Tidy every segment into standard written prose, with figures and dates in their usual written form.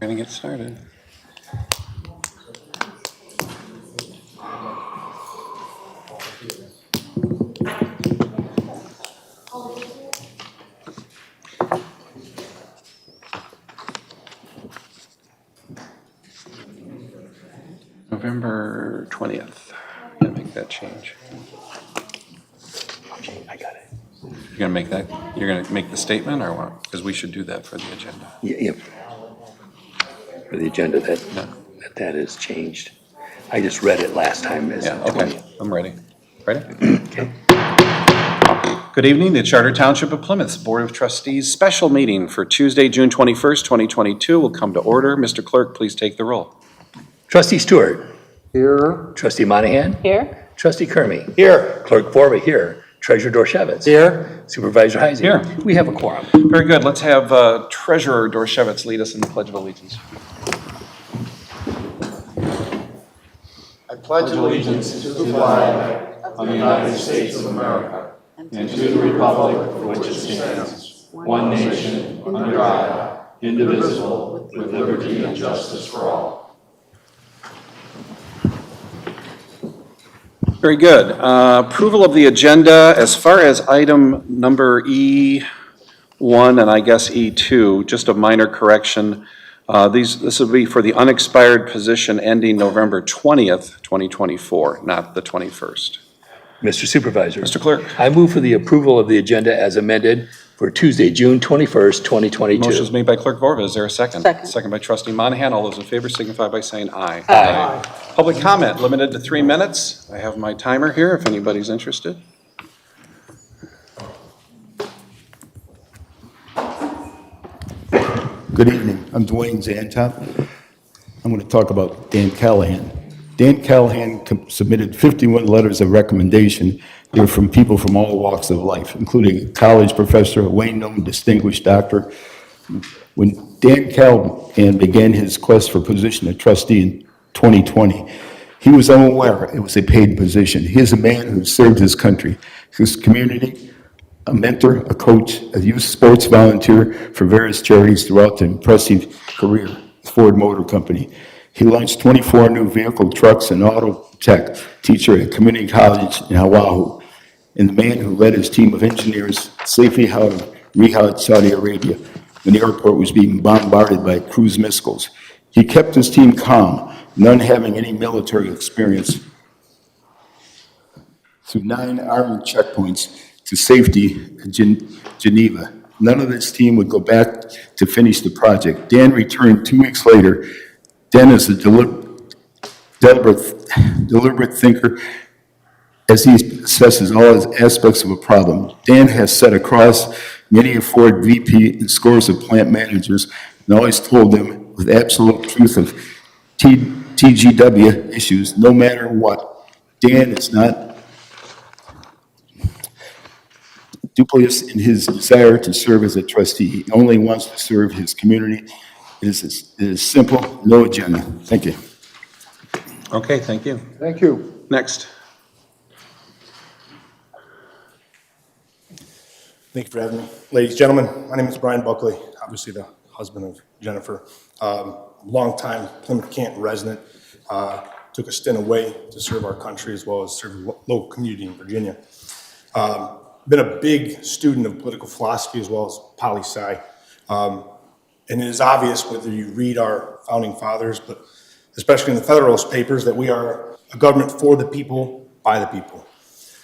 We're going to get started. November 20th. I'm going to make that change. Okay, I got it. You're going to make that, you're going to make the statement or what? Because we should do that for the agenda. Yep. For the agenda, Yeah. that is changed. I just read it last time as Yeah, okay, 20. I'm ready. Ready? Okay. Good evening, the Charter Township of Plymouth's Board of Trustees special meeting for Tuesday, June 21st, 2022 will come to order. Mr. Clerk, please take the roll. Trustee Stewart. Here. Trustee Monahan. Here. Trustee Kermy. Here. Clerk Forba here. Treasurer Dorshevitz. Here. Supervisor Heisey. Here. We have a quorum. Very good, let's have Treasurer Dorshevitz lead us in the Pledge of Allegiance. I pledge allegiance to the flag of the United States of America and to the republic for which it stands, one nation, under God, indivisible, with liberty and justice for all. Very good. Approval of the agenda as far as item number E1 and I guess E2, just a minor correction. This will be for the unexpired position ending November 20th, 2024, not the 21st. Mr. Supervisor. Mr. Clerk. I move for the approval of the agenda as amended for Tuesday, June 21st, 2022. Motion is made by Clerk Vorba. Is there a second? Second. Second by Trustee Monahan. All those in favor signify by saying aye. Aye. Public comment limited to 3 minutes. I have my timer here if anybody's interested. Good evening. I'm Dwayne Zantop. I'm going to talk about Dan Callahan. Dan Callahan submitted 51 letters of recommendation. They were from people from all walks of life, including a college professor, a well-known distinguished doctor. When Dan Callahan began his quest for position of trustee in 2020, he was unaware it was a paid position. He is a man who served his country, his community, a mentor, a coach, a youth sports volunteer for various charities throughout the impressive career, Ford Motor Company. He launched 24 new vehicle trucks and auto tech teacher at community college in Oahu, and the man who led his team of engineers safely out of Riyadh, Saudi Arabia, when the airport was being bombarded by cruise missiles. He kept his team calm, none having any military experience, through 9 armed checkpoints to safety at Geneva. None of his team would go back to finish the project. Dan returned 2 weeks later. Dan is a deliberate thinker as he assesses all aspects of a problem. Dan has sat across many a Ford VP and scores of plant managers and always told them with absolute truth of TGW issues, no matter what. Dan is not duplicitous in his desire to serve as a trustee. He only wants to serve his community. It is simple, no agenda. Thank you. Okay, thank you. Thank you. Next. Thank you for having me. Ladies and gentlemen, my name is Brian Buckley, obviously the husband of Jennifer. Long-time Plymouth Canton resident. Took a stint away to serve our country as well as serve a local community in Virginia. Been a big student of political philosophy as well as poli-sci. And it is obvious whether you read our founding fathers, but especially in the Federalist Papers, that we are a government for the people, by the people.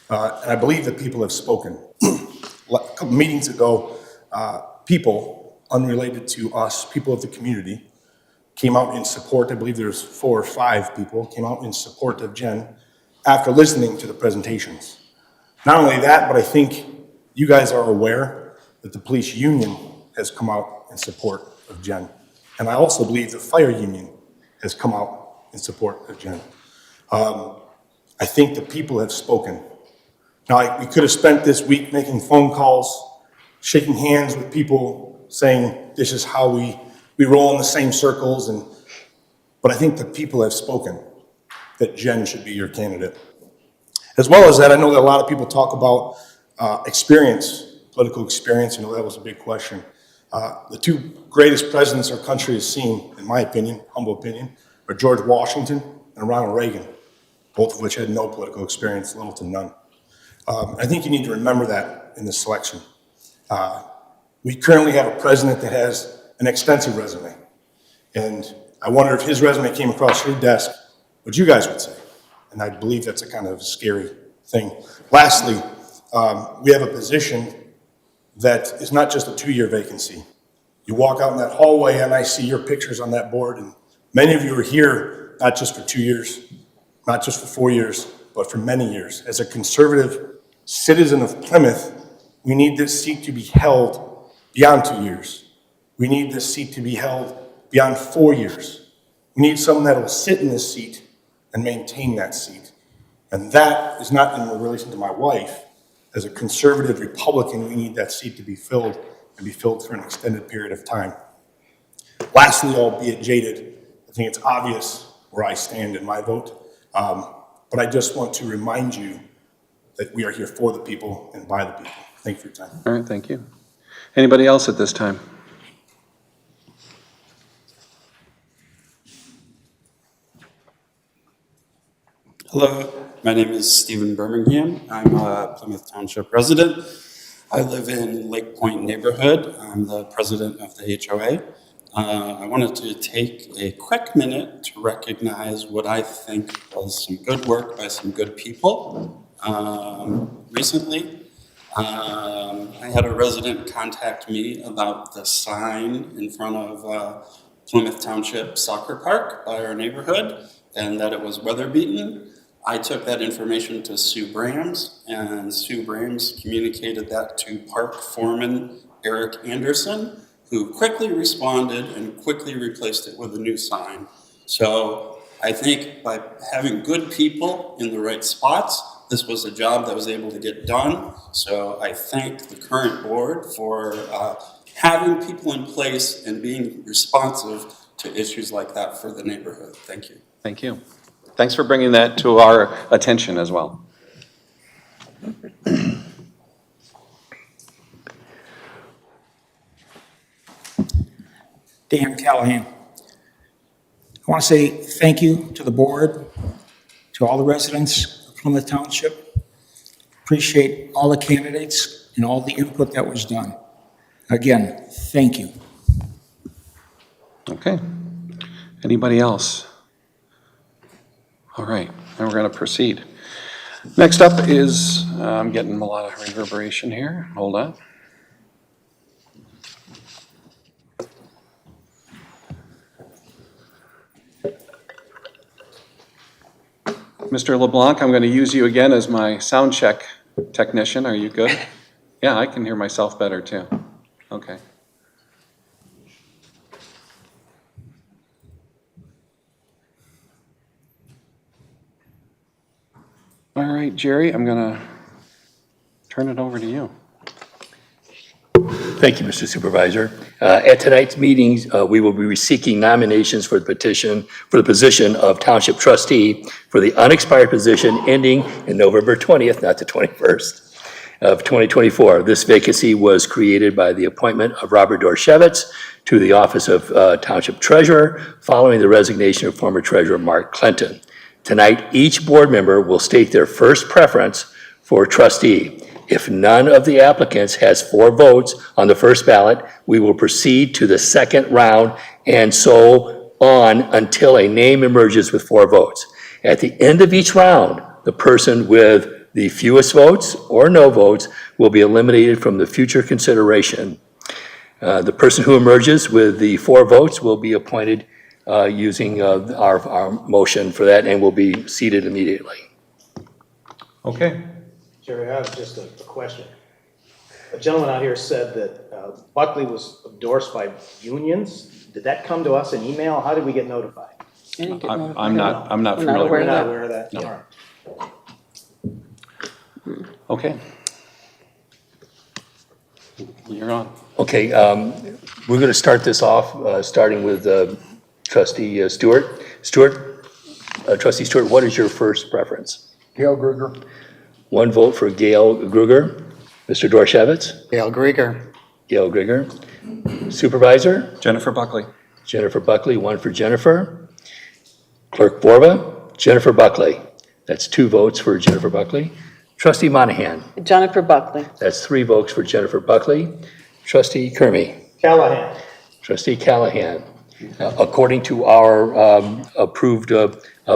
And I believe that people have spoken. A couple meetings ago, people unrelated to us, people of the community, came out in support. I believe there's 4 or 5 people came out in support of Jen after listening to the presentations. Not only that, but I think you guys are aware that the police union has come out in support of Jen. And I also believe the fire union has come out in support of Jen. I think the people have spoken. Now, we could have spent this week making phone calls, shaking hands with people, saying this is how we roll in the same circles, but I think the people have spoken that Jen should be your candidate. As well as that, I know that a lot of people talk about experience, political experience. I know that was a big question. The two greatest presidents our country has seen, in my opinion, humble opinion, are George Washington and Ronald Reagan, both of which had no political experience, little to none. I think you need to remember that in this selection. We currently have a president that has an extensive resume, and I wonder if his resume came across your desk, what you guys would say. And I believe that's a kind of scary thing. Lastly, we have a position that is not just a 2-year vacancy. You walk out in that hallway and I see your pictures on that board, and many of you are here not just for 2 years, not just for 4 years, but for many years. As a conservative citizen of Plymouth, we need this seat to be held beyond 2 years. We need this seat to be held beyond 4 years. We need someone that will sit in this seat and maintain that seat. And that is not in relation to my wife. As a conservative Republican, we need that seat to be filled and be filled for an extended period of time. Lastly, albeit jaded, I think it's obvious where I stand in my vote. But I just want to remind you that we are here for the people and by the people. Thank you for your time. All right, thank you. Anybody else at this time? Hello, my name is Stephen Birmingham. I'm a Plymouth Township resident. I live in Lake Point neighborhood. I'm the president of the HOA. I wanted to take a quick minute to recognize what I think was some good work by some good people recently. I had a resident contact me about the sign in front of Plymouth Township Soccer Park by our neighborhood, and that it was weather beaten. I took that information to Sue Brams, and Sue Brams communicated that to Park Foreman Eric Anderson, who quickly responded and quickly replaced it with a new sign. So I think by having good people in the right spots, this was a job that was able to get done. So I thank the current board for having people in place and being responsive to issues like that for the neighborhood. Thank you. Thank you. Thanks for bringing that to our attention as well. Dan Callahan. I want to say thank you to the board, to all the residents of Plymouth Township. Appreciate all the candidates and all the input that was done. Again, thank you. Okay. Anybody else? All right, now we're going to proceed. Next up is, I'm getting a lot of reverberation here. Hold on. Mr. LeBlanc, I'm going to use you again as my sound check technician. Are you good? Yeah, I can hear myself better too. Okay. All right, Jerry, I'm going to turn it over to you. Thank you, Mr. Supervisor. At tonight's meetings, we will be seeking nominations for the position of Township Trustee for the unexpired position ending in November 20th, not the 21st, of 2024. This vacancy was created by the appointment of Robert Dorshevitz to the office of Township Treasurer following the resignation of former Treasurer Mark Clinton. Tonight, each board member will state their first preference for trustee. If none of the applicants has 4 votes on the first ballot, we will proceed to the second round and so on until a name emerges with 4 votes. At the end of each round, the person with the fewest votes or no votes will be eliminated from the future consideration. The person who emerges with the 4 votes will be appointed using our motion for that and will be seated immediately. Okay. Jerry, I have just a question. A gentleman out here said that Buckley was endorsed by unions. Did that come to us in email? How did we get notified? I'm not familiar We're with not that. aware of that? No. All right. Okay. You're on. Okay, we're going to start this off, starting with Trustee Stewart. Trustee Stewart, what is your first preference? Gail Gruger. 1 vote for Gail Gruger. Mr. Dorshevitz? Gail Grieger. Gail Grieger. Supervisor? Jennifer Buckley. Jennifer Buckley, 1 for Jennifer. Clerk Borba? Jennifer Buckley. That's 2 votes for Jennifer Buckley. Trustee Monahan? Jennifer Buckley. That's 3 votes for Jennifer Buckley. Trustee Kermy? Callahan. Trustee Callahan? According to our approved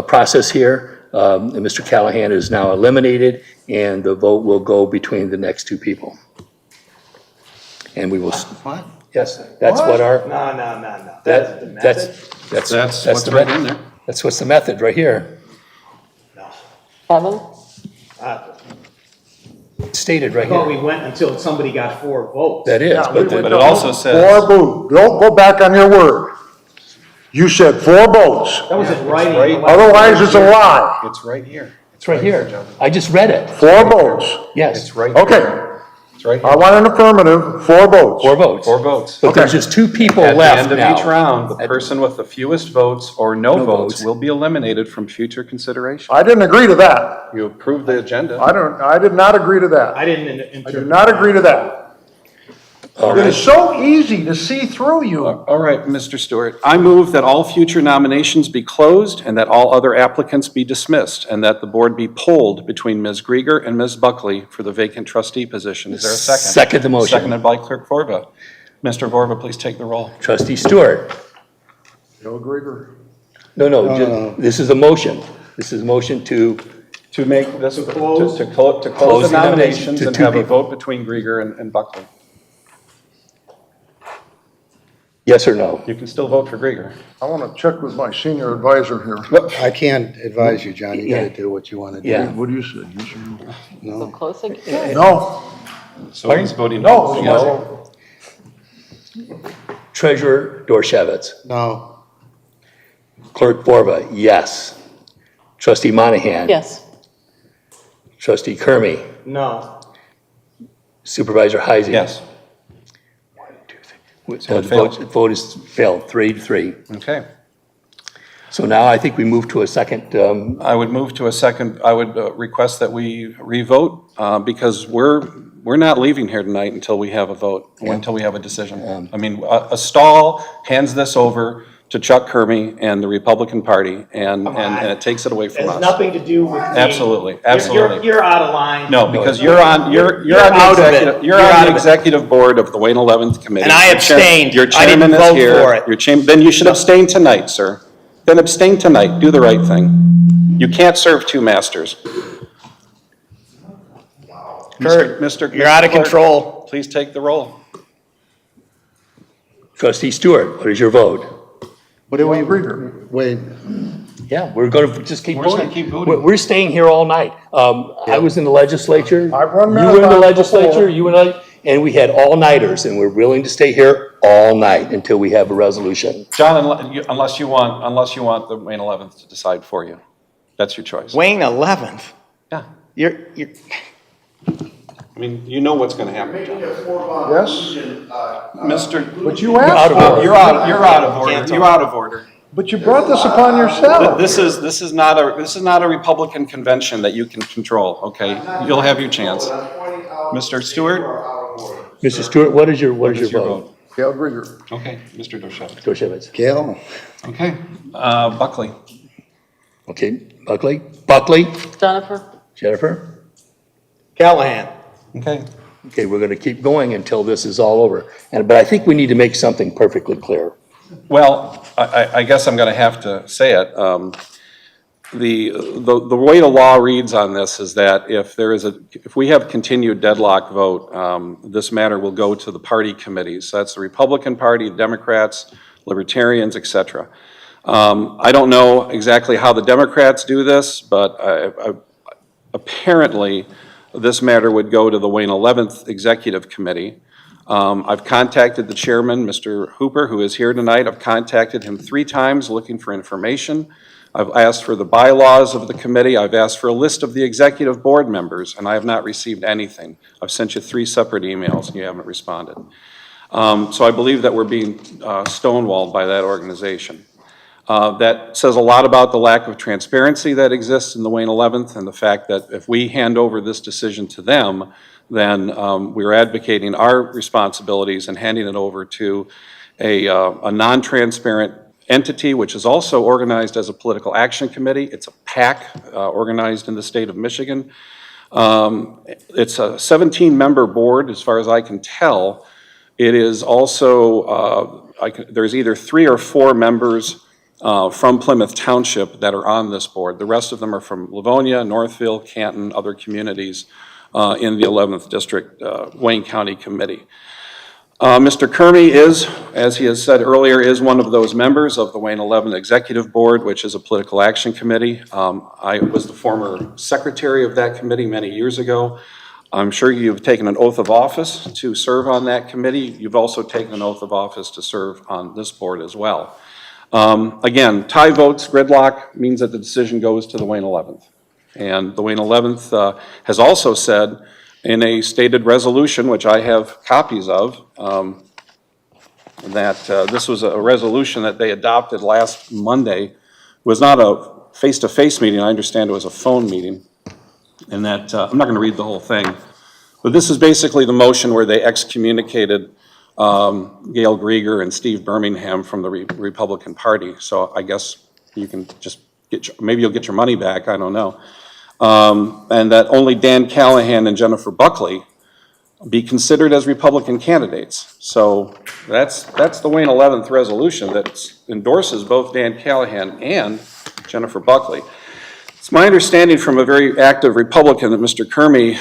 process here, Mr. Callahan is now eliminated, and the vote will go between the next 2 people. And we will. What? Yes, that's what our. No. That's the method? That's what's the right method. in there. That's what's the method, right here. No. Kevin? Stated right I thought here. we went until somebody got 4 votes. That is, but But the, it also says, Four boo. Don't go back on your word. You said 4 votes. That was in writing. right. Otherwise, it's a lie. it's right here. it's right here. I just read it. 4 votes. Yes, It's right. Okay. It's right I here. want an affirmative, 4 votes. 4 votes. 4 votes. But there's just 2 people At the left end of now. each round, the person with the fewest votes or no No votes votes. will be eliminated from future consideration. I didn't agree to that. You approved the agenda. I did not agree to that. I didn't I interpret. did not agree to that. All It right. is so easy to see through you. All right, Mr. Stewart. I move that all future nominations be closed and that all other applicants be dismissed and that the board be polled between Ms. Grieger and Ms. Buckley for the vacant trustee position. Is there a second? Second the motion. Seconded by Clerk Vorba. Mr. Vorba, please take the roll. Trustee Stewart. Joe Grieger. No, this is a motion. This is a motion to, To make this, to close? close Close the the nominations nominations to and 2 have a people. vote between Grieger and Buckley. yes or no? You can still vote for Grieger. I want to check with my senior advisor here. I can't advise you, John. You Yeah. gotta do what you wanna do. Yeah. What do you say? Yes or no? So close again? No. So he's voting No. No. Treasurer Dorchevitz. No. Clerk Borba, yes. Trustee Monahan. Yes. Trustee Kermy. No. Supervisor Heisey. Yes. So it failed. vote is failed, 3-3. Okay. So now I think we move to a second, I would move to a second, I would request that we revote, because we're not leaving here tonight until we have a vote, until we have a decision. I mean, a stall hands this over to Chuck Kermy and the Republican Party, and it takes it away It from has us. nothing to do with me. Absolutely, You're- absolutely. You're out of line. No, because you're on You're the out of it. executive, you're You're out on the of it. executive board of the Wayne 11th Committee. And I Your chair- abstained. Your I didn't chairman is vote here. for it. Then you should abstain tonight, sir. Then abstain tonight, do the right thing. You can't serve 2 masters. Kurt, Mr. you're out of Clerk, control. Please take the roll. Trustee Stewart, what is your vote? What do we Grieger? Wait, Yeah, we're going to just keep We're just voting. gonna keep voting. We're staying here all night. I was in the legislature. I've run You were in the marathons legislature, before. you and I, and we had all-nighters, and we're willing to stay here all night until we have a resolution. John, unless you want the Wayne 11th to decide for you. That's your choice. Wayne 11th. Yeah. You're, I mean, you know what's gonna happen, John. Yes? Mr. But you asked of for order. it. You're out of order. You're out of order. But you brought this upon yourself. This is not a Republican convention that you can control, okay? You'll have your chance. Mr. Stewart? Mr. Stewart, what is your What is your vote? vote? Gail Grieger. Okay, Mr. Dorchevitz. Dorchevitz. Gail? Okay, Buckley. Okay, Buckley? Buckley? Jennifer? Jennifer? Callahan. Okay. Okay, we're going to keep going until this is all over. But I think we need to make something perfectly clear. Well, I guess I'm gonna have to say it. The way the law reads on this is that if we have continued deadlock vote, this matter will go to the party committees. So that's the Republican Party, the Democrats, Libertarians, et cetera. I don't know exactly how the Democrats do this, but apparently this matter would go to the Wayne 11th Executive Committee. I've contacted the chairman, Mr. Hooper, who is here tonight. I've contacted him 3 times looking for information. I've asked for the bylaws of the committee. I've asked for a list of the executive board members, and I have not received anything. I've sent you 3 separate emails, and you haven't responded. So I believe that we're being stonewalled by that organization. That says a lot about the lack of transparency that exists in the Wayne 11th and the fact that if we hand over this decision to them, then we're advocating our responsibilities and handing it over to a non-transparent entity, which is also organized as a political action committee. It's a PAC organized in the state of Michigan. It's a 17-member board, as far as I can tell. It is also, there's either 3 or 4 members from Plymouth Township that are on this board. The rest of them are from Livonia, Northville, Canton, other communities in the 11th District Wayne County Committee. Mr. Kermey is, as he has said earlier, is one of those members of the Wayne 11 Executive Board, which is a political action committee. I was the former secretary of that committee many years ago. I'm sure you've taken an oath of office to serve on that committee. You've also taken an oath of office to serve on this board as well. Again, tie votes, gridlock, means that the decision goes to the Wayne 11th. And the Wayne 11th has also said in a stated resolution, which I have copies of, that this was a resolution that they adopted last Monday. It was not a face-to-face meeting. I understand it was a phone meeting. And that, I'm not going to read the whole thing, but this is basically the motion where they excommunicated Gail Grieger and Steve Birmingham from the Republican Party. So I guess you can just maybe you'll get your money back, I don't know. And that only Dan Callahan and Jennifer Buckley be considered as Republican candidates. So that's the Wayne 11th resolution that endorses both Dan Callahan and Jennifer Buckley. It's my understanding from a very active Republican that Mr. Kermey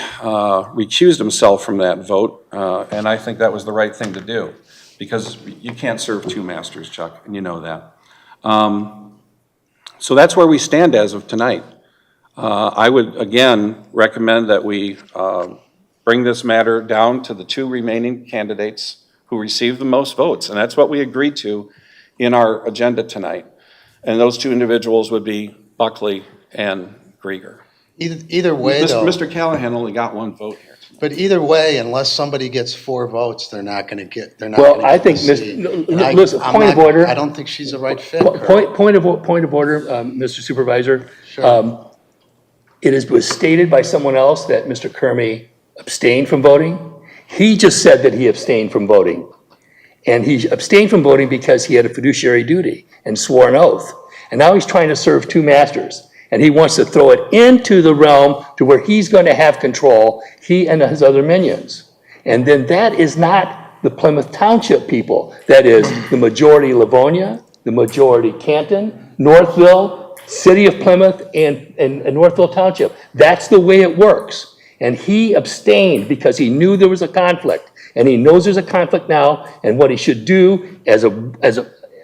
recused himself from that vote, and I think that was the right thing to do, because you can't serve 2 masters, Chuck, and you know that. So that's where we stand as of tonight. I would, again, recommend that we bring this matter down to the 2 remaining candidates who received the most votes, and that's what we agreed to in our agenda tonight. And those 2 individuals would be Buckley and Grieger. Either way, though. Mr. Callahan only got 1 vote here. But either way, unless somebody gets 4 votes, they're not going to get. They're not. Well, I think, listen, point of order. I don't think she's the right fit. Point of order, Mr. Supervisor. Sure. It was stated by someone else that Mr. Kermey abstained from voting. He just said that he abstained from voting. And he abstained from voting because he had a fiduciary duty and swore an oath. And now he's trying to serve 2 masters. And he wants to throw it into the realm to where he's going to have control, he and his other minions. And then that is not the Plymouth Township people. That is the majority Livonia, the majority Canton, Northville, City of Plymouth, and Northville Township. That's the way it works. And he abstained because he knew there was a conflict. And he knows there's a conflict now, and what he should do as an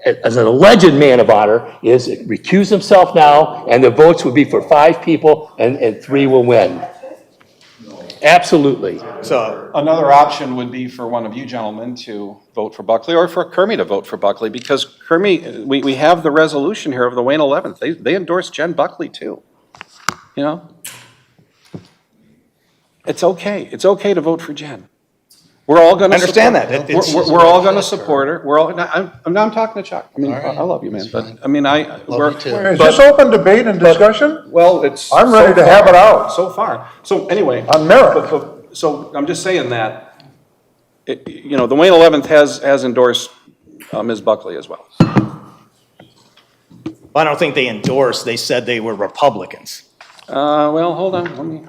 alleged man of honor is recuse himself now, and the votes would be for 5 people, and 3 will win. Absolutely. So, Another option would be for one of you gentlemen to vote for Buckley, or for Kermey to vote for Buckley, because Kermey, we have the resolution here of the Wayne 11th. They endorsed Jen Buckley too. You know? It's okay. It's okay to vote for Jen. We're all going to understand that. We're all going to support her. We're all. I'm talking to Chuck. I mean, All right. I love you, man. That's But fine. I mean, Love you too. Is this open debate and discussion? well, it's. I'm ready to have it out. So far. So anyway. On merit. So I'm just saying that, you know, the Wayne 11th has endorsed Ms. Buckley as well. I don't think they endorsed, they said they were Republicans. Well, hold on. Let me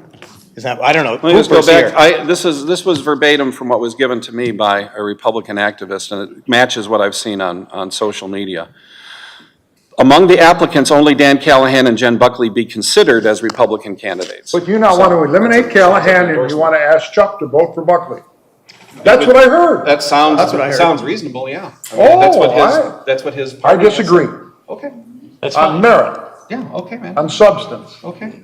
I don't know. just go Cooper's here. back. This was verbatim from what was given to me by a Republican activist, and it matches what I've seen on social media. Among the applicants, only Dan Callahan and Jen Buckley be considered as Republican candidates. But you now want to eliminate Callahan and you want to ask Chuck to vote for Buckley. That's what I heard. That sounds, That's what I heard. sounds reasonable, yeah. I mean, Oh, that's what his. I party has disagree. said. Okay, That's On fine. merit, yeah, okay, man, on substance, okay.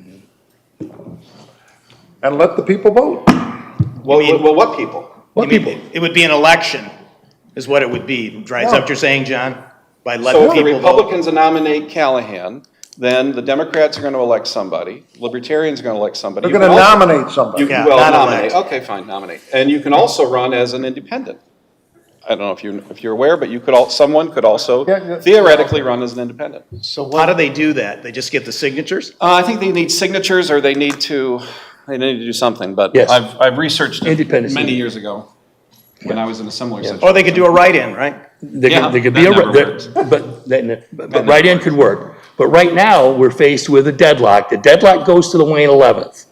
and let the people vote. Well, what people? You mean, it would be an election, is what it would be, right? Is that what you're saying, John? By So letting if the people vote? Republicans nominate Callahan, then the Democrats are going to elect somebody, Libertarians are going to elect somebody. They're You going to can also- nominate somebody. You Yeah, can, well, not nominate, elect. okay, fine, nominate. And you can also run as an independent. I don't know if you're aware, but you could someone could also Yeah. theoretically run as an independent. So How what? do they do that? They just get the signatures? I think they need signatures, or they need to They need to do something, but Yes. I've researched it Independence. many years ago when I was in a similar situation. Or they could do a write-in, right? Yeah, There could that be never worked. but write-in could work. But right now, we're faced with a deadlock. The deadlock goes to the Wayne 11th.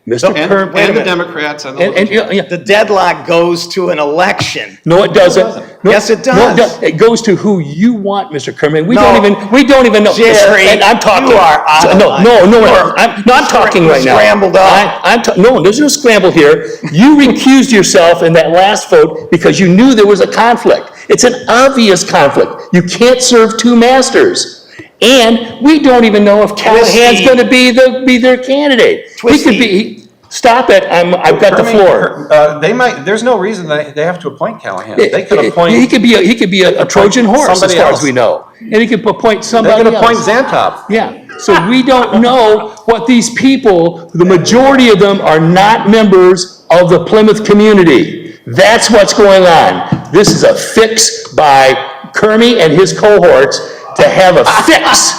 Mr. And, Kerr, wait a and the minute. Democrats and the and, Libertarians. yeah, The deadlock goes to an election. no, it doesn't. No, Yes, it no, does. It goes to who you want, Mr. Kerman. We No. don't even know. Jerry, And I'm talking. you are out of No, line. no, no, You're I'm talking right now. scrambled up. No, there's no scramble here. You recused yourself in that last vote because you knew there was a conflict. It's an obvious conflict. You can't serve two masters. And we don't even know if Callahan's Twisty. going to be their candidate. He Twisty. could be. Stop it. I've got the floor. They might, there's no reason they have to appoint Callahan. They could appoint. He could be a Trojan horse, as somebody far else. as we know. And he could appoint They somebody could else. appoint Xantop. Yeah, so we don't know what these people, the majority of them are not members of the Plymouth community. That's what's going on. This is a fix by Kermie and his cohorts to have a fix.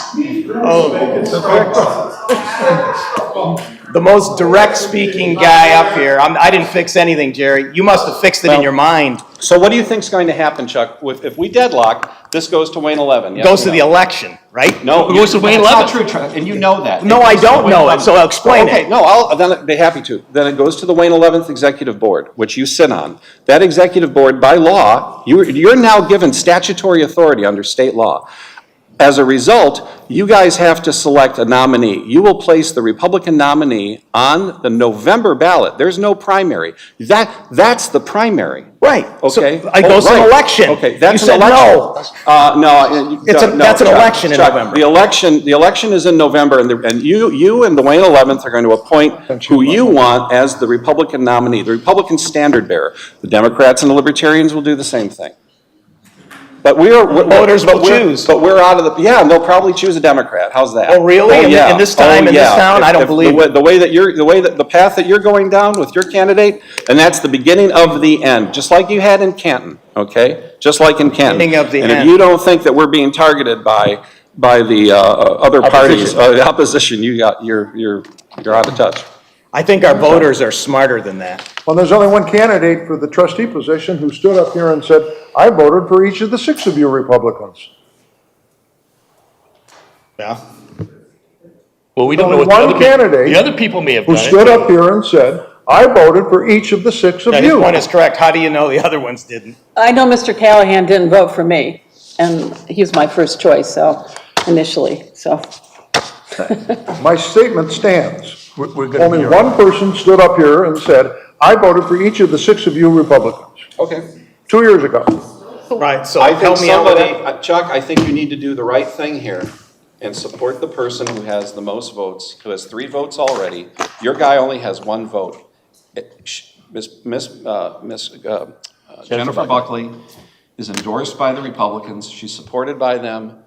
The most direct speaking guy up here. I didn't fix anything, Jerry. You must have fixed it in your mind. So what do you think's going to happen, Chuck? If we deadlock, this goes to Wayne 11. Yes Goes or to no? the election, right? No. It goes to Wayne It's 11. not true, Chuck, and you know that. No, It I goes to don't Wayne know it, 11. so explain Okay, it. no, I'll be happy to. Then it goes to the Wayne 11th Executive Board, which you sit on. That executive board, by law, you're now given statutory authority under state law. As a result, you guys have to select a nominee. You will place the Republican nominee on the November ballot. There's no primary. That's the primary. Right. So Okay. it goes to an right. election. Okay, that's You an said election. No. That's an Chuck, election in Chuck, November. The election is in November, and you and the Wayne 11th are going to appoint who you want as the Republican nominee, the Republican standard bearer. The Democrats and the Libertarians will do the same thing. But Voters will choose. But we're out of the, yeah, and they'll probably choose a Democrat. How's that? Oh, really? In yeah. this time, in this yeah. town? I don't believe it. The path that you're going down with your candidate, and that's the beginning of the end, just like you had in Canton, okay? Just like in Canton. Beginning of the And if end. you don't think that we're being targeted by the other parties, the opposition, you're out of touch. I think our voters are smarter than that. Well, there's only one candidate for the trustee position who stood up here and said, I voted for each of the 6 of you Republicans. Yeah. Well, we don't know Only what one candidate the other people may have who done it. stood up here and said, I voted for each of the 6 of Yeah, his you. point is correct. How do you know the other ones didn't? I know Mr. Callahan didn't vote for me, and he was my first choice, so, initially, so. My statement stands. We're gonna Only be one person stood up here and said, I voted for each of the 6 of you Republicans, Okay. 2 years ago. Right, so I think help me out with somebody, that. Chuck, I think you need to do the right thing here and support the person who has the most votes, who has 3 votes already. Your guy only has 1 vote. Jennifer Buckley is endorsed by the Republicans. She's supported by them.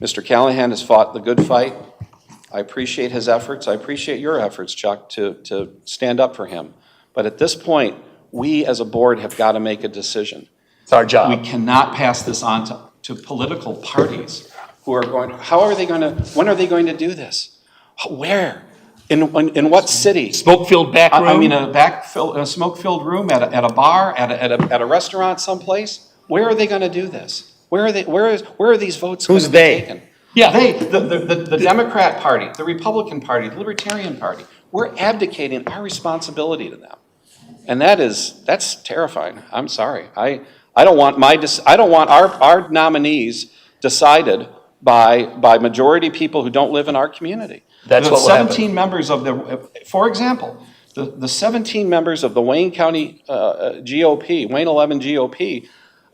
Mr. Callahan has fought the good fight. I appreciate his efforts. I appreciate your efforts, Chuck, to stand up for him. But at this point, we as a board have got to make a decision. It's our job. We cannot pass this on to political parties who are going, when are they going to do this? Where? In what city? Smoke-filled back room? I mean, a smoke-filled room at a bar, at a restaurant someplace? Where are they going to do this? Where are these votes going to be taken? Yeah. The Democrat Party, the Republican Party, the Libertarian Party, we're abdicating our responsibility to them. And that's terrifying. I'm sorry. I don't want our nominees decided by majority people who don't live in our community. That's what will happen. 17 members of for example, the 17 members of the Wayne County GOP, Wayne 11 GOP,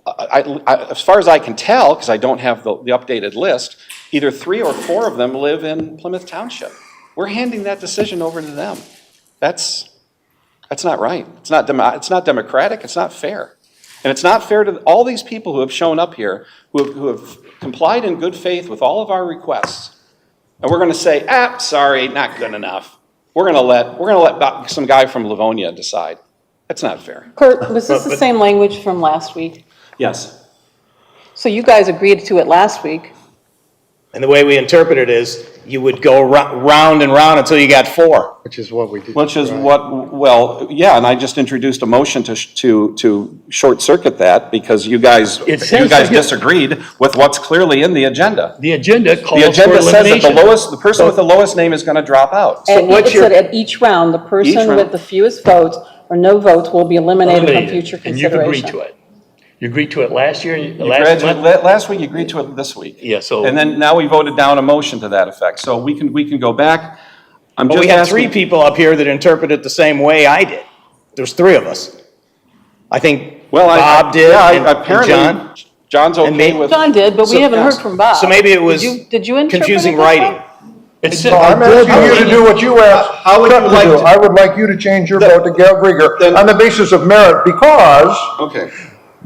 as far as I can tell, because I don't have the updated list, either 3 or 4 of them live in Plymouth Township. We're handing that decision over to them. That's not right. It's not democratic. It's not fair. And it's not fair to all these people who have shown up here, who have complied in good faith with all of our requests. And we're going to say, sorry, not good enough. We're going to let some guy from Livonia decide. That's not fair. Kurt, was this the same language from last week? Yes. So you guys agreed to it last week. And the way we interpret it is, you would go round and round until you got 4. Which is what we did. Which is right. what, well, yeah, and I just introduced a motion to short circuit that because you guys says right here- disagreed with what's clearly in the agenda. The agenda The calls for agenda says that elimination. the person with the lowest name is gonna drop out. And what's it your- said at each round, the person round. with the fewest votes or no votes will be eliminated from future And you've agreed consideration. to it. You agreed to it last year, You last month? last week, you agreed to it this week. Yeah, so- And then now we voted down a motion to that effect, so we can go back. I'm But just we had 3 asking. people up here that interpreted it the same way I did. There's 3 of us. I think Well, Bob did yeah, and apparently, John. John's okay maybe- with. John did, but we So- haven't heard from Bob. So maybe it was Did you interpret confusing it this way? writing. It's, So I'm asking you to do what you asked How would you Chuck to like do. to- I would like you to change your vote to Gail Grieger Then- on the basis of merit, because Okay.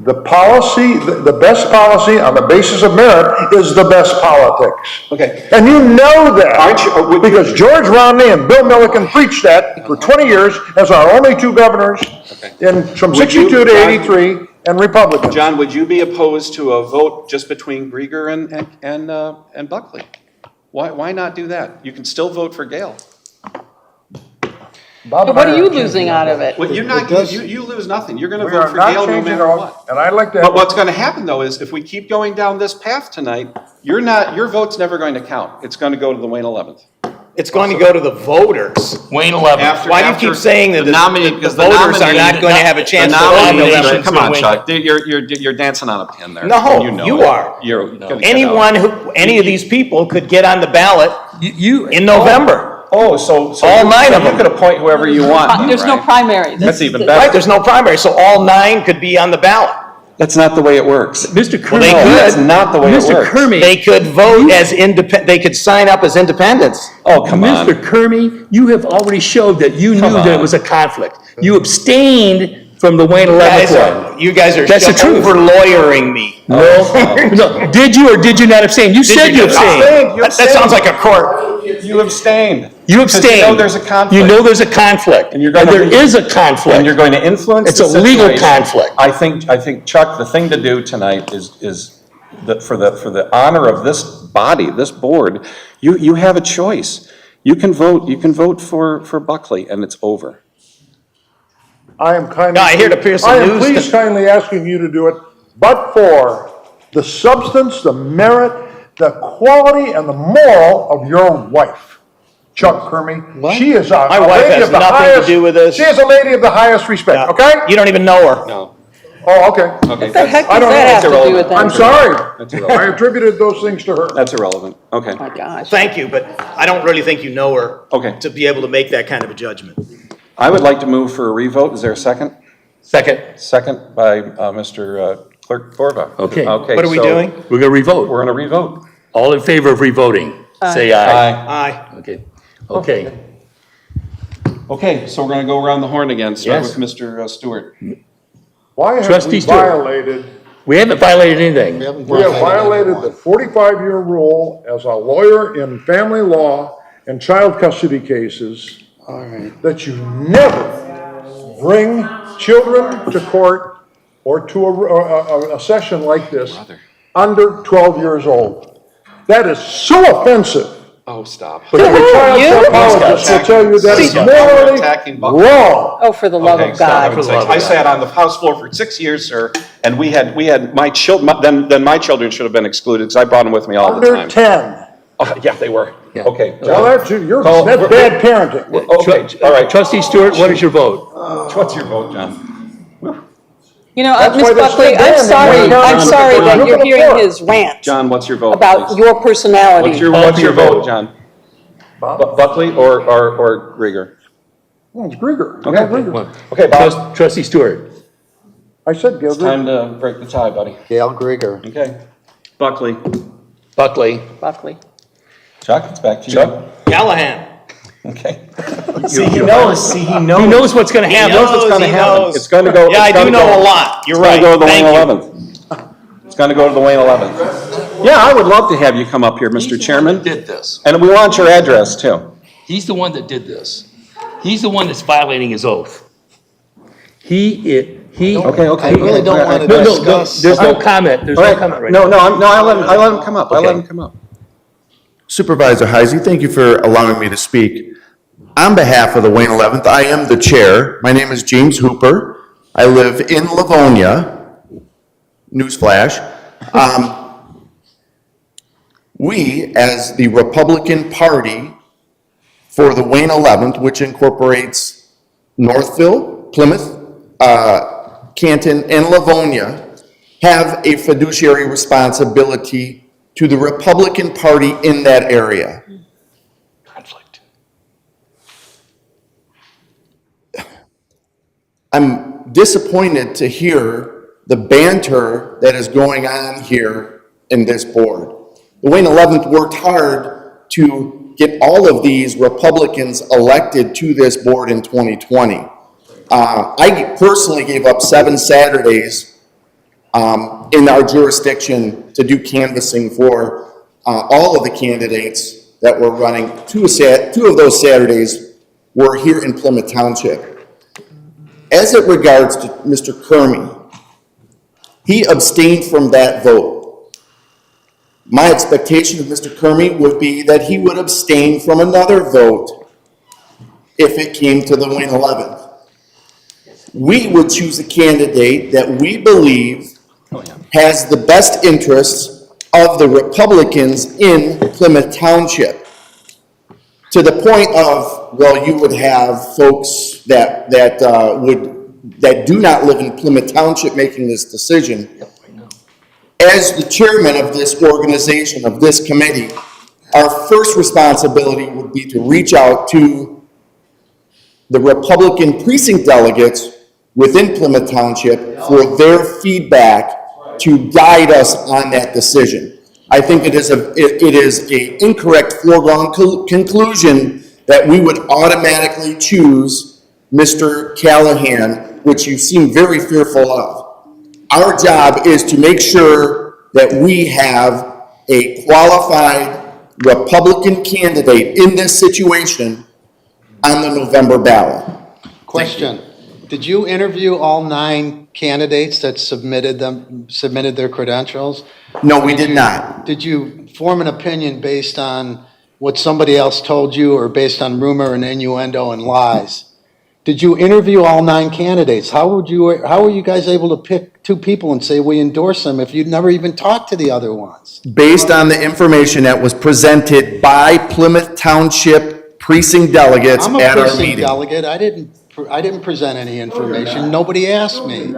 the policy, the best policy on the basis of merit is the best politics. Okay. And you know Aren't you- that, because George Romney and Bill Milliken preached that for 20 years as our only 2 governors from Would you- 62 to John- 83, and Republicans. John, would you be opposed to a vote just between Grieger and Buckley? Why not do that? You can still vote for Gail. Bob But and what I are you changing losing our out of vote. it? Well, you're not, does- you lose nothing. You're gonna We vote are for not Gail no changing matter our, what. and I'd like to. But what's gonna happen though is if we keep going down this path tonight, your vote's never going to count. It's gonna go to the Wayne 11th. It's going to go to the voters. Wayne 11. Why do you keep saying that the voters are not going to have a chance to vote in nominations- November? Come on, Wayne. Chuck, you're dancing on a pin there. No, know you it. are. You're gonna get out. Anyone any of these people could get on the ballot You, in November. Oh, so. All 9 of You them. could appoint whoever you want. There's no right? primary. That's even Right, better. there's no primary, so all 9 could be on the ballot. That's not the way it works. Mr. Kermit. they No, could. that's not the way it Mr. works. Kermit. They could vote as they could sign up as independents. Oh, come on. Mr. Kermit, you have already showed that you knew Come that it on. was a conflict. You abstained from the Wayne 11th one. You guys are That's the truth. over-lawyering me. No, no. Did you or did you not abstain? You said you abstained. You That sounds like a court. You abstained. You Because abstained. You know there's a conflict. You know there's a conflict. And you're gonna there leave- is a And conflict. you're going to influence It's the a legal situation. conflict. I think, Chuck, the thing to do tonight is that for the honor of this body, this board, you have a choice. You can vote for Buckley and it's over. I am kindly. No, I hear the Pearson I am News please kindly asking you to do it, but for the substance, the merit, the quality, and the moral of your wife, Chuck Kermey. She is a My wife lady has of the nothing to highest. do with this. She is a lady of the highest respect, okay? You don't even know her. No. Oh, okay. Okay. What the heck I does don't that know. have to do irrelevant. with I'm that? sorry. That's irrelevant. I attributed those things to her. That's irrelevant. Okay. Oh, my gosh. Thank you, but I don't really think you know her. Okay. To be able to make that kind of a judgment. I would like to move for a revote. Is there a second? Second. Second by Mr. Clerk Borba. Okay. Okay. What are we so doing? We're going to revote. We're going to revote. All in favor of revoting, say aye. Aye. Okay. Okay. Okay, so we're going to go around the horn again, start Yes. with Mr. Stewart. Why have Trustee we Stewart. violated, We haven't violated anything. we have violated the 45-year rule as a lawyer in family law and child custody cases, All right. that you never bring children to court or to a session like this under 12 years old. That is so offensive. Oh, stop. But your child You? psychologist will tell you that is Attacking morally Buckley. wrong. Oh, for the love Okay, of stop. God. For the love of I God. sat on the House floor for 6 years, sir, and we had my children, then my children should have been excluded because I brought them with me all the Under time. 10. Oh, yeah, they were. Yeah. Okay. Well, John. that's bad parenting. Okay, all right. Trustee Stewart, what is your vote? What's your vote, John? You know, That's Ms. why they're Buckley, still I'm there. sorry, They're I'm not- sorry they're that not you're gonna hearing vote. his rant John, what's your vote, about please? your personality. What's your vote, John? Buckley or Grieger? Well, it's Grieger. Okay. Yeah, Grieger. Okay, Bob, Trustee Stewart. I said Gail it's Grieger. time to break the tie, buddy. Gail Grieger. Okay. Buckley. Buckley. Buckley. Chuck, it's back to you. Callahan. Okay. See, he knows. He knows what's going to happen. knows what's gonna He happen. knows. It's gonna go- Yeah, it's I gonna do know go- a lot. You're It's right. gonna go to the Wayne Thank you. 11th. It's gonna go to the Wayne 11th. Yeah, I would love to have you come up here, Mr. Chairman. Did this. And we want your address too. He's the one that did this. He's the one that's violating his oath. He. Okay. I really don't want to No, discuss. there's no comment. There's All no right, comment right no, now. I let him come up. I let Okay. him come up. Supervisor Heisey, thank you for allowing me to speak. On behalf of the Wayne 11th, I am the chair. My name is James Hooper. I live in Livonia. Newsflash. We, as the Republican Party for the Wayne 11th, which incorporates Northville, Plymouth, Canton, and Livonia, have a fiduciary responsibility to the Republican Party in that area. Conflict. I'm disappointed to hear the banter that is going on here in this board. The Wayne 11th worked hard to get all of these Republicans elected to this board in 2020. I personally gave up 7 Saturdays in our jurisdiction to do canvassing for all of the candidates that were running. 2 of those Saturdays were here in Plymouth Township. As it regards to Mr. Kermey, he abstained from that vote. My expectation of Mr. Kermey would be that he would abstain from another vote if it came to the Wayne 11th. We would choose a candidate that we believe has the best interests of the Republicans in Plymouth Township. To the point of, well, you would have folks that do not live in Plymouth Township making this decision. As the chairman of this organization, of this committee, our first responsibility would be to reach out to the Republican precinct delegates within Plymouth Township for their feedback to guide us on that decision. I think it is a incorrect foregone conclusion that we would automatically choose Mr. Callahan, which you seem very fearful of. Our job is to make sure that we have a qualified Republican candidate in this situation on the November ballot. Question, did you interview all 9 candidates that submitted their credentials? No, we did not. Did you form an opinion based on what somebody else told you or based on rumor and innuendo and lies? Did you interview all 9 candidates? How were you guys able to pick 2 people and say we endorse them if you'd never even talked to the other ones? Based on the information that was presented by Plymouth Township precinct delegates I'm a at our precinct meeting. delegate. I didn't present any information. Nobody asked me.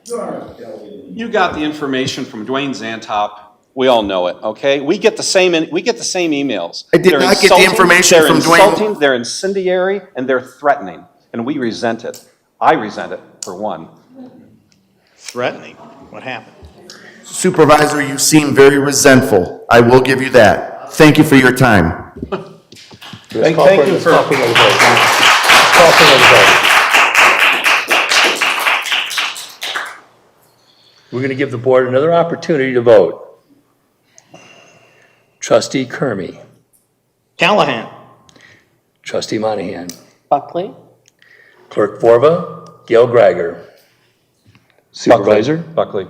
You got the information from Dwayne Zantop. We all know it, okay? We get the same emails. I did not get the information from Dwayne. They're insulting, they're incendiary, and they're threatening, and we resent it. I resent it, for one. Threatening? What happened? Supervisor, you seem very resentful. I will give you that. Thank you for your time. Thank you for... We're going to give the board another opportunity to vote. Trustee Kermey. Callahan. Trustee Monahan. Buckley? Clerk Forva. Gail Greiger. Supervisor. Buckley.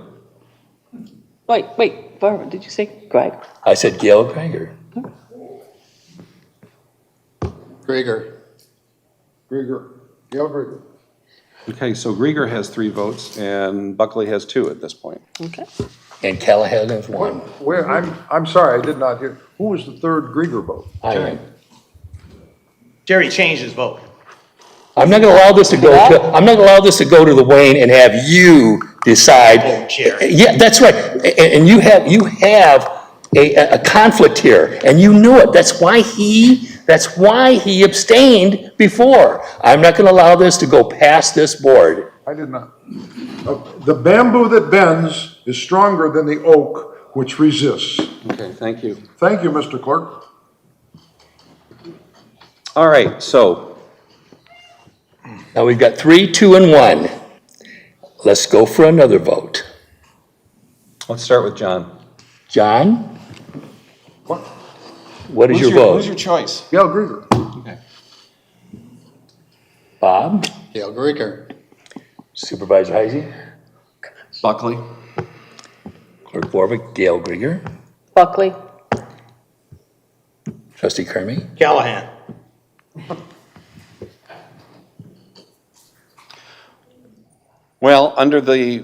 Wait, Barbara, did you say Greg? I said Gail Greiger. Grieger. Gail Grieger. Okay, so Grieger has 3 votes, and Buckley has 2 at this point. Okay. And Callahan has 1. Where, I'm sorry, I did not hear. Who was the third Grieger vote? I am. Jerry changed his vote. I'm not going to allow this to go to, I'm not going to allow this to go to the Wayne and have you decide. Oh, Jerry. Yeah, that's right. And you have a conflict here, and you knew it. That's why he abstained before. I'm not going to allow this to go past this board. I did not. The bamboo that bends is stronger than the oak which resists. Okay, thank you. Thank you, Mr. Clerk. All right, so Now we've got 3, 2, and 1. Let's go for another vote. let's start with John. John? What is your vote? Who's your choice? Gail Grieger. Okay. Bob? Gail Grieger. Supervisor Heisey? Buckley. Clerk Borvick? Gail Grieger? Buckley? Trustee Kermy? Callahan. Well, under the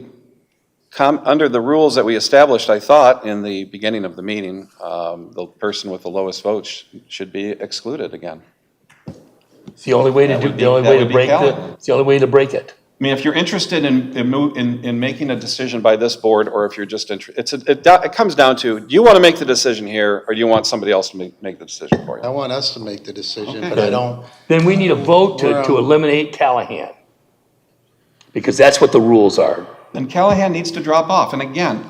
rules that we established, I thought, in the beginning of the meeting, the person with the lowest vote should be excluded again. It's the only way to do, the only way to break it's the only way to break it. I mean, if you're interested in making a decision by this board, or if you're just interested, it comes down to, do you want to make the decision here, or do you want somebody else to make the decision for I you? want us to make the decision, Okay. but I don't, Then we need a vote to eliminate Callahan. Because that's what the rules are. Then Callahan needs to drop off, and again,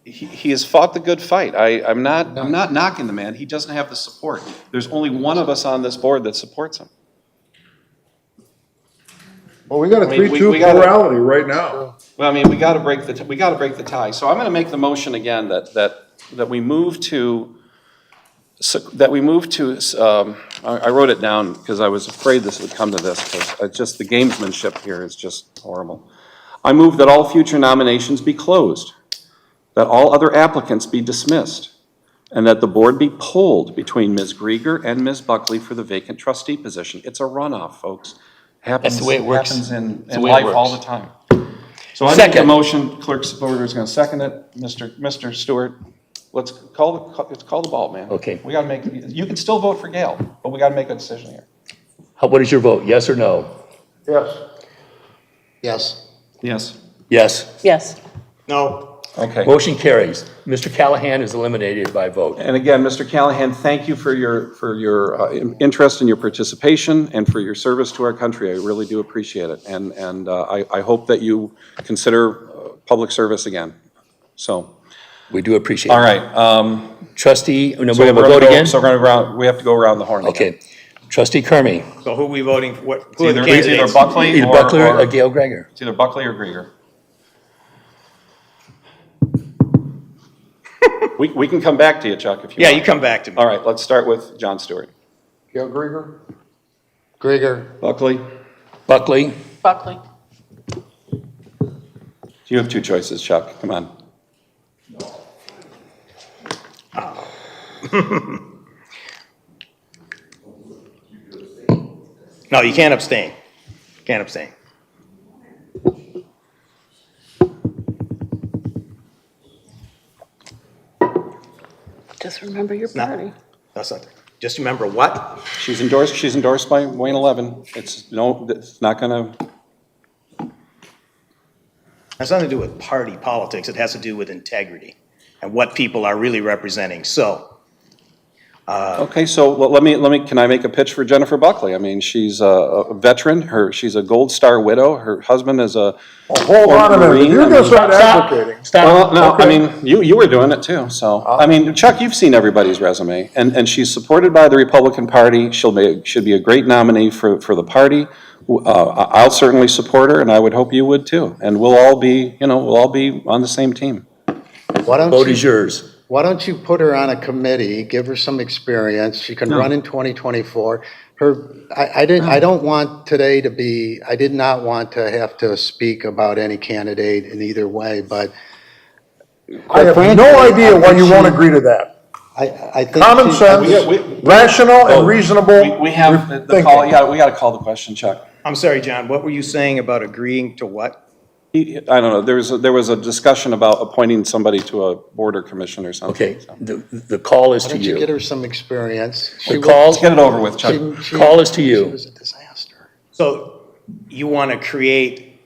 he has fought the good fight. I'm not knocking the man, he doesn't have the support. There's only one of us on this board that supports him. Well, we got a I mean, 3-2 we gotta- plurality right now. Well, I mean, we gotta break the tie. So I'm gonna make the motion again that we move to, I wrote it down because I was afraid this would come to this, because just the gamesmanship here is just horrible. I move that all future nominations be closed, that all other applicants be dismissed, and that the board be polled between Ms. Grieger and Ms. Buckley for the vacant trustee position. It's a runoff, folks. That's the way it works. Happens in That's the way it life all works. the time. So I make the Second. motion, clerk supporter is gonna second it. Mr. Stewart, let's call the ball, man. Okay. We gotta make, you can still vote for Gail, but we gotta make a decision here. What is your vote, yes or no? Yes. yes. Yes. Yes. Yes. No. Okay. Motion carries. Mr. Callahan is eliminated by vote. And again, Mr. Callahan, thank you for your interest and your participation and for your service to our country. I really do appreciate it. And I hope that you consider public service again. So, We do appreciate it. all right. Trustee, no, So we have a we're gonna vote go- again? So we have to go around the horn again. Okay. Trustee Kermy? So who are we voting for? It's Who are the either candidates? Buckley Either or... Buckler or- or Gail Greger? It's either Buckley or Grieger. We can come back to you, Chuck, if you Yeah, want. you come back to me. All right, let's start with John Stewart. Gail Grieger? Grieger, Buckley, Buckley? Buckley. you have two choices, Chuck, come on. No, you can't abstain. Can't abstain. Just remember your not- party. That's not, just remember what? She's endorsed by Wayne 11. It's not gonna, Has nothing to do with party politics. It has to do with integrity and what people are really representing. So, okay, so let me, can I make a pitch for Jennifer Buckley? I mean, she's a veteran, she's a Gold Star widow, her husband is a Hold on a minute, Marine, you're I gonna mean- start advocating. Well, no, I Okay. mean, you were doing it too, so, I mean, Chuck, you've seen everybody's resume, and she's supported by the Republican Party, should be a great nominee for the party. I'll certainly support her, and I would hope you would too, and we'll all be on the same team. why don't Vote you, is yours. why don't you put her on a committee, give her some experience, she can No. run in 2024. I don't want today to be, I did not want to have to speak about any candidate in either way, but I have no idea why you won't agree to that. I think. Common she- sense, rational and reasonable. We have the thinking. call, we gotta call the question, Chuck. I'm sorry, John, what were you saying about agreeing to what? I don't know, there was a discussion about appointing somebody to a board or commission or something. Okay, so. the call is Why to don't you get you. her some experience? The call, Let's get it over with, Chuck. Call is to you. She was a disaster. So you want to create,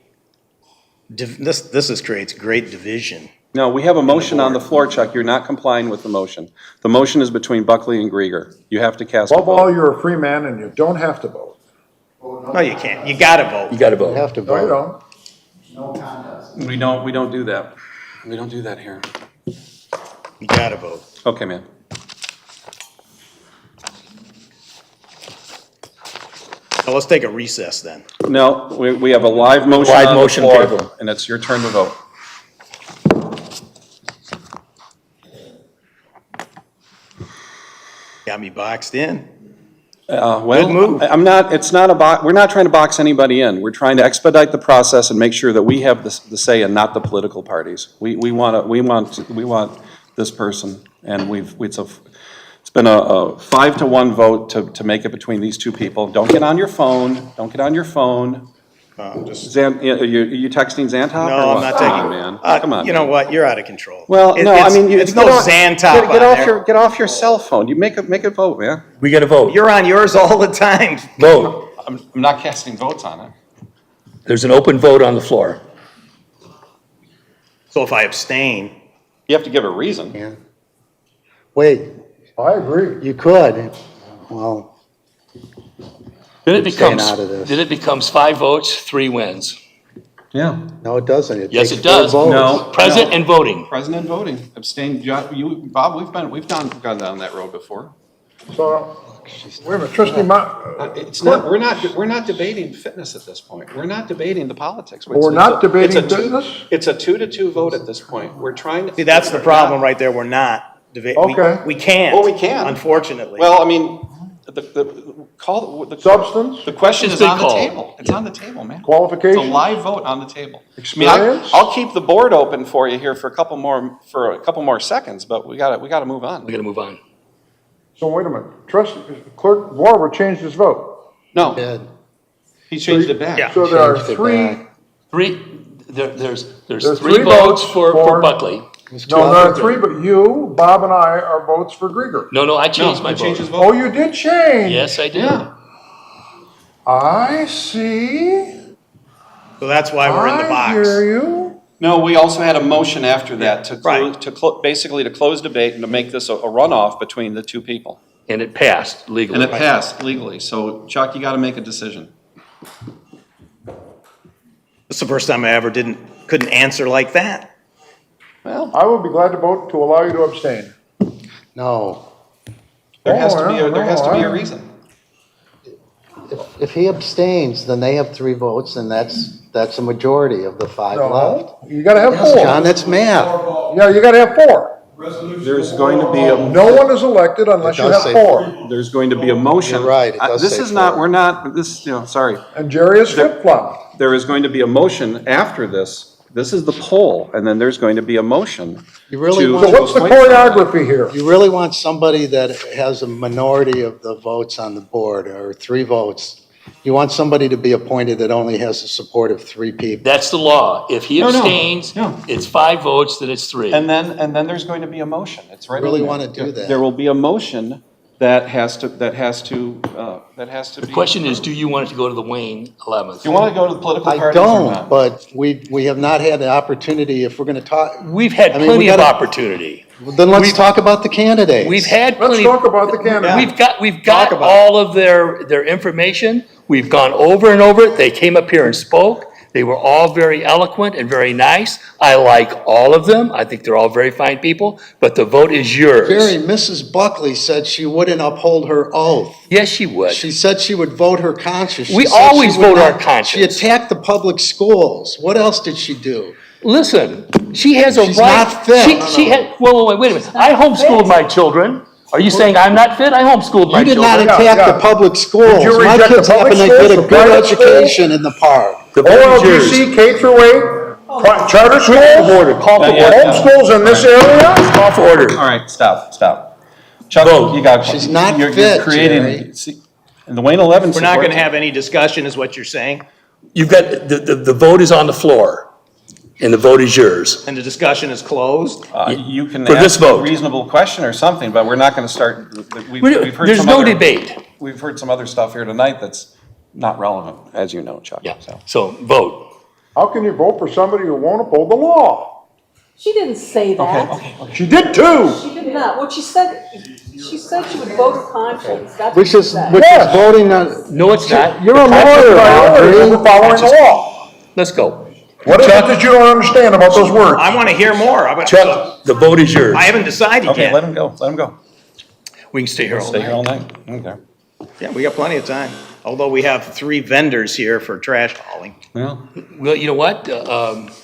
this creates great division. No, we have a motion on the floor, Chuck, you're not complying with the motion. The motion is between Buckley and Grieger. You have to cast a Above all, vote. you're a free man and you don't have to vote. No, you can't. You got to vote. You got to You vote. have to No, you vote. don't. We don't do that. We don't do that here. You got to vote. Okay, man. So let's take a recess then. No, we have a live motion Live on the motion floor, table. and it's your turn to vote. Got me boxed in. Well, Good move. I'm not, we're not trying to box anybody in. We're trying to expedite the process and make sure that we have the say and not the political parties. We want this person, and it's It's been a 5-1 vote to make it between these two people. Don't get on your phone, don't get on your phone. Are you texting Xantop? No, I'm not taking. Come on, man, come on. You know what? You're out of control. Well, no, I mean, it's no Xantop on there. Get off your cell phone. You make a vote, man. We got to vote. You're on yours all the time. Vote. I'm not casting votes on it. There's an open vote on the floor. So if I abstain, You have to give a reason. Yeah. Wait, I agree. you could. Well, Then Staying out of this. Then it becomes 5 votes, 3 wins. Yeah. no, it doesn't. Yes, takes it does. 4 votes. No. Present and voting. President voting, abstain, Bob, we've gone down that road before. So, wait a minute, trustee It's not, we're not debating fitness at this point. We're not debating the politics. We're not debating fitness? It's a 2-2 vote at this point. We're trying to. see, that's the problem right there. We're not debating. Okay. We can't. Well, we can. Unfortunately. Well, I mean, the Substance, the question It's is on been the called. table. It's on the table, man. It's a qualifications, live vote on the table. I mean, experience? I'll keep the board open for you here for a couple more seconds, but we gotta move on. We got to move on. So wait a minute, trustee, Clerk Warber changed his vote. No, Did. he changed it back. Yeah. So there are Changed it 3, back. There's There's 3 3 votes votes for for- Buckley. no, there are 3, but you, Bob and I are votes for Grieger. No, I changed No, my he changed vote. his vote. Oh, you did change? Yes, I did. Yeah. I see. So that's why we're in the I box. hear you. No, we also had a motion after that to Right. basically to close debate and to make this a runoff between the two people. And it passed legally. And it passed legally. So Chuck, you gotta make a decision. It's the first time I ever couldn't answer like that. Well, I will be glad to vote to allow you to abstain. No. there has to be a I- reason. If he abstains, then they have 3 votes, and that's a majority of the 5 left. No, you gotta have Yes, 4. John, that's math. Yeah, you gotta have 4. There's going to be No one is elected unless It you does have say 4. there's going to be a motion. You're right, it does This say is not, 4. we're not, sorry. And Jerry is flip-flopped. There is going to be a motion after this. This is the poll, and then there's going to be a motion. You really to- want- So what's the choreography here? You really want somebody that has a minority of the votes on the board, or 3 votes. You want somebody to be appointed that only has the support of 3 people. That's the law. If he No, abstains, no. it's 5 votes, then it's 3. And then there's going to be a motion. It's right. Really in there. wanna do that. There will be a motion that has to be. The question is, do you want it to go to the Wayne 11th? You want to go to the political I parties or don't, not? but we have not had the opportunity, if we're gonna talk, We've had I mean, plenty we of gotta- opportunity. then let's talk about the candidates. We've had Let's plenty. talk about the candidate. We've got about all of their information. We've gone over and over it. They came up here and spoke. They were all very eloquent and very nice. I like all of them. I think they're all very fine people, but the vote is yours. Jerry, Mrs. Buckley said she wouldn't uphold her oath. Yes, she would. She said she would vote her conscience. She We said she always would vote our not- conscience. She attacked the public schools. What else did she do? Listen, she has a right. She's not fit. She had, wait a minute. I homeschooled my children. Are you saying I'm not fit? I homeschooled my You did children. not attack yeah. the public schools. you My reject the kids happen public to get schools, a the good private education in the park. The vote is yours. OLGC, K-8, charter schools, Call for order. homeschools in this area? Call for order. All right, stop. Chuck, Vote. you got. She's not you're fit, creating. Jerry. See, and the Wayne 11. We're not supports gonna it. have any discussion, is what you're saying, You've got, the vote is on the floor, and the vote is yours. and the discussion is closed? You can For this ask a vote. reasonable question or something, but we're not going to start. We've heard There's some no other- debate. We've heard some other stuff here tonight that's not relevant, as you know, Chuck. Yeah, So. so vote. How can you vote for somebody who won't uphold the law? She didn't say that. She did too. She did not. What she said she would vote her conscience. That's what Which she is said. Yes. voting on, No, it's not. you're a lawyer, We're Audrey. following the law. Let's go. What is it that you don't understand about those words? I wanna hear more. Chuck, the vote is yours. I haven't decided Okay, yet. let him go. Let him go. We can stay here all Stay here night. all night. Okay. Yeah, we got plenty of time, although we have 3 vendors here for trash hauling. Well, Well, you know what?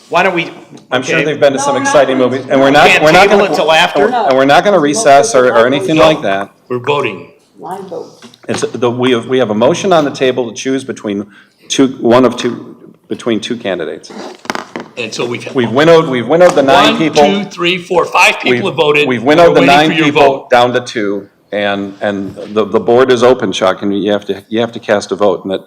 Why don't we? I'm sure okay, they've been to some No, we're not exciting going movies, to. and we're not. Can't We're not table going it till after? And we're not going to recess or anything like that. We're voting. Live vote. We have a motion on the table to choose between between two candidates. And so we've. We've winnowed the 9 people. 1, 2, 3, 4, 5 people have voted. We've winnowed We're the waiting 9 for your people vote. down to 2. And the board is open, Chuck, and you have to cast a vote. And that,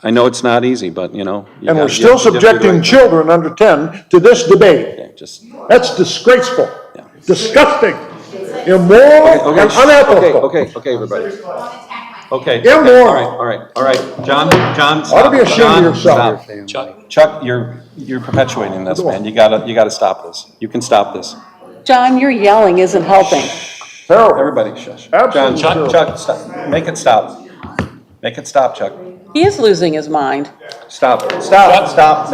I know it's not easy, but, you know. you And we're got- you still have to do the subjecting right thing. children under 10 to this debate. Okay, just. That's disgraceful, Yeah. disgusting, immoral, Okay, and shh, unethical. okay, everybody. Okay. Immoral. All right. John, Ought stop. to be ashamed John, of yourself. stop. Chuck, you're perpetuating this, man. You gotta stop this. You can stop this. John, your yelling isn't helping. Terrible. Everybody shush. Absolutely John, terrible. Chuck, stop. Make it stop. Make it stop, Chuck. He is losing his mind. Stop. Make Chuck, the stop.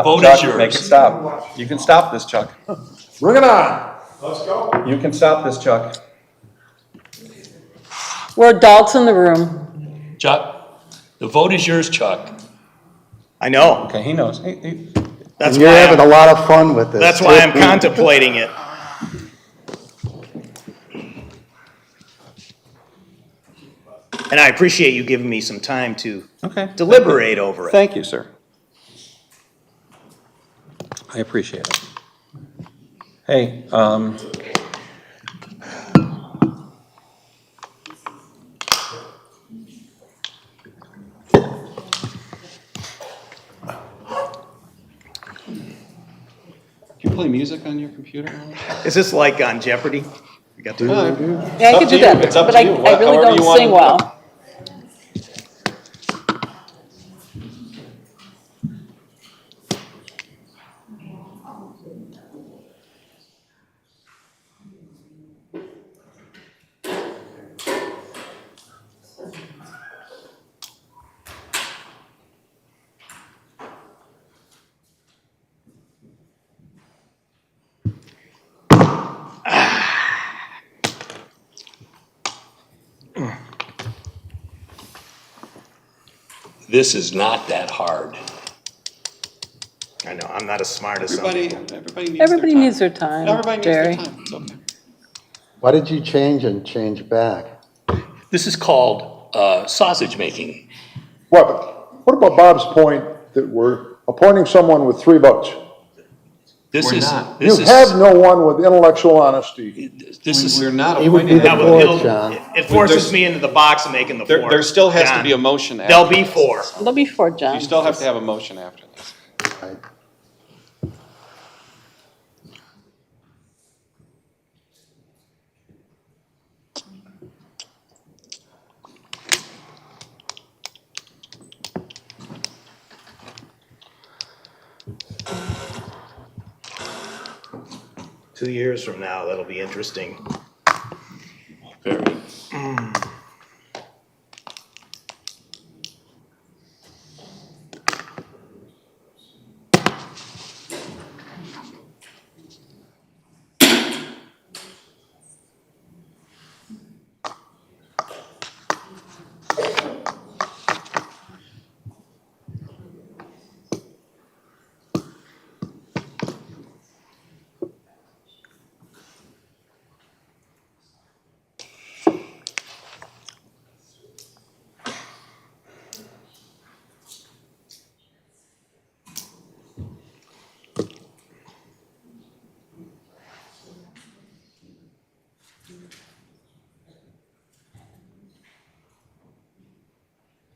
vote Chuck, is yours. make it stop. You can stop this, Chuck. Bring it on. You can stop this, Chuck. We're adults in the room. Chuck, the vote is yours, Chuck. I know. Okay, he knows. That's You're why having a I'm, lot of fun with this. that's why I'm contemplating it. And I appreciate you giving me some time to Okay. deliberate over it. Thank you, sir. I appreciate it. Hey, can you play music on your computer? Is this like on Jeopardy? We got to. Yeah, I could do that, It's up but to I you. I really However you don't wanna sing do it. well. This is not that hard. I know, I'm not as smart as some. Everybody needs their time, Jerry. It's okay. Why did you change and change back? This is called sausage making. What about Bob's point that we're appointing someone with 3 votes? This We're is, not. You this is, have no one with intellectual honesty. this is, We're not He would be appointing the that. That would- fourth, it'll- John. It forces me into the box of making the four. There still has to John, be a motion after. There'll be 4. There'll be 4, John. You still have to have a motion after this. Two years from now, that'll be interesting. very.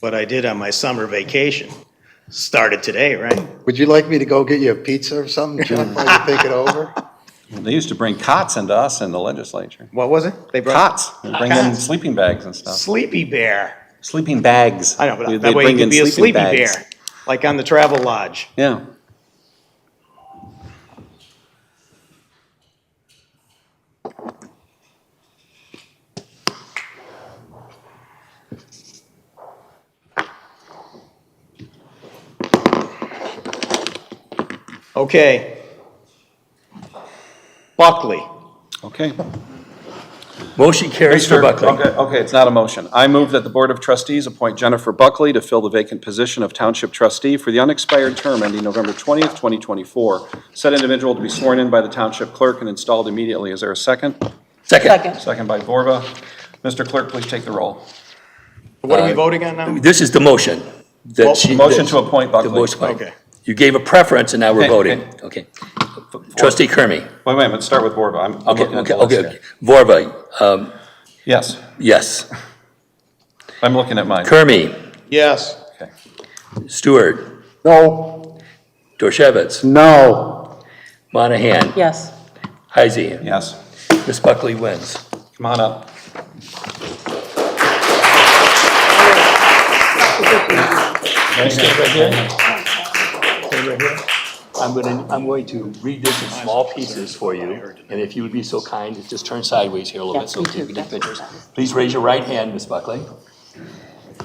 What I did on my summer vacation started today, right? Would you like me to go get you a pizza or something, Chuck, while you think it over? They used to bring cots into us in the legislature. What was it? They brought Cots. They bring in Cots. sleeping bags and stuff. Sleepy Bear. Sleeping bags. I know, but They'd that way bring you in could be a sleeping sleepy bags. bear, like on the Travel Lodge. Yeah. Okay. Buckley. Okay. Motion carries for Buckley. Okay, it's not a motion. I move that the Board of Trustees appoint Jennifer Buckley to fill the vacant position of Township Trustee for the unexpired term ending November 20th, 2024. Said individual to be sworn in by the Township Clerk and installed immediately. Is there a second? Second. Second by Vorba. Mr. Clerk, please take the roll. What are we voting on now? This is the motion. that she- Motion to appoint Buckley. The motion. Okay. You gave a preference and now we're Okay, voting. Okay. Trustee Kermy. Wait, let's start with Borba. I'm Okay, looking at the okay, list okay. here. Vorba, Yes, yes. I'm looking at mine. Kermy, Yes. Okay. Stewart, No. Dorshevitz, No. Monahan, Yes. Heisey. Yes, Ms. Buckley wins. come on up. Can you stand right here? Stand right here. I'm going to read this in small pieces for you, and if you would be so kind, just turn sideways here a little bit so Yes, me you too. can get pictures. Please raise your right hand, Ms. Buckley.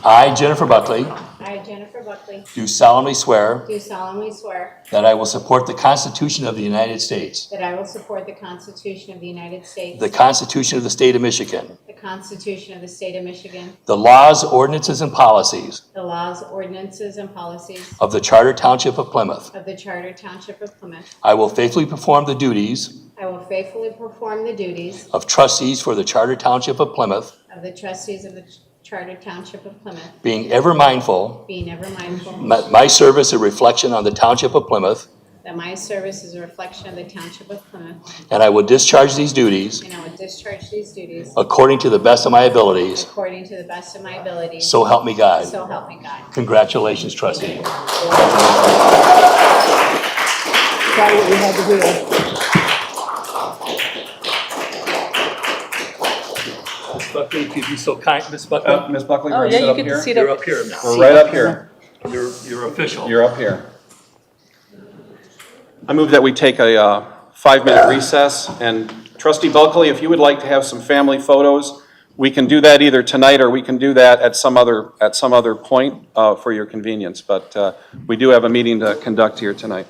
I, Jennifer Buckley, I, Jennifer Buckley, do solemnly swear do solemnly swear that I will support the Constitution of the United States, that I will support the Constitution of the United States, the Constitution of the State of Michigan, the Constitution of the State of Michigan, the laws, ordinances, and policies the laws, ordinances, and policies of the Charter Township of Plymouth. of the Charter Township of Plymouth. I will faithfully perform the duties I will faithfully perform the duties of trustees for the Charter Township of Plymouth, of the trustees of the Charter Township of Plymouth, being ever mindful being ever mindful my service a reflection on the Township of Plymouth, that my service is a reflection of the Township of Plymouth, and I will discharge these duties and I will discharge these duties according to the best of my abilities, according to the best of my ability. so help me God. So help me God. Congratulations, trustee. Sorry what we had to do. Ms. Buckley, if you'd be so kind, Ms. Buckley. Ms. Buckley, Oh, we're yeah, gonna you sit get up to here. see You're the, up here now. We're right up here. You're official. You're up here. I move that we take a 5-minute recess, and Trustee Bulkley, if you would like to have some family photos, we can do that either tonight or we can do that at some other point for your convenience. But we do have a meeting to conduct here tonight.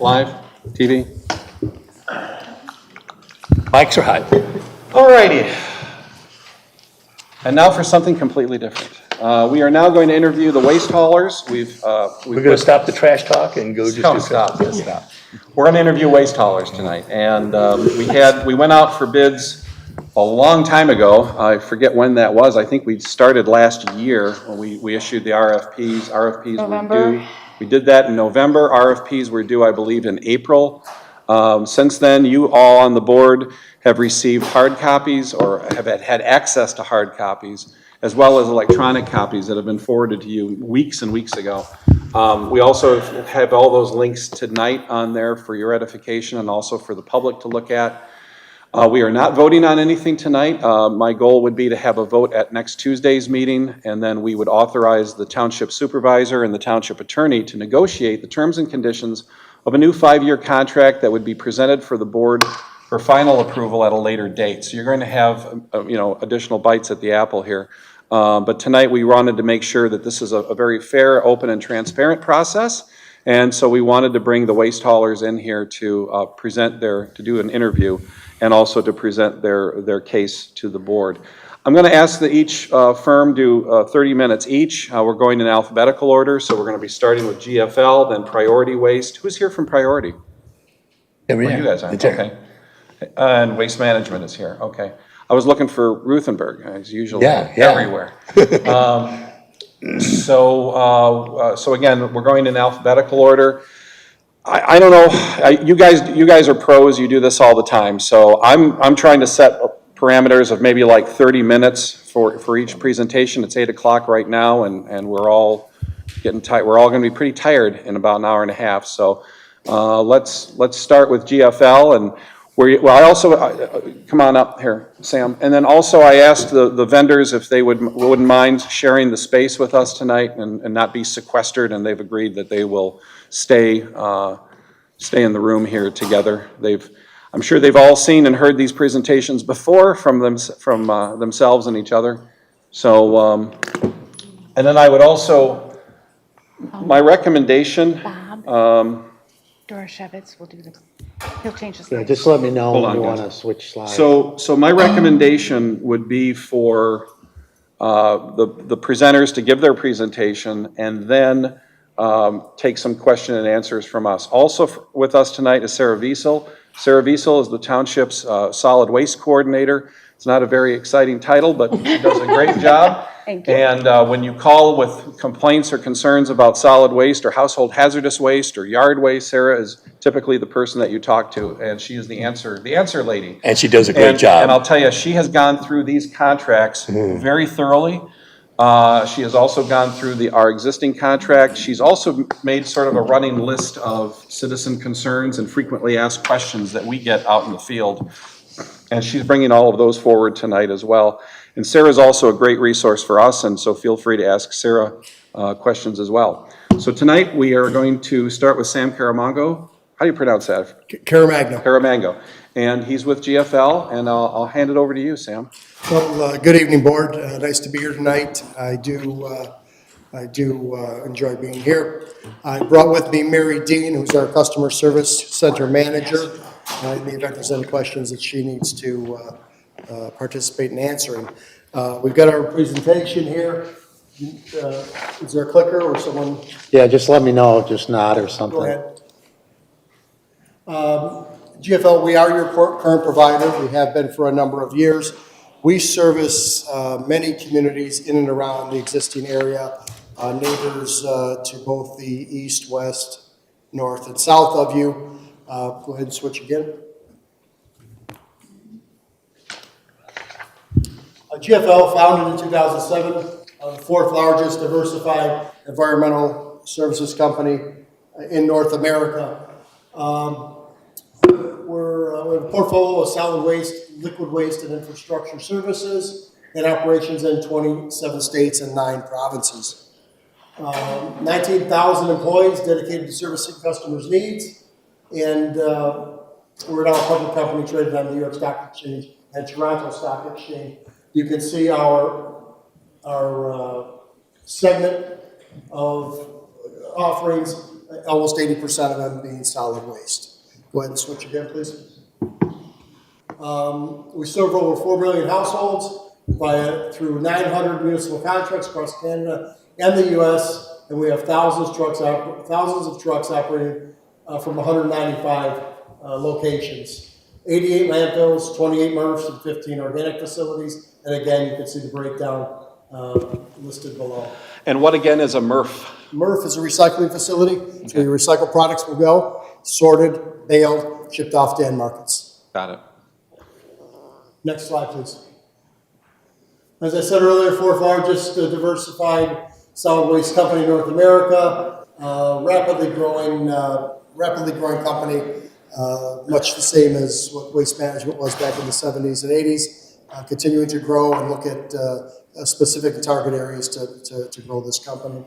Live, TV? Mics are hot. All righty. And now for something completely different. We are now going to interview the waste haulers. We're We're going to stop the trash talk and go just do. Stop. We're going to interview waste haulers tonight, and we went out for bids a long time ago. I forget when that was. I think we started last year when we issued the RFPs. RFPs were due. We did that in November. RFPs were due, I believe, in April. Since then, you all on the board have received hard copies or have had access to hard copies, as well as electronic copies that have been forwarded to you weeks and weeks ago. We also have all those links tonight on there for your edification and also for the public to look at. We are not voting on anything tonight. My goal would be to have a vote at next Tuesday's meeting, and then we would authorize the township supervisor and the township attorney to negotiate the terms and conditions of a new 5-year contract that would be presented for the board for final approval at a later date. So you're going to have, additional bites at the apple here. But tonight we wanted to make sure that this is a very fair, open, and transparent process. And so we wanted to bring the waste haulers in here to to do an interview and also to present their case to the board. I'm going to ask that each firm do 30 minutes each. We're going in alphabetical order, so we're going to be starting with GFL, then Priority Waste. Who's here from Priority? Well, you guys are, okay. And Waste Management is here, okay. I was looking for Ruthenberg, he's usually everywhere. So again, we're going in alphabetical order. I don't know, you guys are pros, you do this all the time, so I'm trying to set parameters of maybe like 30 minutes for each presentation. It's 8 o'clock right now, and we're all getting tired. We're all going to be pretty tired in about an hour and a half, so let's start with GFL. And I also, come on up here, Sam. And then also I asked the vendors if they wouldn't mind sharing the space with us tonight and not be sequestered, and they've agreed that they will stay in the room here together. I'm sure they've all seen and heard these presentations before from themselves and each other. So, and then I would also, my recommendation. Dorashevitz will do he'll change the slides. Yeah, just let me know Hold when on, you guys. want to switch slides. So my recommendation would be for the presenters to give their presentation and then take some question and answers from us. Also with us tonight is Sarah Wiesel. Sarah Wiesel is the township's solid waste coordinator. It's not a very exciting title, but she does a great job. Thank you. And when you call with complaints or concerns about solid waste or household hazardous waste or yard waste, Sarah is typically the person that you talk to, and she is the answer lady. And she does a great job. And I'll tell you, she has gone through these contracts very thoroughly. She has also gone through our existing contract. She's also made sort of a running list of citizen concerns and frequently asked questions that we get out in the field. And she's bringing all of those forward tonight as well. And Sarah's also a great resource for us, and so feel free to ask Sarah questions as well. So tonight we are going to start with Sam Caramango. How do you pronounce that? Caramango. Caramango. And he's with GFL, and I'll hand it over to you, Sam. Well, good evening, board. Nice to be here tonight. I do enjoy being here. I brought with me Mary Dean, who's our customer service center manager. In the event there's any questions that she needs to participate in answering. We've got our presentation here. Is there a clicker or someone? Yeah, just let me know, just nod or something. Go ahead. GFL, we are your current provider. We have been for a number of years. We service many communities in and around the existing area, neighbors to both the east, west, north, and south of you. Go ahead and switch again. GFL, founded in 2007, the fourth largest diversified environmental services company in North America. We have a portfolio of solid waste, liquid waste, and infrastructure services and operations in 27 states and 9 provinces. 19,000 employees dedicated to servicing customers' needs, and we're now a public company traded on the New York Stock Exchange and Toronto Stock Exchange. You can see our segment of offerings almost 80% of them being solid waste. Go ahead and switch again, please. We serve over 4 million households through 900 municipal contracts across Canada and the U.S., and we have thousands of trucks operating from 195 locations. 88 landfills, 28 MRFs, and 15 organic facilities. And again, you can see the breakdown listed below. And what again is a MRF? MRF is a recycling facility. So your recycled products will go sorted, baled, shipped off to end markets. Got it. Next slide, please. As I said earlier, fourth largest diversified solid waste company in North America, rapidly growing company, much the same as what Waste Management was back in the 70s and 80s, continuing to grow and look at specific and target areas to grow this company.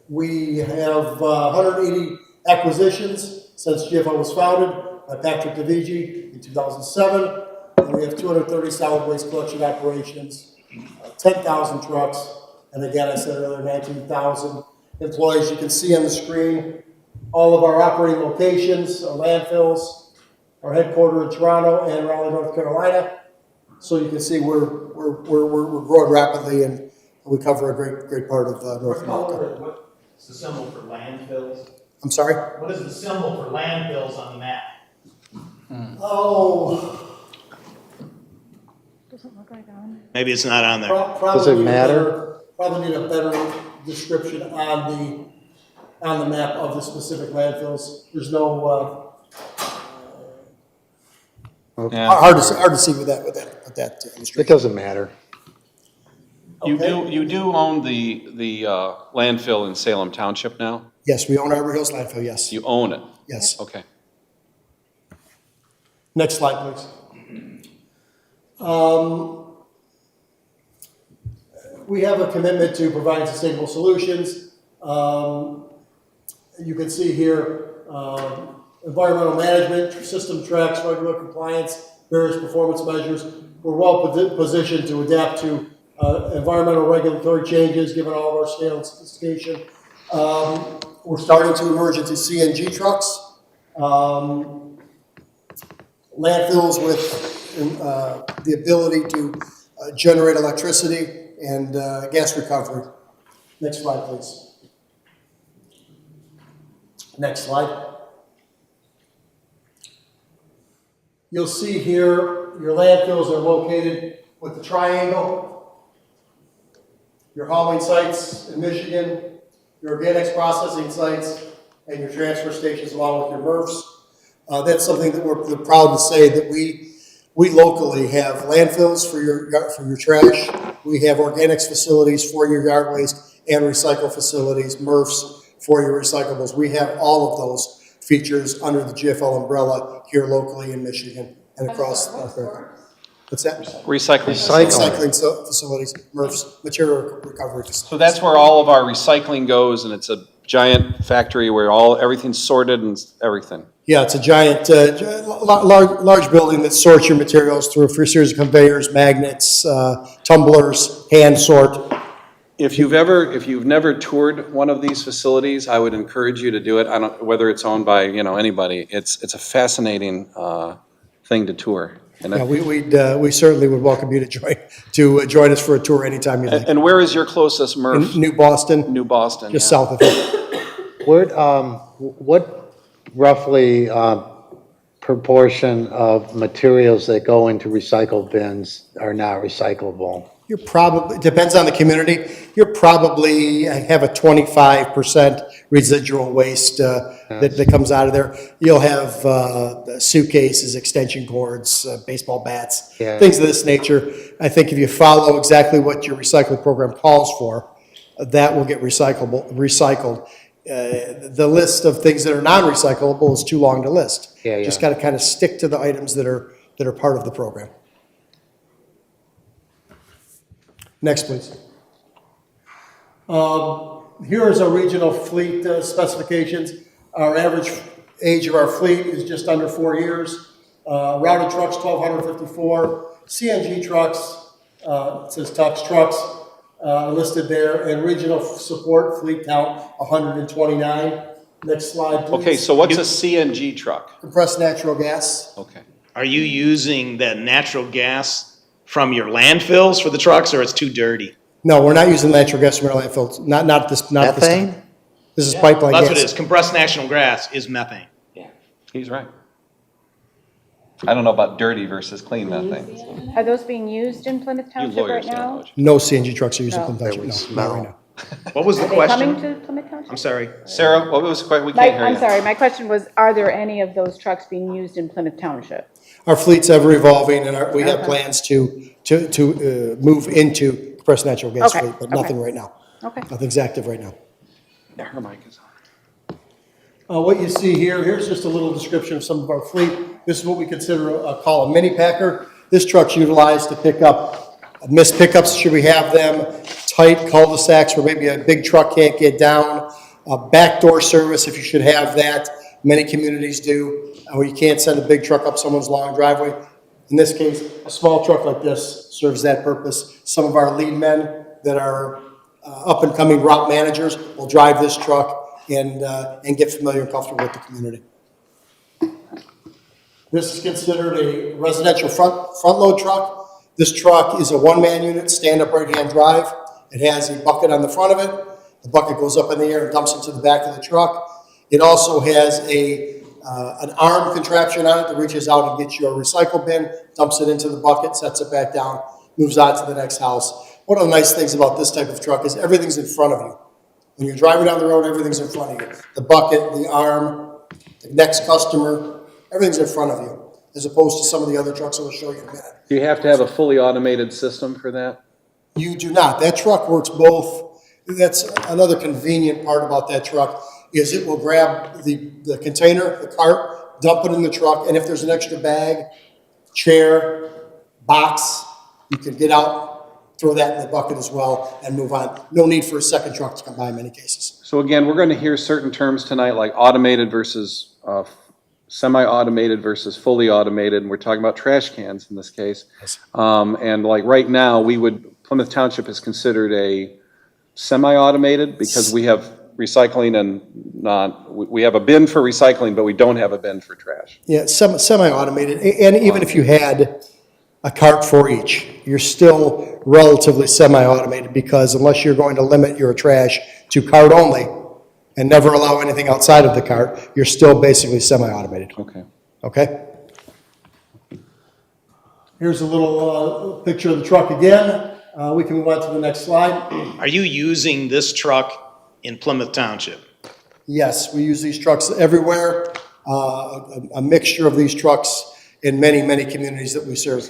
We have 180 acquisitions since GFL was founded by Patrick DeVigi in 2007. And we have 230 solid waste collection operations, 10,000 trucks, and again, I said earlier, 19,000 employees. You can see on the screen all of our operating locations, our landfills, our headquarters in Toronto and Raleigh, North Carolina. So you can see we're growing rapidly, and we cover a great part of North America. What's the symbol for landfills? I'm sorry? What is the symbol for landfills on the map? Oh. Doesn't look like on. Maybe it's not on there. Does it matter? Probably need a better description on the map of the specific landfills. There's no, hard to see with that illustration. It doesn't matter. You do own the landfill in Salem Township now? Yes, we own Arbor Hills landfill, yes. You own it? Yes. Okay. Next slide, please. We have a commitment to providing sustainable solutions. You can see here environmental management, system tracks, regular compliance, various performance measures. We're well positioned to adapt to environmental regulatory changes given all of our scale and sophistication. We're starting to emerge into CNG trucks, landfills with the ability to generate electricity and gas recovery. Next slide, please. Next slide. You'll see here your landfills are located with the triangle. Your hauling sites in Michigan, your organics processing sites, and your transfer stations along with your MRFs. That's something that we're proud to say that we locally have landfills for your trash. We have organics facilities for your yard waste and recycle facilities, MRFs for your recyclables. We have all of those features under the GFL umbrella here locally in Michigan and across North America. What's that? Recycling. Recycling facilities, MRFs, material recovery facilities. So that's where all of our recycling goes, and it's a giant factory where everything's sorted and everything. Yeah, it's a giant, large building that sorts your materials through a series of conveyors, magnets, tumblers, hand sort. If you've never toured one of these facilities, I would encourage you to do it. I don't, whether it's owned by anybody. It's a fascinating thing to tour. And Yeah, we certainly would welcome you to join us for a tour anytime you like. And where is your closest MRF? New Boston. New Boston, Just south of here. What roughly proportion of materials that go into recycle bins are not recyclable? You're probably, depends on the community, you're probably have a 25% residual waste that comes out of there. You'll have suitcases, extension cords, baseball bats, things of this nature. I think if you follow exactly what your recycling program calls for, that will get recycled. The list of things that are non-recyclable is too long to list. Just got to kind of stick to the items that are part of the program. Next, please. Here is our regional fleet specifications. Our average age of our fleet is just under 4 years. Routed trucks, 1,254. CNG trucks, it says Tux trucks, listed there, and regional support fleet count 129. Next slide, please. Okay, so what's a CNG truck? Compressed natural gas. Okay. Are you using that natural gas from your landfills for the trucks, or it's too dirty? No, we're not using natural gas from our landfills, not this time. Methane? This is pipeline gas. That's what it is. Compressed natural gas is methane. He's right. I don't know about dirty versus clean methane. Are those being used in Plymouth You Township right lawyers don't now? know. No CNG trucks are used in No. Plymouth Township, no, not right now. What was the Are they coming question? to Plymouth Township? I'm sorry. Sarah, what was the question? We can't hear you. I'm sorry, my question was, are there any of those trucks being used in Plymouth Township? Our fleet's ever evolving, and we have plans to move into compressed natural gas Okay, fleet, but okay. nothing right now. Okay. Nothing's active right now. Yeah, her mic is on. What you see here, here's just a little description of some of our fleet. This is what we call a mini packer. This truck's utilized to pick up missed pickups, should we have them, tight cul-de-sacs where maybe a big truck can't get down, backdoor service if you should have that. Many communities do, where you can't send a big truck up someone's long driveway. In this case, a small truck like this serves that purpose. Some of our lead men that are up-and-coming route managers will drive this truck and get familiar and comfortable with the community. This is considered a residential front-load truck. This truck is a one-man unit, stand-up right-hand drive. It has a bucket on the front of it. The bucket goes up in the air and dumps into the back of the truck. It also has an arm contraption on it that reaches out and gets you a recycle bin, dumps it into the bucket, sets it back down, moves on to the next house. One of the nice things about this type of truck is everything's in front of you. When you're driving down the road, everything's in front of you. The bucket, the arm, the next customer, everything's in front of you, as opposed to some of the other trucks I will show you in a minute. Do you have to have a fully automated system for that? You do not. That truck works both. That's another convenient part about that truck, is it will grab the container, the cart, dump it in the truck, and if there's an extra bag, chair, box, you can get out, throw that in the bucket as well, and move on. No need for a second truck to come by in many cases. So again, we're going to hear certain terms tonight, like automated versus semi-automated versus fully automated, and we're talking about trash cans in this case. Yes. And like right now, Plymouth Township is considered a semi-automated because we have recycling and we have a bin for recycling, but we don't have a bin for trash. Yeah, semi-automated, and even if you had a cart for each, you're still relatively semi-automated, because unless you're going to limit your trash to cart only and never allow anything outside of the cart, you're still basically semi-automated. Okay. Okay? Here's a little picture of the truck again. We can move on to the next slide. Are you using this truck in Plymouth Township? Yes, we use these trucks everywhere, a mixture of these trucks in many, many communities that we serve.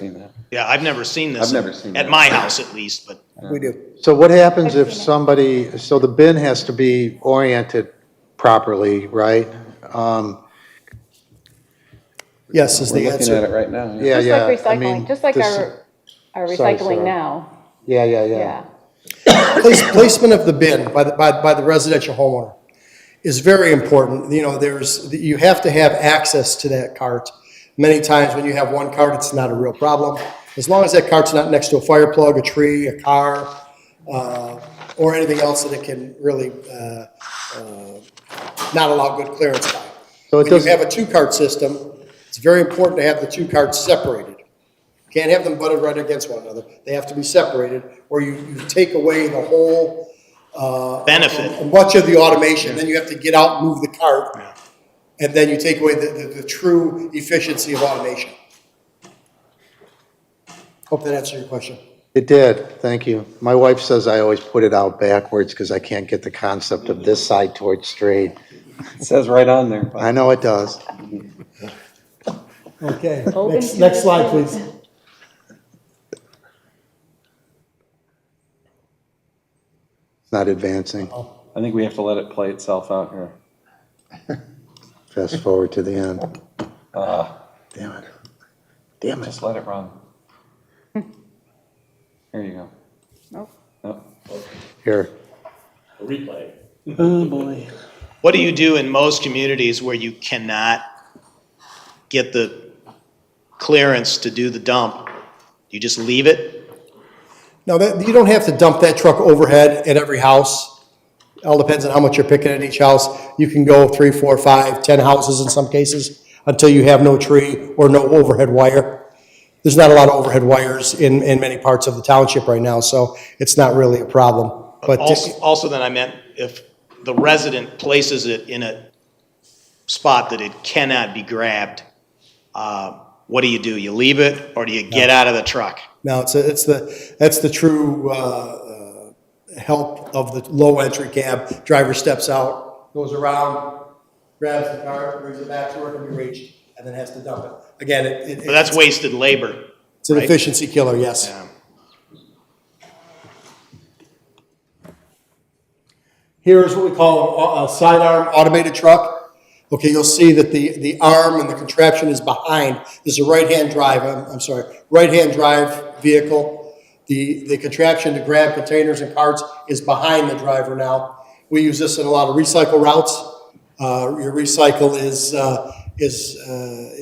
Yeah, I've never seen this. I've never seen At that. my house, at least, but We do. So what happens if somebody, so the bin has to be oriented properly, right? Yes, is We're the looking answer. at it right now. Yeah, Just yeah. like I mean, recycling, just like this- our Sorry, recycling Sarah. now. Yeah, yeah, Yeah. yeah. Placement of the bin by the residential homeowner is very important. You know, you have to have access to that cart. Many times when you have one cart, it's not a real problem. As long as that cart's not next to a fire plug, a tree, a car, or anything else that it can really not allow good clearance by. So it When you doesn't- have a two-cart system, it's very important to have the two carts separated. You can't have them butted right against one another. They have to be separated, or you take away the whole benefit. much of the automation. Then you have to get out and move the cart, and then you take away the true efficiency of automation. Hope that answered your question. It did, thank you. My wife says I always put it out backwards because I can't get the concept of this side towards straight. It says right on there. I know it does. Okay, Open next to slide, the- please. It's not advancing. I think we have to let it play itself out here. Fast forward to the end. Damn it. Damn it. Just let it run. Here you go. Nope. Oh. Here. Oh, boy. What do you do in most communities where you cannot get the clearance to do the dump? You just leave it? Now, you don't have to dump that truck overhead at every house. It all depends on how much you're picking at each house. You can go 3, 4, 5, 10 houses in some cases until you have no tree or no overhead wire. There's not a lot of overhead wires in many parts of the township right now, so it's not really a problem. But Also then I meant if the resident places it in a spot that it cannot be grabbed, what do? You leave it, or do you get out of the truck? no, that's the true help of the low entry cab. Driver steps out, goes around, grabs the car, brings it back to where it can be reached, and then has to dump it. Again, But that's wasted labor. it's an right? efficiency killer, yes. Yeah. Here's what we call a sidearm automated truck. Okay, you'll see that the arm and the contraption is behind. This is a right-hand drive, right-hand drive vehicle. The contraption to grab containers and carts is behind the driver now. We use this in a lot of recycle routes. Your recycle is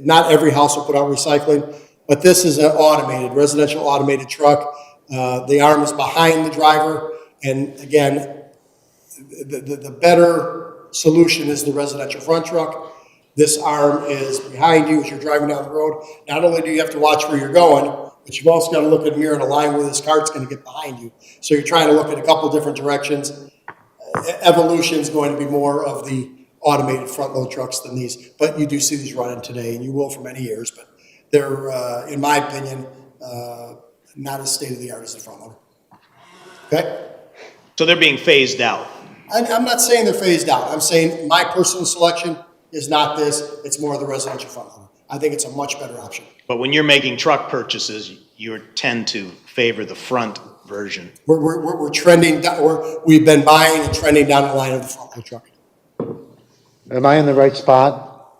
not every house will put out recycling, but this is an automated, residential automated truck. The arm is behind the driver, and again, the better solution is the residential front truck. This arm is behind you as you're driving down the road. Not only do you have to watch where you're going, but you've also got to look at the mirror and align where this cart's going to get behind you. So you're trying to look at a couple different directions. Evolution is going to be more of the automated front load trucks than these, but you do see these running today, and you will for many years, but they're, in my opinion, not as state-of-the-art as the front loader. Okay? So they're being phased out. I'm not saying they're phased out. I'm saying my personal selection is not this. It's more of the residential front loader. I think it's a much better option. But when you're making truck purchases, you tend to favor the front version. We're trending, we've been buying and trending down the line of the front load truck. Am I in the right spot?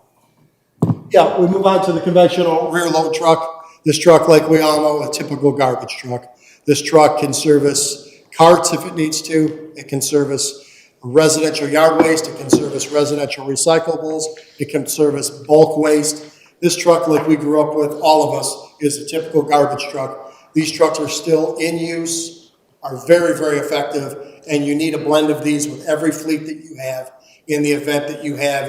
Yeah, we move on to the conventional rear load truck. This truck, like we all know, a typical garbage truck. This truck can service carts if it needs to. It can service residential yard waste. It can service residential recyclables. It can service bulk waste. This truck, like we grew up with, all of us, is a typical garbage truck. These trucks are still in use, are very, very effective, and you need a blend of these with every fleet that you have in the event that you have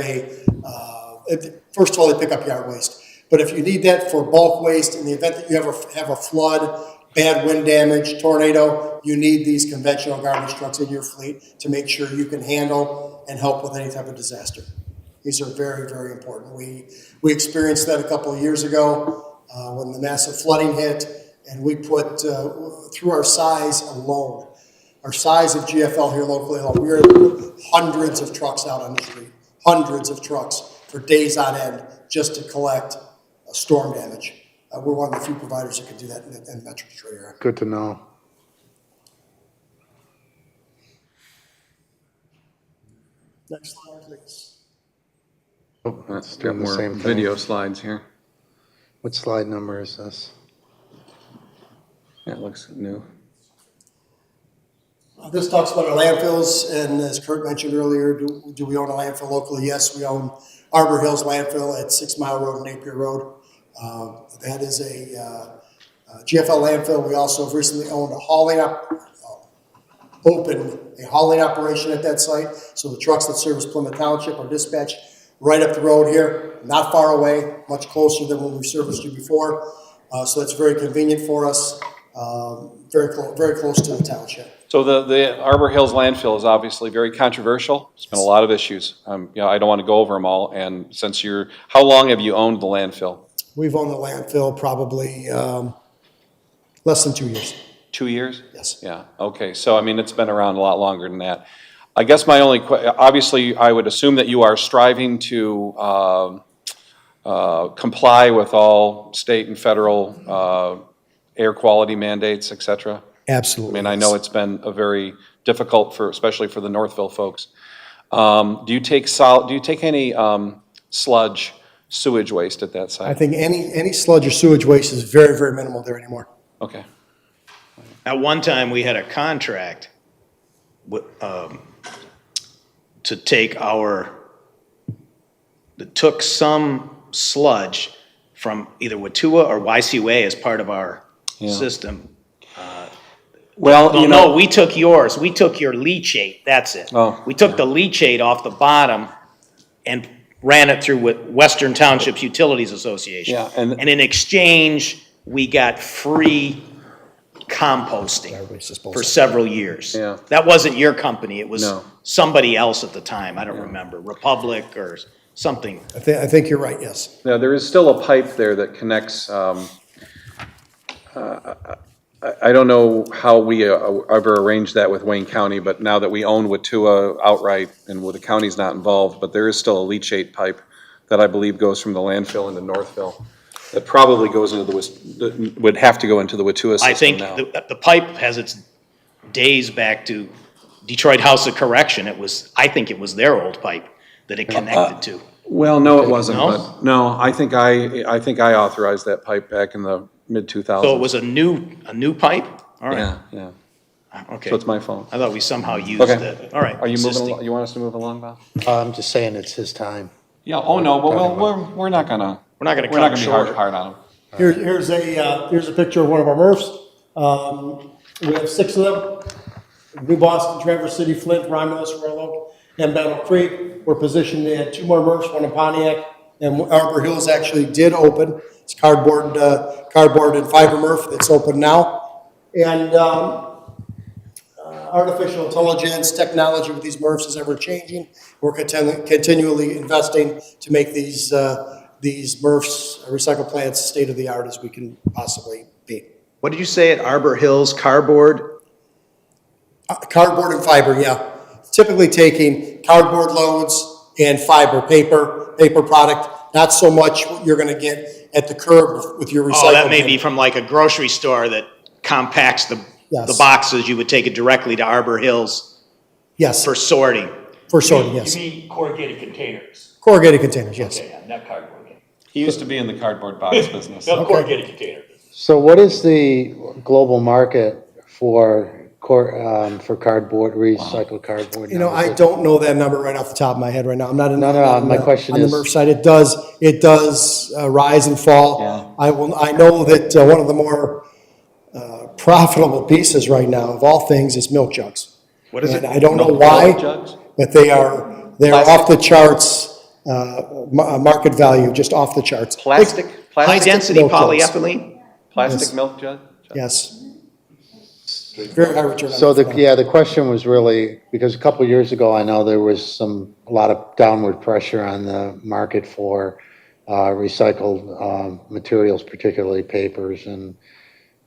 first of all, they pick up yard waste. But if you need that for bulk waste, in the event that you have a flood, bad wind damage, tornado, you need these conventional garbage trucks in your fleet to make sure you can handle and help with any type of disaster. These are very, very important. We experienced that a couple of years ago when the massive flooding hit, and we put, through our size alone, our size of GFL here locally alone, we were hundreds of trucks out on the street, hundreds of trucks for days on end just to collect storm damage. We're one of the few providers that can do that in the Metro Detroit area. Good to know. Next slide, please. Oh, Let's it's get doing the more same thing. video slides here. What slide number is this? Yeah, it looks new. This talks about our landfills, and as Kurt mentioned earlier, do we own a landfill locally? Yes, we own Arbor Hills Landfill at 6 Mile Road and Napier Road. That is a GFL landfill. We also have recently opened a hauling operation at that site. So the trucks that service Plymouth Township are dispatched right up the road here, not far away, much closer than when we serviced you before. So that's very convenient for us, very close to the township. So the Arbor Hills landfill is obviously very controversial. There's been a lot of issues. I don't want to go over them all. And since how long have you owned the landfill? We've owned the landfill probably less than 2 years. 2 years? Yes. Yeah, okay. So, it's been around a lot longer than that. I guess my only obviously, I would assume that you are striving to comply with all state and federal air quality mandates, et cetera. Absolutely. I know it's been a very difficult especially for the Northville folks. Do you take any sludge, sewage waste at that site? I think any sludge or sewage waste is very, very minimal there anymore. Okay. At one time, we had a contract to take that took some sludge from either Watua or YCWA as part of our system. Well, No, you know. no, we took yours. We took your leachate, that's it. Oh. We took the leachate off the bottom and ran it through with Western Townships Utilities Association. Yeah, and- And in exchange, we got free composting for several years. Yeah. That wasn't your company, it was No. somebody else at the time, I don't remember, Republic or something. I think you're right, yes. Now, there is still a pipe there that connects, I don't know how we ever arranged that with Wayne County, but now that we own Watua outright and the county's not involved, but there is still a leachate pipe that I believe goes from the landfill into Northville. That probably goes into would have to go into the Watua I system think now. the pipe has its days back to Detroit House of Correction. I think it was their old pipe that it connected to. Well, no, it wasn't, No? but, no, I think I authorized that pipe back in the mid-2000s. So it was a new pipe? All right, Yeah, okay. so it's my fault. I thought we somehow used Okay. it. All right. Are you moving, existing. you want us to move along, Bob? I'm just saying it's his time. Yeah, oh, no, but we're not gonna. We're not gonna We're not cut gonna be short. hard on them. Here's a picture of one of our MRFs. We have 6 of them. New Boston, Traverse City, Flint, Romulus, Royal Oak, and Battle Creek. We're positioned to add 2 more MRFs, one in Pontiac, and Arbor Hills actually did open. It's cardboard and fiber MRF that's open now. And artificial intelligence, technology with these MRFs is ever changing. We're continually investing to make these MRFs, recycle plants, state of the art as we can possibly be. What did you say at Arbor Hills, cardboard? Cardboard and fiber, yeah. Typically taking cardboard loads and fiber, paper product, not so much what you're gonna get at the curb with your recycle. Oh, that may bin. be from like a grocery store that compacts the Yes. boxes. You would take it directly to Arbor Hills Yes, for sorting. for sorting, yes. You mean corrugated containers? Corrugated containers, yes. Okay, not cardboard. He used to be in the cardboard box business. No, corrugated container. So what is the global market for cardboard, recycled cardboard? You know, now? I don't know that number right off the top of my head right now. I'm not in. No, my question on the is- MRF side. It does rise and fall. Yeah. I know that one of the more profitable pieces right now of all things is milk jugs. What is it? And I don't know Milk why, jugs? but they're off the charts, market value, just off the charts. Plastic High-density milk jugs. polyethylene? Plastic Yes. milk jug? Yes. Very high return. on So investment. the question was really, because a couple of years ago, I know there was a lot of downward pressure on the market for recycled materials, particularly papers,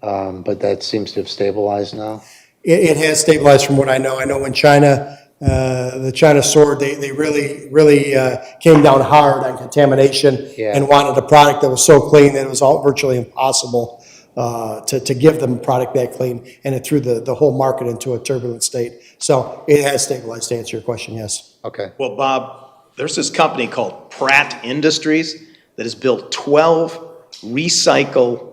but that seems to have stabilized now. It has stabilized from what I know. I know when China, the China sword, they really came down hard on contamination Yeah. and wanted a product that was so clean that it was all virtually impossible to give them a product that clean, and it threw the whole market into a turbulent state. So it has stabilized, to answer your question, yes. Okay. Well, Bob, there's this company called Pratt Industries that has built 12 recycle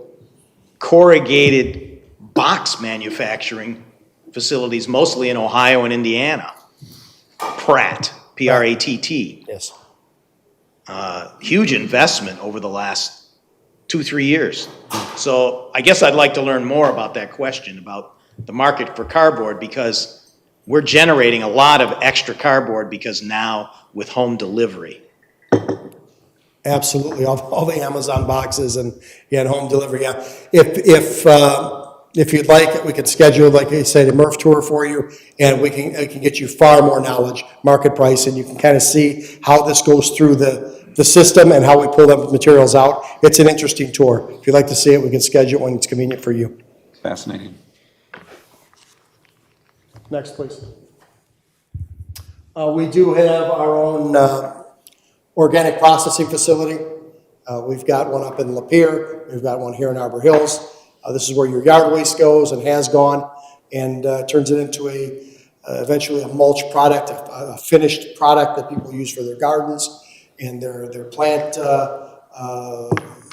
corrugated box manufacturing facilities, mostly in Ohio and Indiana. Pratt, P-R-A-T-T. Yes. Huge investment over the last 2-3 years. So I guess I'd like to learn more about that question, about the market for cardboard, because we're generating a lot of extra cardboard because now with home delivery. Absolutely, all the Amazon boxes and home delivery, yeah. If you'd like, we could schedule, like I said, a MRF tour for you, and we can get you far more knowledge, market price, and you can kind of see how this goes through the system and how we pull them materials out. It's an interesting tour. If you'd like to see it, we can schedule it when it's convenient for you. Fascinating. Next, please. We do have our own organic processing facility. We've got one up in Lapeer. We've got one here in Arbor Hills. This is where your yard waste goes and has gone, and turns it into eventually a mulch product, a finished product that people use for their gardens and their plant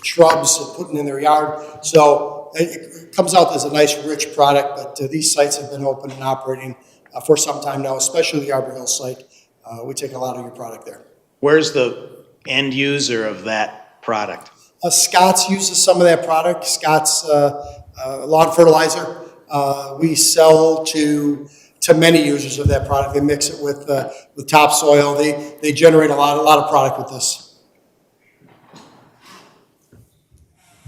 shrubs and putting in their yard. So it comes out as a nice, rich product, but these sites have been open and operating for some time now, especially the Arbor Hills site. We take a lot of your product there. Where's the end user of that product? Scott's uses some of that product. Scott's lawn fertilizer We sell to many users of that product. They mix it with topsoil. They generate a lot of product with this.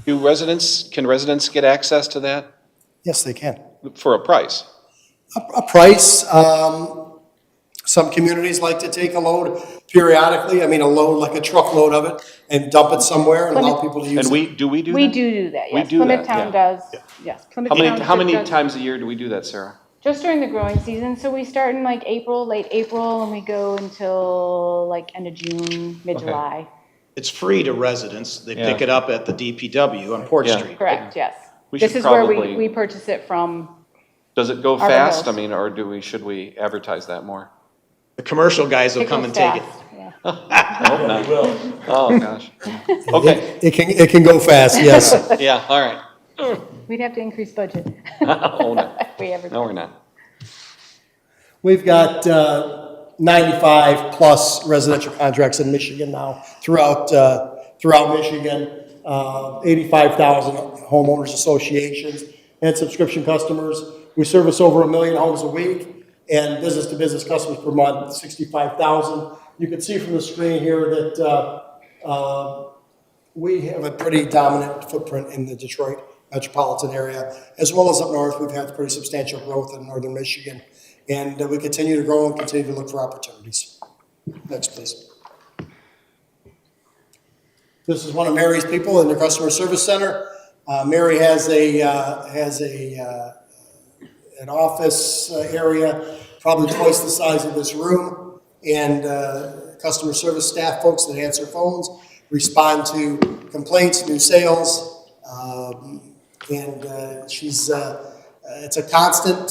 Can residents get access to that Yes, they can. for a price? A price, some communities like to take a load periodically, I mean, a load, like a truckload of it, and dump it somewhere and allow people to use And it. do we do that? We do that, We yes. do Plymouth that, Town yeah. does, yes. Plymouth How Township many does- times a year do we do that, Sarah? Just during the growing season, so we start in like April, late April, and we go until like end of June, mid-July. It's free to residents. They pick Yeah. it up at the DPW on Port Yeah. Street. Correct, yes. We This should is where probably- we purchase it from. Does it go Arbor fast? I Hills. mean, or should we advertise that more? The commercial guys will It come goes and take it. fast, yeah. I hope not. Oh, gosh. Okay, It can go fast, yes. yeah, all right. We'd have to increase budget. Oh, no. If we ever. No, we're not. We've got 95 plus residential contracts in Michigan now, throughout Michigan, 85,000 homeowners associations and subscription customers. We service over 1 million homes a week, and business-to-business customers per month, 65,000. You can see from the screen here that we have a pretty dominant footprint in the Detroit metropolitan area, as well as up north. We've had pretty substantial growth in northern Michigan, and we continue to grow and continue to look for opportunities. Next, please. This is one of Mary's people in the customer service center. Mary has an office area probably twice the size of this room, and customer service staff folks that answer phones, respond to complaints, new sales, and she's it's a constant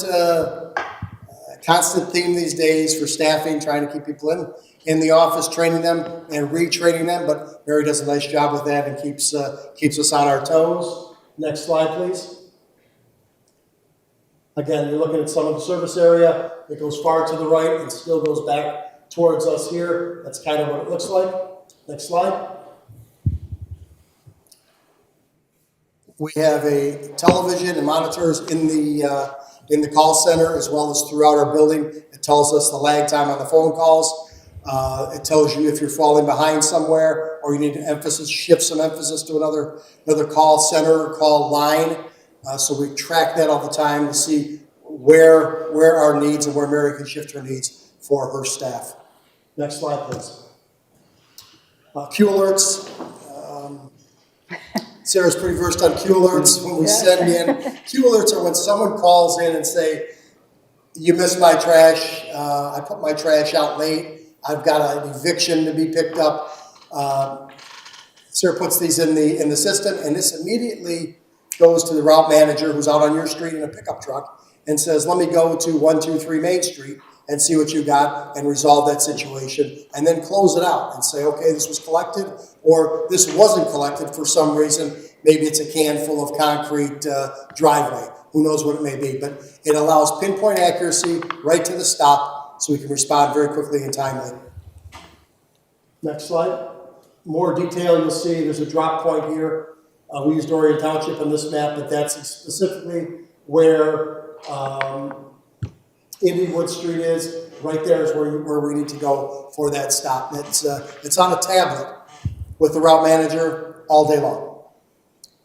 theme these days for staffing, trying to keep people in the office, training them and retraining them, but Mary does a nice job with that and keeps us on our toes. Next slide, please. Again, you're looking at some of the service area. It goes far to the right and still goes back towards us here. That's kind of what it looks like. Next slide. We have a television and monitors in the call center as well as throughout our building. It tells us the lag time on the phone calls. It tells you if you're falling behind somewhere or you need to shift some emphasis to another call center, call line. So we track that all the time to see where our needs and where Mary can shift her needs for her staff. Next slide, please. Q alerts. Sarah's pretty versed on Q alerts. When we send in, Q alerts are when someone calls in and say, you missed my trash, I put my trash out late, I've got an eviction to be picked up. Sarah puts these in the system, and this immediately goes to the route manager who's out on your street in a pickup truck and says, let me go to 123 Main Street and see what you got and resolve that situation, and then close it out and say, okay, this was collected, or this wasn't collected for some reason. Maybe it's a can full of concrete driveway. Who knows what it may be, but it allows pinpoint accuracy right to the stop so we can respond very quickly and timely. Next slide. More detail you'll see, there's a drop point here. We used Orion Township on this map, but that's specifically where Indianwood Street is. Right there is where we need to go for that stop. It's on a tablet with the route manager all day long.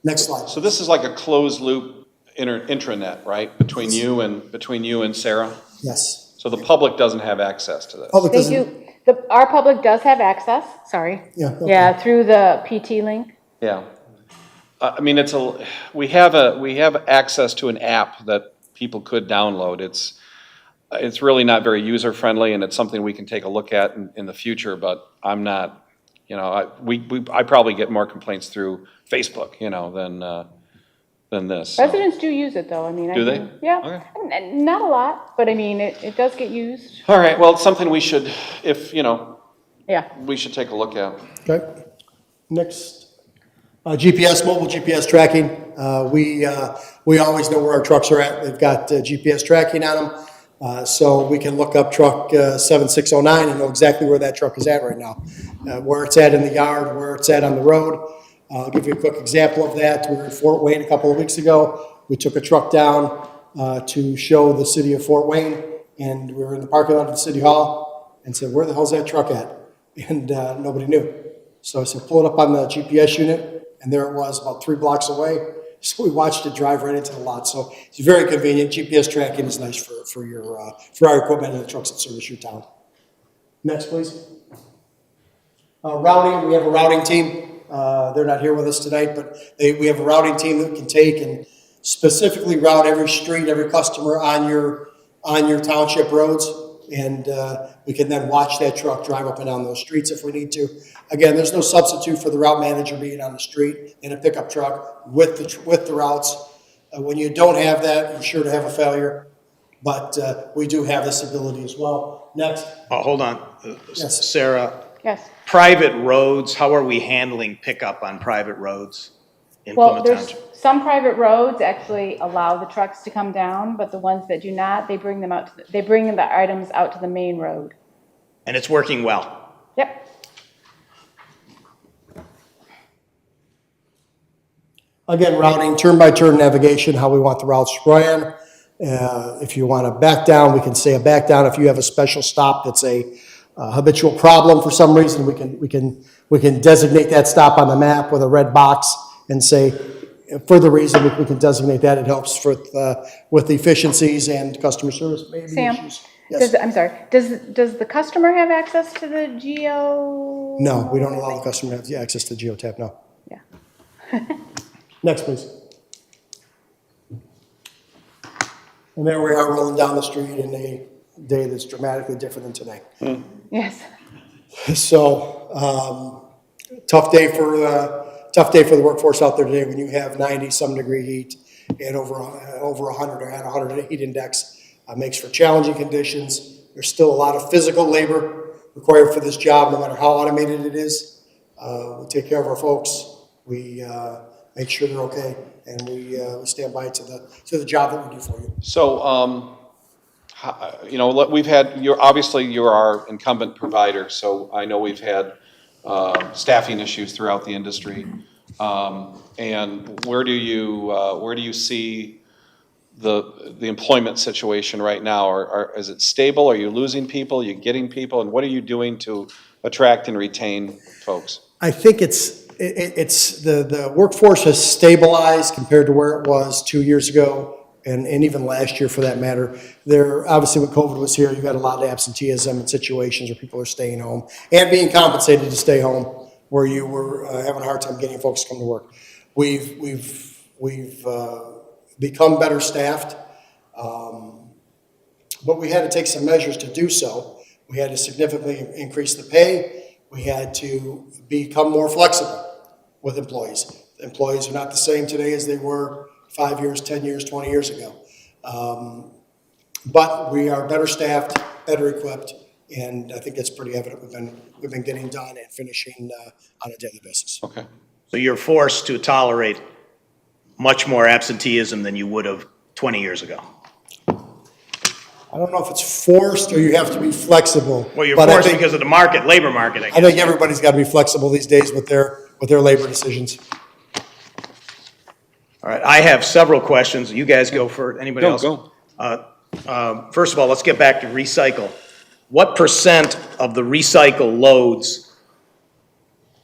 Next slide. So this is like a closed loop intranet, right? Between you and Sarah? Yes. So the public doesn't have access to this? Public They doesn't. do, our public does have access, sorry. Yeah. Okay. Yeah, through the PT link. Yeah. I mean, we have access to an app that people could download. It's really not very user-friendly, and it's something we can take a look at in the future, but I'm not, I probably get more complaints through Facebook, than this. so. Residents do use it though, I mean. Do they? Yeah, not a lot, but I mean, it does get used. All right, well, it's something we should, Yeah. we should take a look at. Okay. Next. GPS, mobile GPS tracking. We always know where our trucks are at. They've got GPS tracking on them. So we can look up truck 7609 and know exactly where that truck is at right now. Where it's at in the yard, where it's at on the road. I'll give you a quick example of that. We were in Fort Wayne a couple of weeks ago. We took a truck down to show the city of Fort Wayne, and we were in the parking lot of the city hall and said, where the hell's that truck at? And nobody knew. So I said, pull it up on the GPS unit, and there it was about 3 blocks away. So we watched it drive right into the lot. So it's very convenient. GPS tracking is nice for our equipment and the trucks that service your town. Next, please. Routing, we have a routing team. They're not here with us tonight, but we have a routing team that can take and specifically route every street, every customer on your township roads. And we can then watch that truck drive up and down those streets if we need to. Again, there's no substitute for the route manager being on the street in a pickup truck with the routes. When you don't have that, you're sure to have a failure. But we do have this ability as well. Next. Oh, hold on. Yes. Sarah, Yes. private roads, how are we handling pickup on private roads in Well, Plymouth there's Township? some private roads actually allow the trucks to come down, but the ones that do not, they bring them out they bring the items out to the main road. And it's working well? Yep. Again, routing, turn-by-turn navigation, how we want the routes ran. If you want to back down, we can say a back down. If you have a special stop that's a habitual problem for some reason, we can designate that stop on the map with a red box and say, for the reason we can designate that. It helps with efficiencies and customer service maybe Sam, issues. Yes. does the customer have access to the geo? No, we don't allow the customer to have access to geotab, no. Yeah. Next, please. And there we are rolling down the street in a day that's dramatically different than today. Yes. So, tough day for the workforce out there today when you have 90-some degree heat and over 100 or had 100 heat index. Makes for challenging conditions. There's still a lot of physical labor required for this job, no matter how automated it is. We take care of our folks. We make sure they're okay, and we stand by to the job that we do for you. So, we've had, you're our incumbent provider, so I know we've had staffing issues throughout the industry. And where do you see the employment situation right now? Is it stable? Are you losing people? Are you getting people? And what are you doing to attract and retain folks? I think it's the workforce has stabilized compared to where it was 2 years ago, and even last year for that matter. There, obviously when COVID was here, you got a lot of absenteeism in situations where people are staying home and being compensated to stay home, where you were having a hard time getting folks to come to work. We've become better staffed, but we had to take some measures to do so. We had to significantly increase the pay. We had to become more flexible with employees. Employees are not the same today as they were 5 years, 10 years, 20 years ago. But we are better staffed, better equipped, and I think that's pretty evident. We've been getting done and finishing on a daily basis. Okay. So you're forced to tolerate much more absenteeism than you would have 20 years ago? I don't know if it's forced or you have to be flexible. Well, you're but forced because of the market, labor market, I guess. I think everybody's got to be flexible these days with their labor decisions. All right, I have several questions. You guys go for anybody else? Go. First of all, let's get back to recycle. What percent of the recycle loads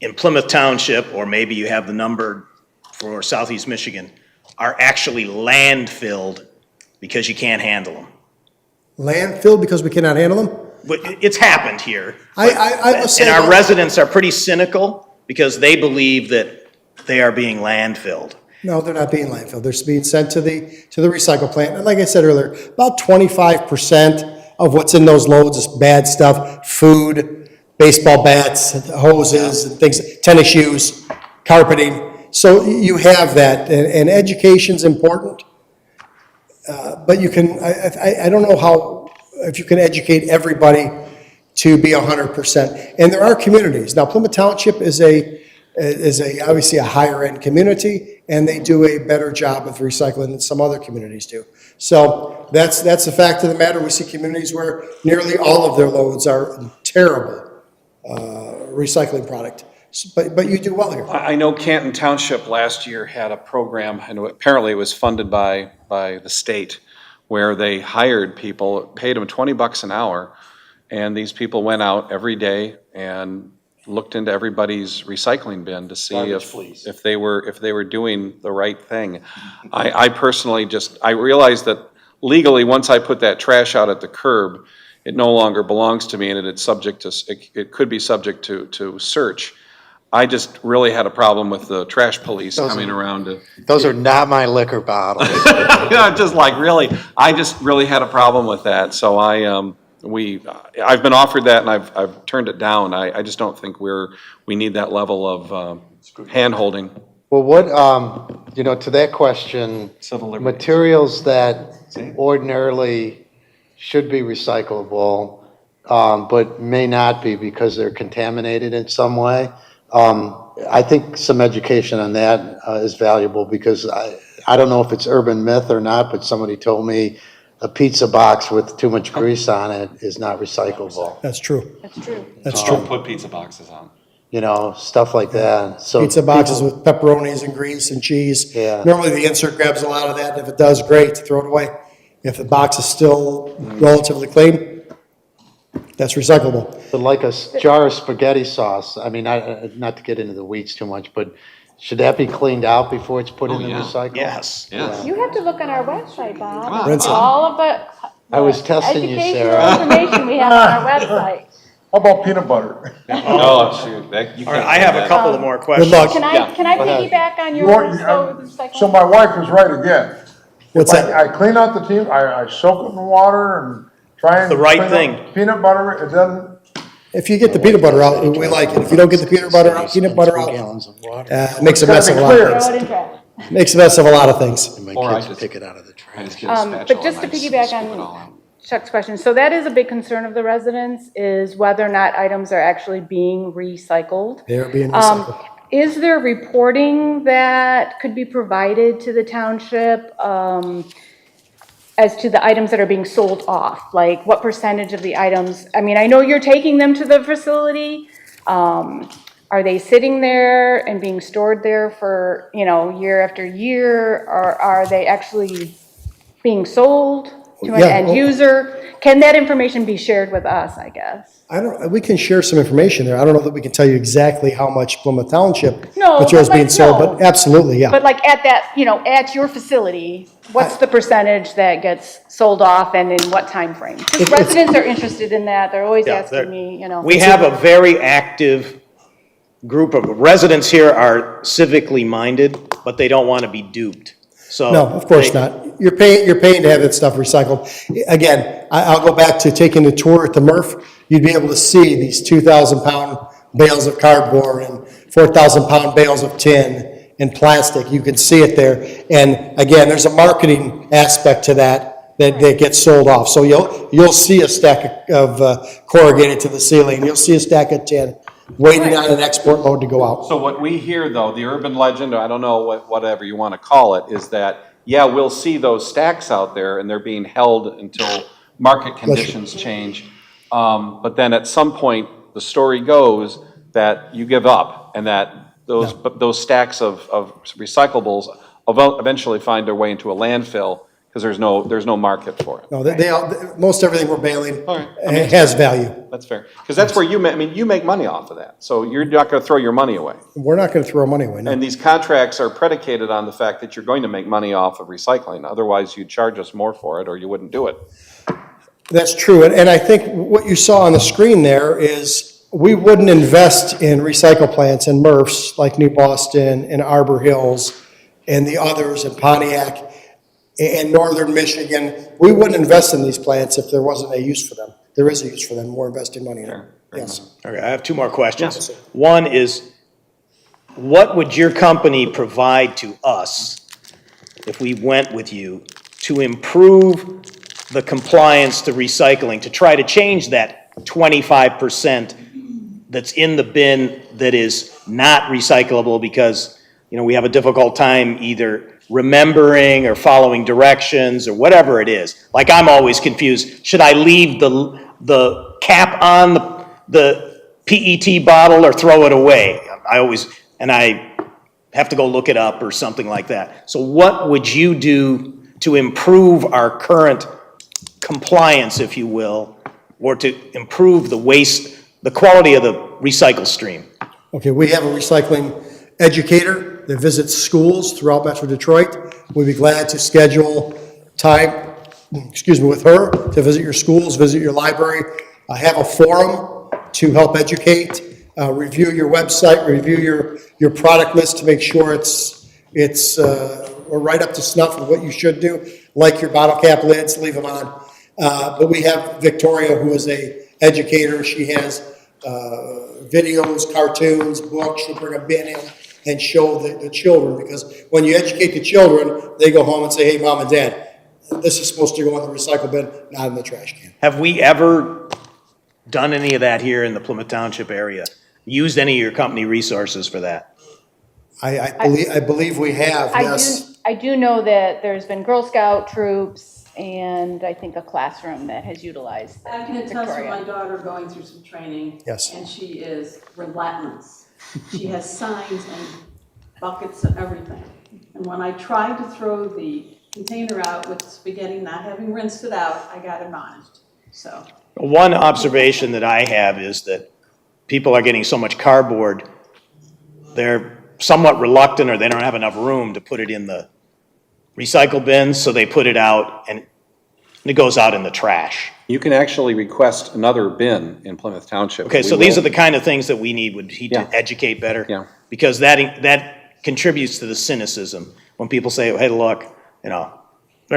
in Plymouth Township, or maybe you have the number for Southeast Michigan, are actually landfilled because you can't handle them? Landfill because we cannot handle them? But it's happened here. I will say And our that- residents are pretty cynical because they believe that they are being landfilled. No, they're not being landfilled. They're being sent to the recycle plant. And like I said earlier, about 25% of what's in those loads is bad stuff: food, baseball bats, hoses, and things, tennis shoes, carpeting. So you have that, and education's important. But you can, I don't know how, if you can educate everybody to be 100%. And there are communities. Now, Plymouth Township is obviously a higher end community, and they do a better job of recycling than some other communities do. So that's the fact of the matter. We see communities where nearly all of their loads are terrible recycling product. But you do well here. I know Canton Township last year had a program, and apparently it was funded by the state, where they hired people, paid them $20 an hour, and these people went out every day and looked into everybody's recycling bin to see if they were doing the right thing. I personally I realized that legally, once I put that trash out at the curb, it no longer belongs to me, and it's subject to, it could be subject to search. I just really had a problem with the trash police coming around to. Those are not my liquor bottles. Yeah, just like really, I just really had a problem with that. So I've been offered that and I've turned it down. I just don't think we need that level of hand-holding. Well, what, to that question, materials that ordinarily should be recyclable, but may not be because they're contaminated in some way, I think some education on that is valuable, because I don't know if it's urban myth or not, but somebody told me a pizza box with too much grease on it is not recyclable. That's true. That's true. That's true. Put pizza boxes on. Stuff like that. So Pizza boxes with pepperonis and grease and cheese. Yeah. Normally, the insert grabs a lot of that, and if it does, great, throw it away. If the box is still relatively clean, that's recyclable. But like a jar of spaghetti sauce, I mean, not to get into the weeds too much, but should that be cleaned out before it's put in the recycle? Yes. Yes. You have to look on our website, Bob. Rinse it. All of the. I was testing you, educational Sarah. information we have on our website. How about peanut butter? Oh, shoot. You All right, can't I do have a that. couple of more questions. luck. Can Yeah. I Go ahead. piggyback on You want- yours? Go with recycling? So my wife is right again. What's If that? I clean out the team, I soak it in water and try and. The right clean thing. up Peanut butter, it doesn't, If you get the peanut butter out, we like it. If you don't get the peanut butter out, Three gallons of water. it makes a Gotta mess be of a lot of clear. things. Throw it in trash. Makes a mess of a lot of things. And my Or I kids just- pick it out of the I trash. just get a spatula But just to and I piggyback scoop it all on out. Chuck's question, so that is a big concern of the residents, is whether or not items are actually being recycled. They're being recycled. Is there reporting that could be provided to the township as to the items that are being sold off? Like what percentage of the items, I mean, I know you're taking them to the facility. Are they sitting there and being stored there for, year after year? Or are they actually being sold to an Yeah, end well- user? Can that information be shared with us, I guess? We can share some information there. I don't know that we can tell you exactly how much Plymouth Township No, materials but being like, sold, no. but absolutely, yeah. But like at that, at your facility, what's the percentage that gets sold off and in what time frame? Because It's- residents are interested in that. They're always Yeah, asking me, We have a very active group of residents here are civically minded, but they don't want to be duped. So No, of course not. You're paying to have that stuff recycled. Again, I'll go back to taking the tour at the MRF. You'd be able to see these 2,000-pound bales of cardboard and 4,000-pound bales of tin and plastic. You can see it there. And again, there's a marketing aspect to that gets sold off. So you'll see a stack of corrugated to the ceiling. You'll see a stack of tin waiting on an export load to go out. So what we hear, though, the urban legend, or I don't know, whatever you want to call it, is that, yeah, we'll see those stacks out there and they're being held until market conditions change. But then at some point, the story goes that you give up and that those stacks of recyclables eventually find their way into a landfill because there's no market for it. No, most everything we're bailing All right. I mean, has value. That's fair. Because that's where you make money off of that. So you're not going to throw your money away. We're not going to throw money away, no. And these contracts are predicated on the fact that you're going to make money off of recycling. Otherwise, you'd charge us more for it or you wouldn't do it. That's true, and I think what you saw on the screen there is we wouldn't invest in recycle plants in MRFs like New Boston and Arbor Hills and the others in Pontiac and Northern Michigan. We wouldn't invest in these plants if there wasn't a use for them. There is a use for them, we're investing money in them. Yes. Okay, I have two more questions. One is, what would your company provide to us if we went with you to improve the compliance to recycling, to try to change that 25% that's in the bin that is not recyclable because, we have a difficult time either remembering or following directions or whatever it is. Like I'm always confused. Should I leave the cap on the PET bottle or throw it away? I have to go look it up or something like that. So what would you do to improve our current compliance, if you will, or to improve the quality of the recycle stream? Okay, we have a recycling educator that visits schools throughout Metro Detroit. We'd be glad to schedule time, with her to visit your schools, visit your library, have a forum to help educate, review your website, review your product list to make sure we're right up to snuff with what you should do, like your bottle cap lids, leave them on. But we have Victoria, who is a educator. She has videos, cartoons, books. She'll bring a bin in and show the children, because when you educate the children, they go home and say, hey, Mom and Dad, this is supposed to go in the recycle bin, not in the trash can. Have we ever done any of that here in the Plymouth Township area? Used any of your company resources for that? I believe we have, yes. I do know that there's been Girl Scout troops and I think a classroom that has utilized I can attest to Victoria. my daughter going through some training. Yes. And she is relentless. She has signs and buckets and everything. And when I tried to throw the container out with spaghetti not having rinsed it out, I got admonished, so. One observation that I have is that people are getting so much cardboard, they're somewhat reluctant, or they don't have enough room to put it in the recycle bins, so they put it out and it goes out in the trash. You can actually request another bin in Plymouth Township. Okay, so We these will. are the kind of things that we need to educate better. Yeah. Because that contributes to the cynicism. When people say, hey, look, they're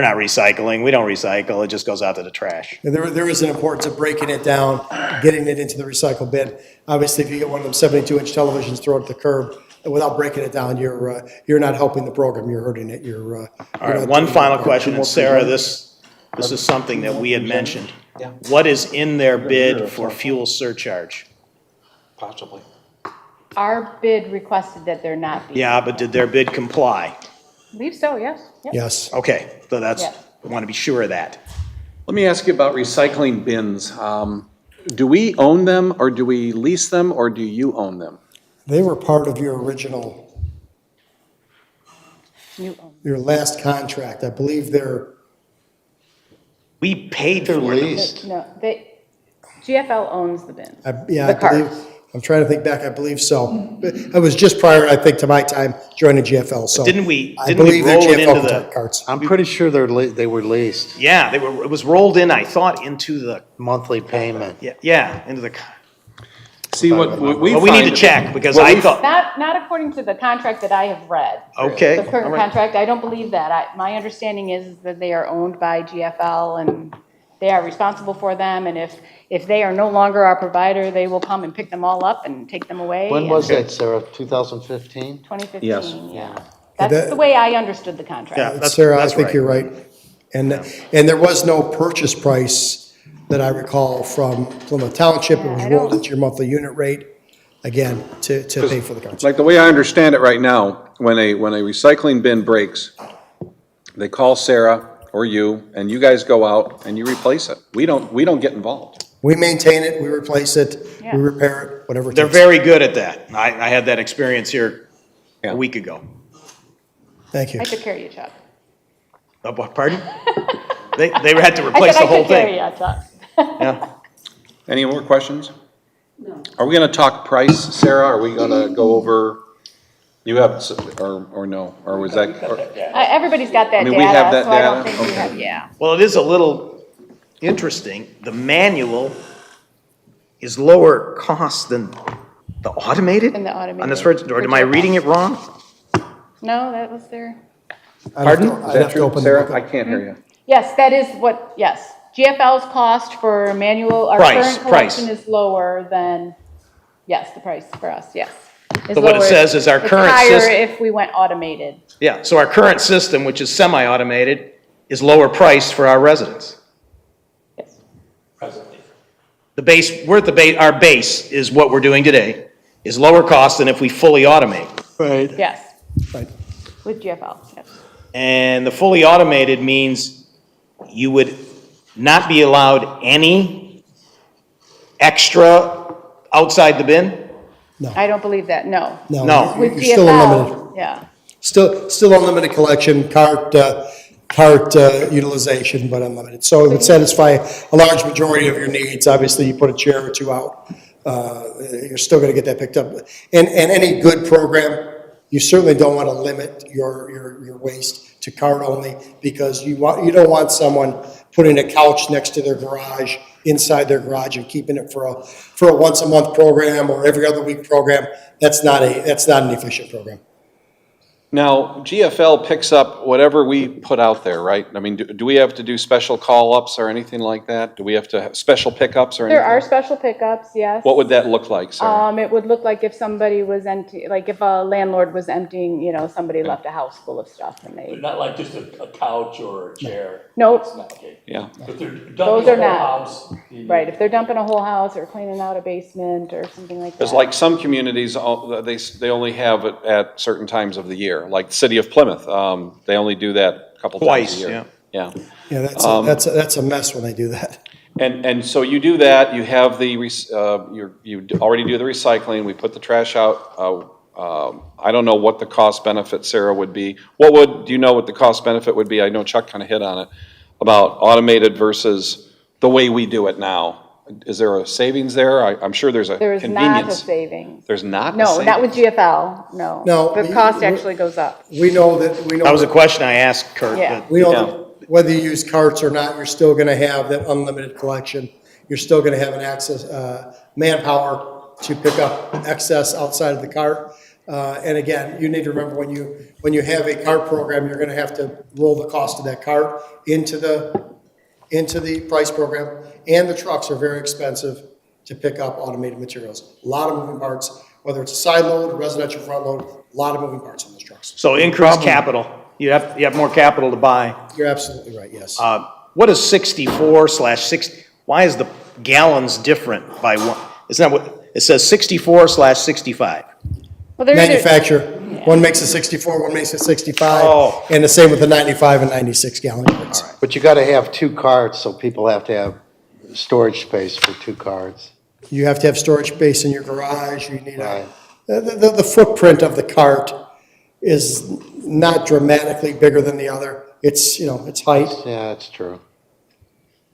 not recycling, we don't recycle, it just goes out to the trash. There is an importance of breaking it down, getting it into the recycle bin. Obviously, if you get one of them 72-inch televisions, throw it at the curb, without breaking it down, you're not helping the program, you're hurting it. All right, one final question, and Sarah, this is something that we had mentioned. What is in their bid for fuel surcharge? Possibly. Our bid requested that there not be. Yeah, but did their bid comply? I believe so, yes. Yep. Yes. Okay, so I want to be sure of that. Let me ask you about recycling bins. Do we own them, or do we lease them, or do you own them? They were part of your original, your last contract. I believe We paid for leased. No, GFL owns the bins. I The believe, carts. I'm trying to think back, I believe so. It was just prior, I think, to my time joining GFL, so. Didn't we I believe they're roll it into GFL the? carts. I'm pretty sure they were leased, Yeah, it was rolled in, I thought, into the, monthly payment. into the, See, what we well, we need to find- check, because what I we- thought, Not according to the contract that I have read. okay. The current all right. contract, I don't believe that. My understanding is that they are owned by GFL and they are responsible for them. And if they are no longer our provider, they will come and pick them all up and take them away. When and- was that, Sarah? 2015? 2015, Yes. yeah. that- That's the way I understood the contract. Yeah. That's- Sarah, I that's think right. you're right. And there was no purchase price that I recall from Plymouth Township. It was Yeah, I rolled don't- into your monthly unit rate, again, to pay for the carts. Like the way I understand it right now, when a recycling bin breaks, they call Sarah or you, and you guys go out and you replace it. We don't get involved. We maintain it, we replace it, Yeah. we repair it, whatever it They're takes. very good at that. I had that experience here Yeah. a week ago. Thank you. I took care of you, Chuck. Pardon? They had to I replace said the I whole took care of thing. you, Chuck. Yeah. Any more questions? No. Are we gonna talk price, Sarah? Are we gonna go over, you have, or no? Or was that, or- Everybody's got that I mean, we have data, that so I don't data? think we Okay. have, yeah. Well, it is a little interesting. The manual is lower cost than the automated? Than the automated On this first, or for am I GFL. reading it wrong? No, that was there. Pardon? is I'd that have to true, open the Sarah? book I up. can't hear you. Yes, that is what, yes. GFL's cost for manual, our Price, current price. collection is lower than, yes, the price for us, yes. Is But what it lower. says is our It's current higher system- if we went automated. Yeah, so our current system, which is semi-automated, is lower priced for our residents. Yes. The base, our base is what we're doing today, is lower cost than if we fully automate. Right. Yes, Right. with GFL, yes. And the fully automated means you would not be allowed any extra outside the bin? I don't believe that, no. No. With You're still unlimited. GFL, yeah. Still unlimited collection, cart, cart utilization, but unlimited. So it would satisfy a large majority of your needs. Obviously, you put a chair or two out, you're still going to get that picked up. And any good program, you certainly don't want to limit your waste to cart only, because you don't want someone putting a couch next to their garage, inside their garage, and keeping it for a once a month program or every other week program. That's not an efficient program. Now, GFL picks up whatever we put out there, right? I mean, do we have to do special call-ups or anything like that? Do we have to have special pickups or anything? There are special pickups, yes. What would that look like, Sarah? It would look like if somebody was empty, like if a landlord was emptying, somebody left a house full of stuff and they. Not like just a couch or a chair? Nope. It's not, okay. Yeah. But they're dumping Those a are whole not. house. Right, if they're dumping a whole house or cleaning out a basement or something like that. Because like some communities, they only have it at certain times of the year, like the city of Plymouth, they only do that a couple times a year. Yeah. Yeah, that's a mess when they do that. And so you do that, you have you already do the recycling, we put the trash out. I don't know what the cost benefit, Sarah, would be. Do you know what the cost benefit would be? I know Chuck kind of hit on it, about automated versus the way we do it now. Is there a savings there? I'm sure there's a convenience. There is not a savings. There's not a No, savings? not with GFL, no. No, The cost actually goes up. We know that. That was a question I asked Kurt. Yeah. but- We know that whether you use carts or not, you're still going to have that unlimited collection. You're still going to have an access, manpower to pick up excess outside of the cart. And again, you need to remember when you have a cart program, you're going to have to roll the cost of that cart into the price program. And the trucks are very expensive to pick up automated materials. A lot of moving parts, whether it's a side load, a residential front load, a lot of moving parts on those trucks. So increased capital. You have more capital to buy. You're absolutely right, yes. What is 64/60? Why is the gallons different by one? Isn't that what, it says 64/65? Well, they're either- Manufacturer, one makes a 64, one makes a 65, Oh. and the same with the 95 and 96 gallon carts. But you gotta have two carts, so people have to have storage space for two carts. You have to have storage space in your garage, you need Right. the footprint of the cart is not dramatically bigger than the other. It's, it's height. Yeah, that's true.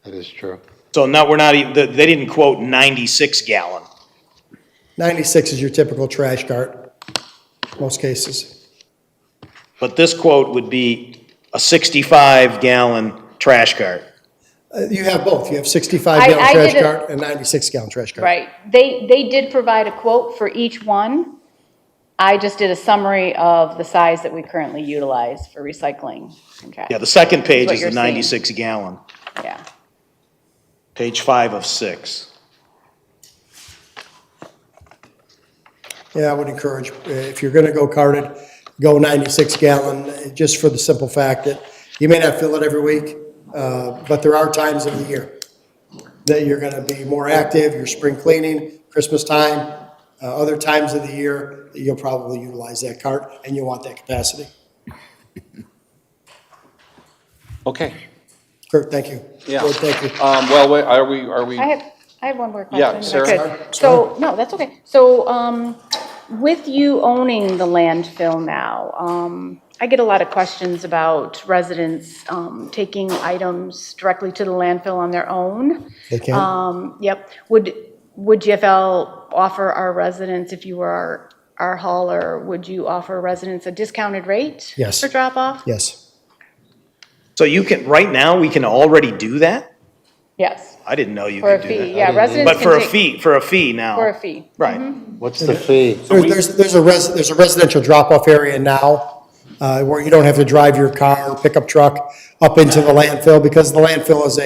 That is true. So now we're not even, they didn't quote 96 gallon. 96 is your typical trash cart, most cases. But this quote would be a 65 gallon trash cart. You have both. You have 65 I gallon trash did it- cart and 96 gallon trash cart. Right. They did provide a quote for each one. I just did a summary of the size that we currently utilize for recycling and trash. Yeah, the second page That's what is you're the seeing. 96 gallon. Yeah. Page 5 of 6. Yeah, I would encourage, if you're gonna go carted, go 96 gallon, just for the simple fact that you may not fill it every week, but there are times of the year that you're gonna be more active, your spring cleaning, Christmas time, other times of the year, you'll probably utilize that cart, and you want that capacity. Okay. Kurt, thank you. Yeah. Lord, thank you. Well, wait, are we? I have one more question. Yeah, if I Sarah. could. So, no, that's okay. So, with you owning the landfill now, I get a lot of questions about residents, taking items directly to the landfill on their own. They can. Yep. Would GFL offer our residents, if you were our hauler, would you offer residents a discounted rate? Yes. For drop-off? Yes. So you can, right now, we can already do that? Yes, I didn't know you for a could do fee. that. Yeah, residents But can for a take- fee now. For a fee. Right. What's the fee? There's a residential drop-off area now, where you don't have to drive your car or pickup truck up into the landfill, because the landfill is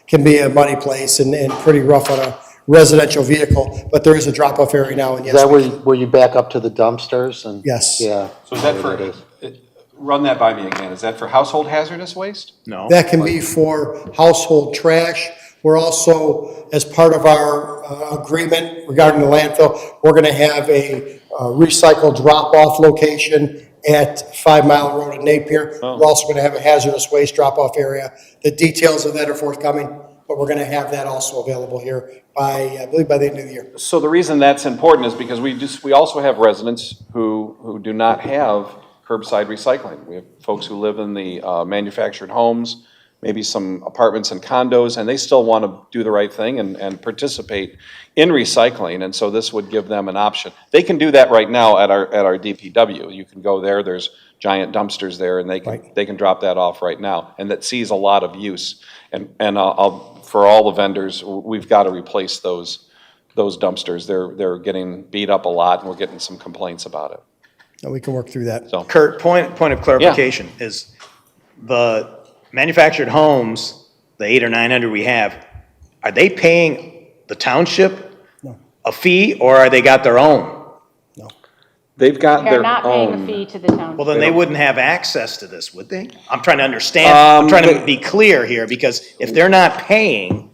can be a muddy place and pretty rough on a residential vehicle, but there is a drop-off area now, and Is yes. that where you back up to the dumpsters and? Yes. Yeah. So is that I know for, it is. run that by me again, is that for household hazardous waste? No. That can be for household trash. We're also, as part of our agreement regarding the landfill, we're gonna have a recycle drop-off location at 5 Mile Road in Napier. Oh. We're also gonna have a hazardous waste drop-off area. The details of that are forthcoming, but we're gonna have that also available here by, I believe by the end of the year. So the reason that's important is because we also have residents who do not have curbside recycling. We have folks who live in the manufactured homes, maybe some apartments and condos, and they still want to do the right thing and participate in recycling, and so this would give them an option. They can do that right now at our DPW. You can go there, there's giant dumpsters there, and they can drop that off right now, and that sees a lot of use. And for all the vendors, we've got to replace those dumpsters. They're getting beat up a lot, and we're getting some complaints about it. And we can work through that. So, Kurt, point of clarification is the manufactured homes, the 800 or 900 we have, are they paying the township a fee, or are they got their own? they've got They're their not paying a own. fee to the township. Well, then they wouldn't have access to this, would they? I'm trying to understand, I'm trying to be clear here, because if they're not paying,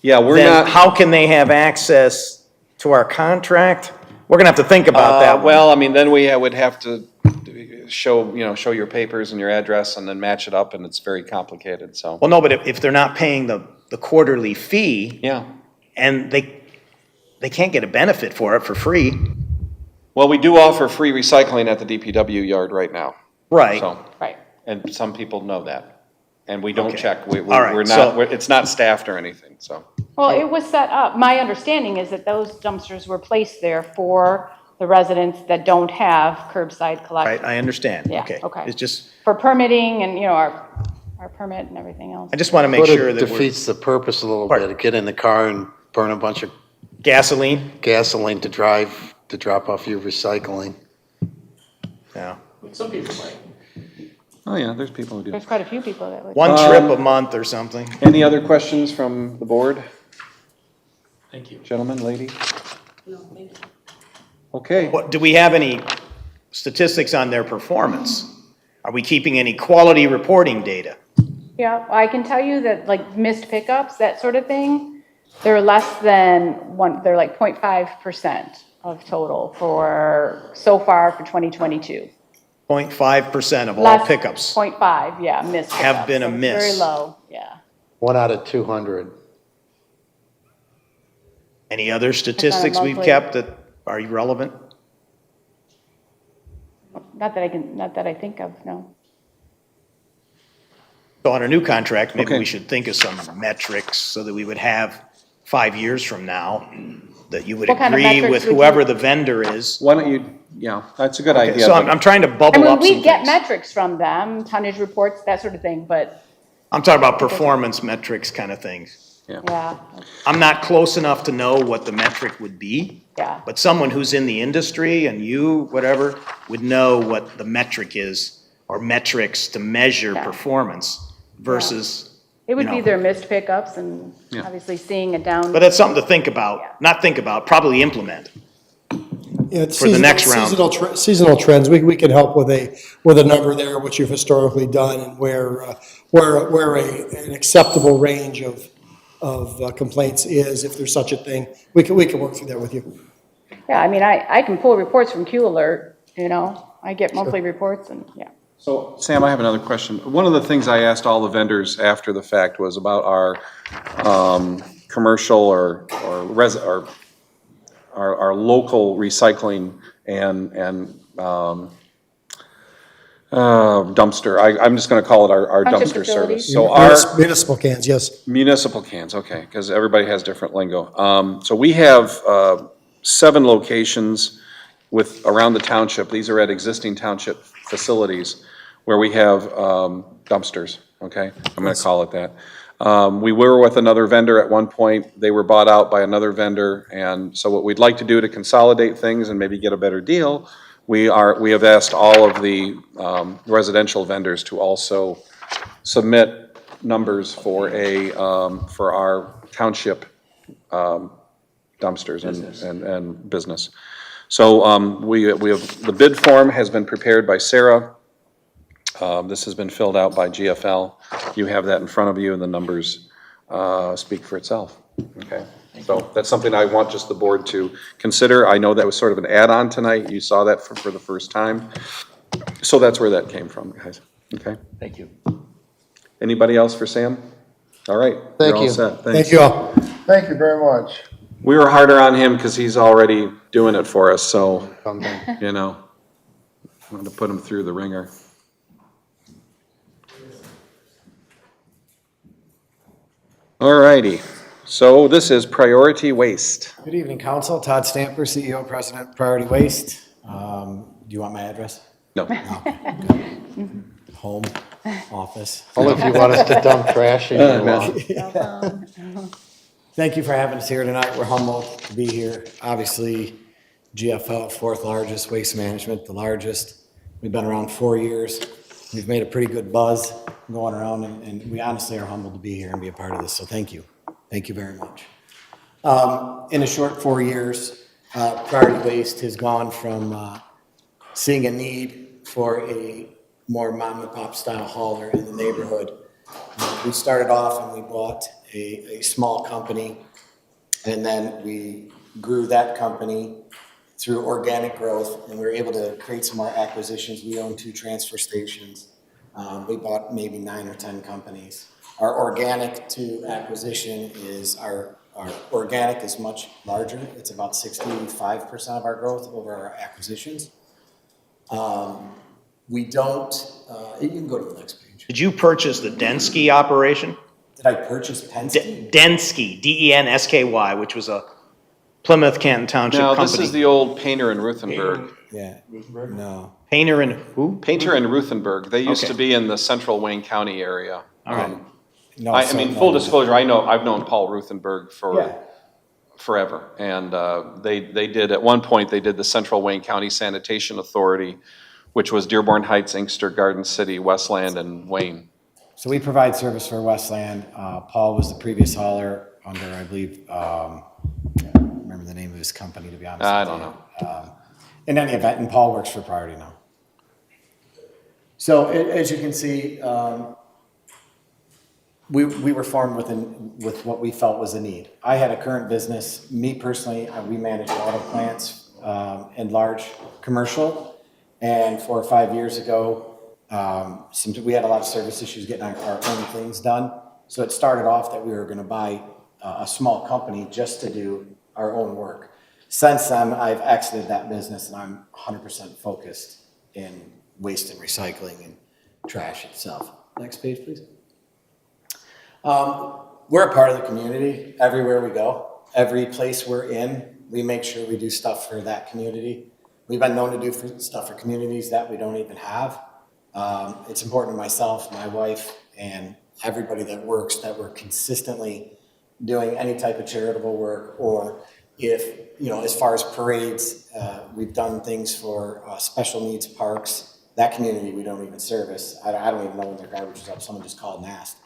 Yeah, we're then not. how can they have access to our contract? We're gonna have to think about that one. Well, I mean, then we would have to show your papers and your address and then match it up, and it's very complicated, so. Well, no, but if they're not paying the quarterly fee, Yeah. and they can't get a benefit for it for free. Well, we do offer free recycling at the DPW yard right now. Right. So, Right. and some people know that. And we don't Okay. check. All right, We're so- not, it's not staffed or anything, so. Well, it was set up, my understanding is that those dumpsters were placed there for the residents that don't have curbside collection. Right, I understand. Yeah, Okay. okay. It's just, For permitting and, our permit and everything else. I just want to make Sort of sure that we're, defeats the purpose a little Pardon? bit, get in the car and burn a bunch of gasoline, gasoline to drop off your recycling. yeah. Some people might. Oh, yeah, there's people who do. There's quite a few people that would. One trip a month or something. Any other questions from the board? Thank you. Gentlemen, lady? Okay. What, do we have any statistics on their performance? Are we keeping any quality reporting data? Yeah, I can tell you that like missed pickups, that sort of thing, they're less than they're like 0.5% of total so far for 2022. 0.5% of all Less- pickups 0.5, yeah, missed pickups. have been a So it's miss. Very low, yeah. 1 out of 200. Any other statistics we've monthly- kept that are relevant? Not that I think of, no. So on a new contract, maybe Okay. we should think of some metrics so that we would have 5 years from now, that you would What kind of agree metrics with would you- whoever the vendor is. Why don't you, that's a good idea. So I'm trying to I bubble mean, up some we get things. metrics from them, tonnage reports, that sort of thing, but, I'm talking about performance metrics kind of things. yeah, I'm not close enough to know what the metric would be, yeah. but someone who's in the industry and you, whatever, would know what the metric is, or metrics to measure Yeah. performance versus, It would you be know. their missed pickups and Yeah. obviously seeing a down. But that's something to think Yeah. about, not think about, probably implement. Yeah, it's For the next Seasonal trends, we can help with a number there, which you've historically done, and where an acceptable range of complaints is, if there's such a thing. We can work through that with you. Yeah, I mean, I can pull reports from Q Alert, I get monthly reports and, yeah. So, Sam, I have another question. One of the things I asked all the vendors after the fact was about our commercial or our local recycling and dumpster. I'm just gonna call it our Township dumpster facilities. service. So our Municipal cans, yes. municipal cans, okay, because everybody has different lingo. So we have 7 locations around the township. These are at existing township facilities where we have dumpsters, okay? I'm gonna call it that. We were with another vendor at one point. They were bought out by another vendor, and so what we'd like to do to consolidate things and maybe get a better deal, we have asked all of the residential vendors to also submit numbers for our township dumpsters and business. So we have, the bid form has been prepared by Sarah. This has been filled out by GFL. You have that in front of you, and the numbers speak for itself, okay? So that's something I want just the board to consider. I know that was sort of an add-on tonight. You saw that for the first time. So that's where that came from, guys, okay? Thank you. Anybody else for Sam? All right. Thank you're all you. set. Thanks. Thank you all. Thank you very much. We were harder on him because he's already doing it for us, so, Something. Wanted to put him through the ringer. All righty, so this is Priority Waste. Good evening, Council. Todd Stamper, CEO, President, Priority Waste. Do you want my address? No. Home, office. Only if you want us to dump trash in your lawn. Thank you for having us here tonight. We're humbled to be here. Obviously, GFL, fourth largest, Waste Management, the largest. We've been around 4 years. We've made a pretty good buzz going around, and we honestly are humbled to be here and be a part of this, so thank you. Thank you very much. In a short 4 years, Priority Waste has gone from seeing a need for a more mom-and-pop style hauler in the neighborhood. We started off and we bought a small company, and then we grew that company through organic growth, and we were able to create some more acquisitions. We own 2 transfer stations. We bought maybe 9 or 10 companies. Our organic to acquisition is our organic is much larger. It's about 65% of our growth over our acquisitions. We don't, you can go to the next page. Did you purchase the Densky operation? Did I purchase Penske? Densky, D-E-N-S-K-Y, which was a Plymouth Canton Township Now, company. this is the old Painter and Ruthenberg. Yeah, no. Painter and who? Painter and Ruthenberg. They used Okay. to be in the central Wayne County area. All right. No, I so- mean, no, full no. disclosure, I've known Paul Ruthenberg for Yeah. forever. And they did, at one point, they did the Central Wayne County Sanitation Authority, which was Dearborn Heights, Inkster, Garden City, Westland, and Wayne. So we provide service for Westland. Paul was the previous hauler under, I believe, I don't remember the name of his company, to be honest. I with don't you. know. In any event, and Paul works for Priority now. So as you can see, we were formed with what we felt was a need. I had a current business. Me personally, we manage auto plants and large commercial. And 4 or 5 years ago, we had a lot of service issues getting our own things done. So it started off that we were going to buy a small company just to do our own work. Since then, I've exited that business and I'm 100% focused in waste and recycling and trash itself. Next page, please. We're a part of the community everywhere we go. Every place we're in, we make sure we do stuff for that community. We've been known to do stuff for communities that we don't even have. It's important to myself, my wife, and everybody that works that we're consistently doing any type of charitable work, or if, as far as parades, we've done things for special needs parks. That community we don't even service. I don't even know when their garbage is up. Someone just called and asked.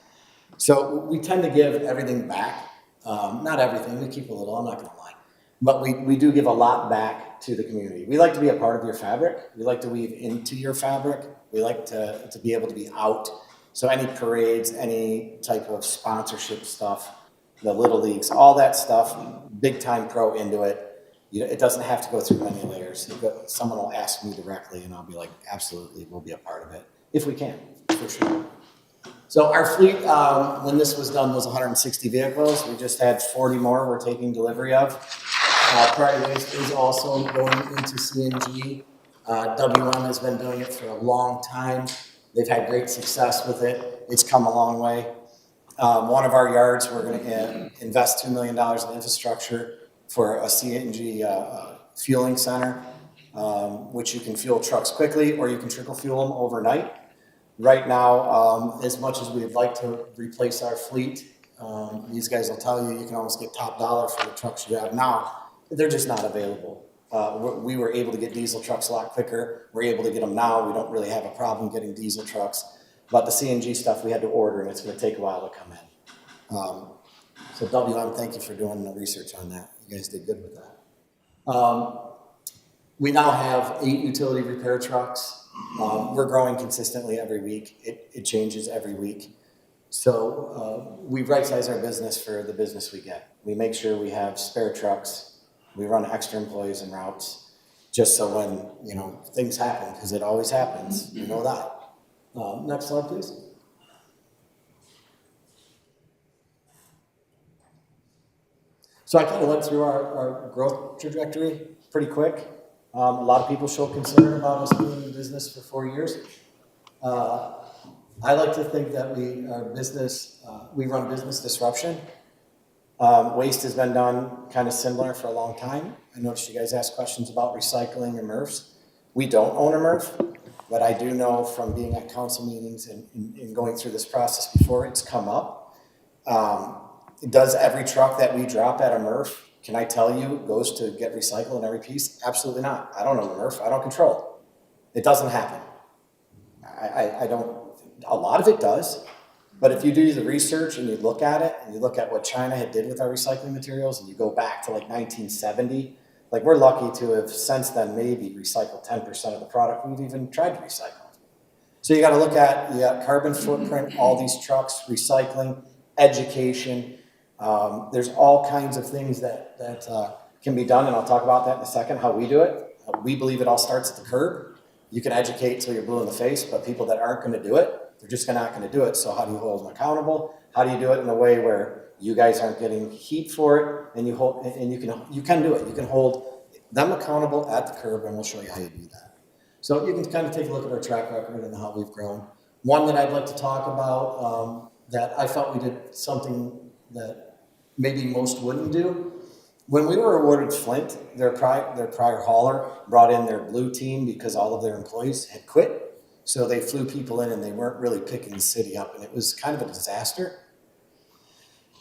So we tend to give everything back. Not everything, we keep a little, I'm not gonna lie. But we do give a lot back to the community. We like to be a part of your fabric. We like to weave into your fabric. We like to be able to be out. So any parades, any type of sponsorship stuff, the Little Leagues, all that stuff, big time pro into it. It doesn't have to go through many layers. Someone will ask me directly and I'll be like, absolutely, we'll be a part of it. If we can, for sure. So our fleet, when this was done, was 160 vehicles. We just had 40 more we're taking delivery of. Priority Waste is also going into CNG. WM has been doing it for a long time. They've had great success with it. It's come a long way. One of our yards, we're going to invest $2 million in infrastructure for a CNG fueling center, which you can fuel trucks quickly or you can trickle fuel them overnight. Right now, as much as we'd like to replace our fleet, these guys will tell you can almost get top dollar for the trucks you have now. They're just not available. We were able to get diesel trucks a lot quicker. We're able to get them now. We don't really have a problem getting diesel trucks. But the CNG stuff we had to order, and it's going to take a while to come in. So WM, thank you for doing the research on that. You guys did good with that. We now have 8 utility repair trucks. We're growing consistently every week. It changes every week. So we right-size our business for the business we get. We make sure we have spare trucks. We run extra employees and routes just so when, things happen, because it always happens. You know that. Next slide, please. So I kind of went through our growth trajectory pretty quick. A lot of people show concern about us being in business for 4 years. I like to think that we run business disruption. Waste has been done kind of similar for a long time. I noticed you guys asked questions about recycling and MRFs. We don't own a MRF, but I do know from being at council meetings and going through this process before, it's come up. Does every truck that we drop at a MRF, can I tell you, goes to get recycled in every piece? Absolutely not. I don't own a MRF. I don't control it. It doesn't happen. I don't, a lot of it does. But if you do the research and you look at it, and you look at what China had did with our recycling materials, and you go back to like 1970, like we're lucky to have since then maybe recycled 10% of the product we've even tried to recycle. So you gotta look at the carbon footprint, all these trucks, recycling, education. There's all kinds of things that can be done, and I'll talk about that in a second, how we do it. We believe it all starts at the curb. You can educate till you're blue in the face, but people that aren't gonna do it, they're just not going to do it. So how do you hold them accountable? How do you do it in a way where you guys aren't getting heat for it, and you can do it. You can hold them accountable at the curb, and we'll show you how you do that. So you can kind of take a look at our track record and how we've grown. One that I'd like to talk about that I felt we did something that maybe most wouldn't do. When we were awarded Flint, their prior hauler brought in their blue team because all of their employees had quit. So they flew people in and they weren't really picking the city up, and it was kind of a disaster.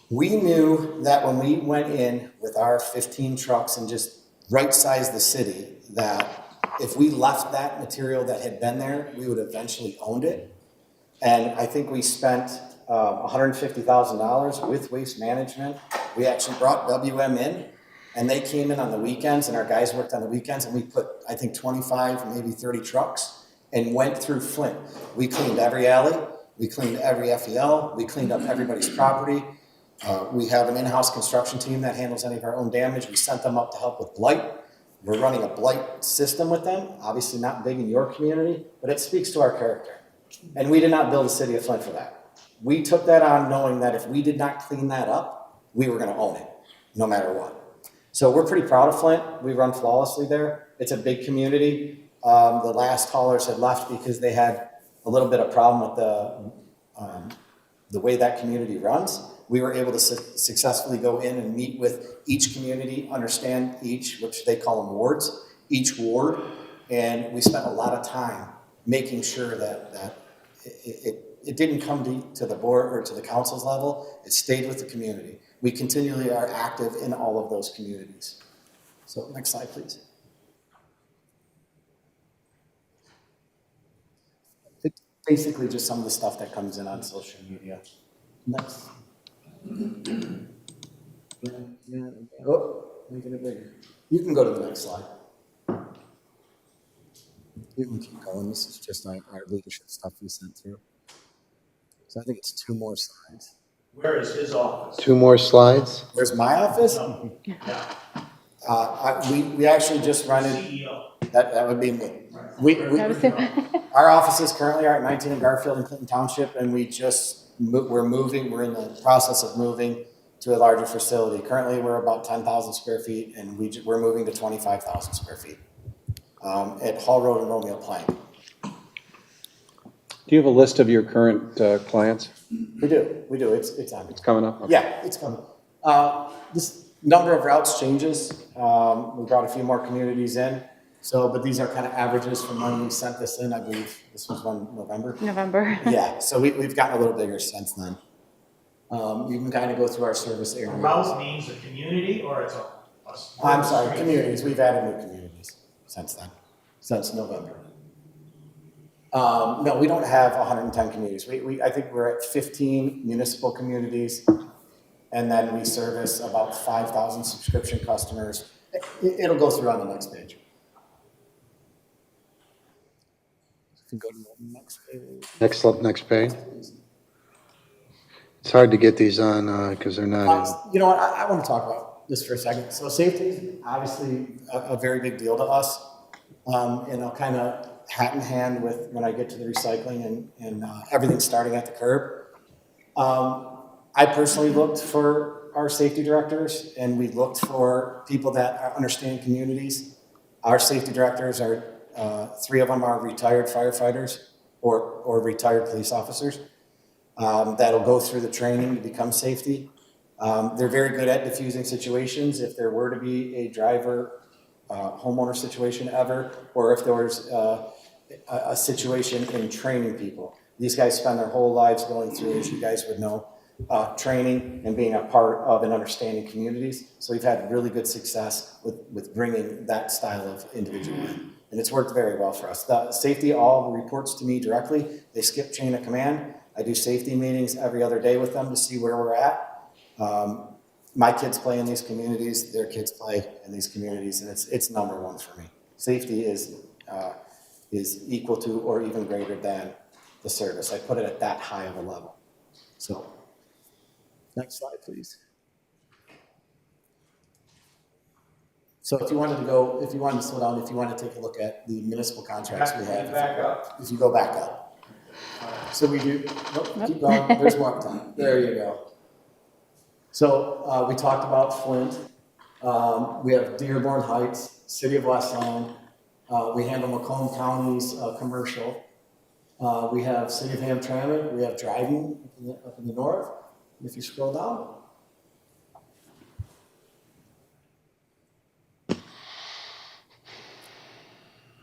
We knew that when we went in with our 15 trucks and just right-sized the city, that if we left that material that had been there, we would eventually owned it. And I think we spent $150,000 with Waste Management. We actually brought WM in, and they came in on the weekends, and our guys worked on the weekends, and we put, I think, 25, maybe 30 trucks and went through Flint. We cleaned every alley, we cleaned every FEL, we cleaned up everybody's property. We have an in-house construction team that handles any of our own damage. We sent them up to help with blight. We're running a blight system with them, obviously not big in your community, but it speaks to our character. And we did not build the city of Flint for that. We took that on knowing that if we did not clean that up, we were gonna own it, no matter what. So we're pretty proud of Flint. We run flawlessly there. It's a big community. The last haulers had left because they had a little bit of problem with the way that community runs. We were able to successfully go in and meet with each community, understand each, which they call them wards, each ward, and we spent a lot of time making sure that it didn't come to the board or to the council's level. It stayed with the community. We continually are active in all of those communities. So next slide, please. It's basically just some of the stuff that comes in on social media. Next. Oh, making it bigger. You can go to the next slide. You can keep going. This is just our leadership stuff we sent through. So I think it's 2 more slides. Where is his office? 2 more slides. Where's my office? No. We actually just rented. CEO. That would be me. Our offices currently are at 19 in Garfield and Clinton Township, and we're moving. We're in the process of moving to a larger facility. Currently, we're about 10,000 square feet, and we're moving to 25,000 square feet at Hall Road and Romeo Plank. Do you have a list of your current clients? We do. It's on. It's coming up? Okay. Yeah, it's coming. This number of routes changes. We brought a few more communities in. So, but these are kind of averages from when we sent this in. I believe this was November. November. Yeah, so we've gotten a little bigger since then. You can kind of go through our service area. Route means a community or it's a I'm sorry, communities. We've added new communities since then, since November. No, we don't have 110 communities. I think we're at 15 municipal communities, and then we service about 5,000 subscription customers. It'll go through on the next page. If you go to the next page. Next page. It's hard to get these on because they're not. You know what? I want to talk about this for a second. So safety is obviously a very big deal to us, and I'll kind of hat in hand with when I get to the recycling and everything starting at the curb. I personally looked for our safety directors, and we looked for people that understand communities. Our safety directors are, 3 of them are retired firefighters or retired police officers. That'll go through the training to become safety. They're very good at diffusing situations. If there were to be a driver, homeowner situation ever, or if there was a situation in training people. These guys spend their whole lives going through, as you guys would know, training and being a part of and understanding communities. So we've had really good success with bringing that style of individual in. And it's worked very well for us. The safety all reports to me directly. They skip chain of command. I do safety meetings every other day with them to see where we're at. My kids play in these communities, their kids play in these communities, and it's number one for me. Safety is equal to or even greater than the service. I put it at that high of a level. So, next slide, please. So if you wanted to slow down, if you want to take a look at the municipal contracts we have. Back up. If you go back up. So we do, keep going, there's more time. There you go. So we talked about Flint. We have Dearborn Heights, City of Westland. We handle Macomb County's commercial. We have City of Hamtramck. We have Dryden up in the north. And if you scroll down.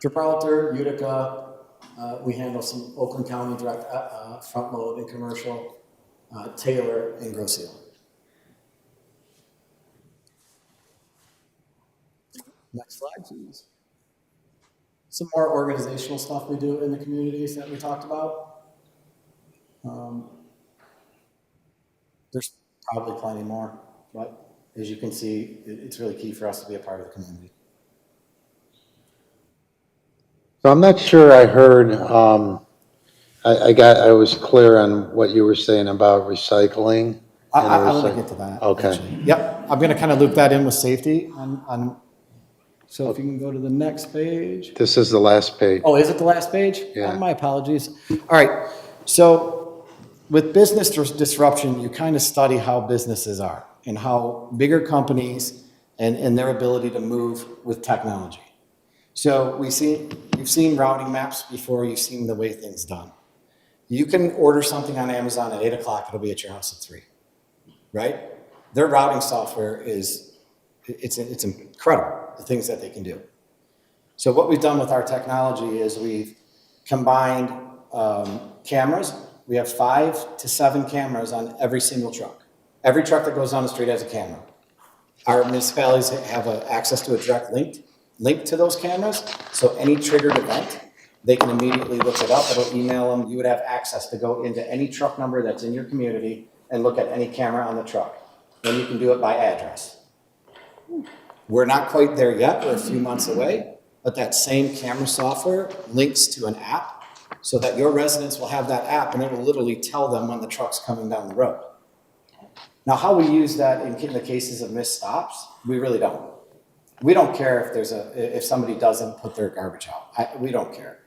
Gibraltar, Utica. We handle some Oakland County direct front load and commercial. Taylor and Grosse Ile. Next slide, please. Some more organizational stuff we do in the communities that we talked about. There's probably plenty more, but as you can see, it's really key for us to be a part of the community. So I'm not sure I heard, I was clear on what you were saying about recycling. I'm going to get to that. Okay. Actually. Yep, I'm going to kind of loop that in with safety so if you can go to the next page. This is the last page. Oh, is it the last page? Yeah. My apologies. All right, so with business disruption, you kind of study how businesses are and how bigger companies and their ability to move with technology. So you've seen routing maps before, you've seen the way things done. You can order something on Amazon at 8 o'clock, it'll be at your house at 3, right? Their routing software it's incredible, the things that they can do. So what we've done with our technology is we've combined cameras. We have 5 to 7 cameras on every single truck. Every truck that goes down the street has a camera. Our municipalities have access to a direct link to those cameras, so any triggered event, they can immediately look it up. It'll email them. You would have access to go into any truck number that's in your community and look at any camera on the truck. Then you can do it by address. We're not quite there yet. We're a few months away, but that same camera software links to an app so that your residents will have that app and it will literally tell them when the truck's coming down the road. Now, how we use that in the cases of missed stops, we really don't. We don't care if somebody doesn't put their garbage out. We don't care.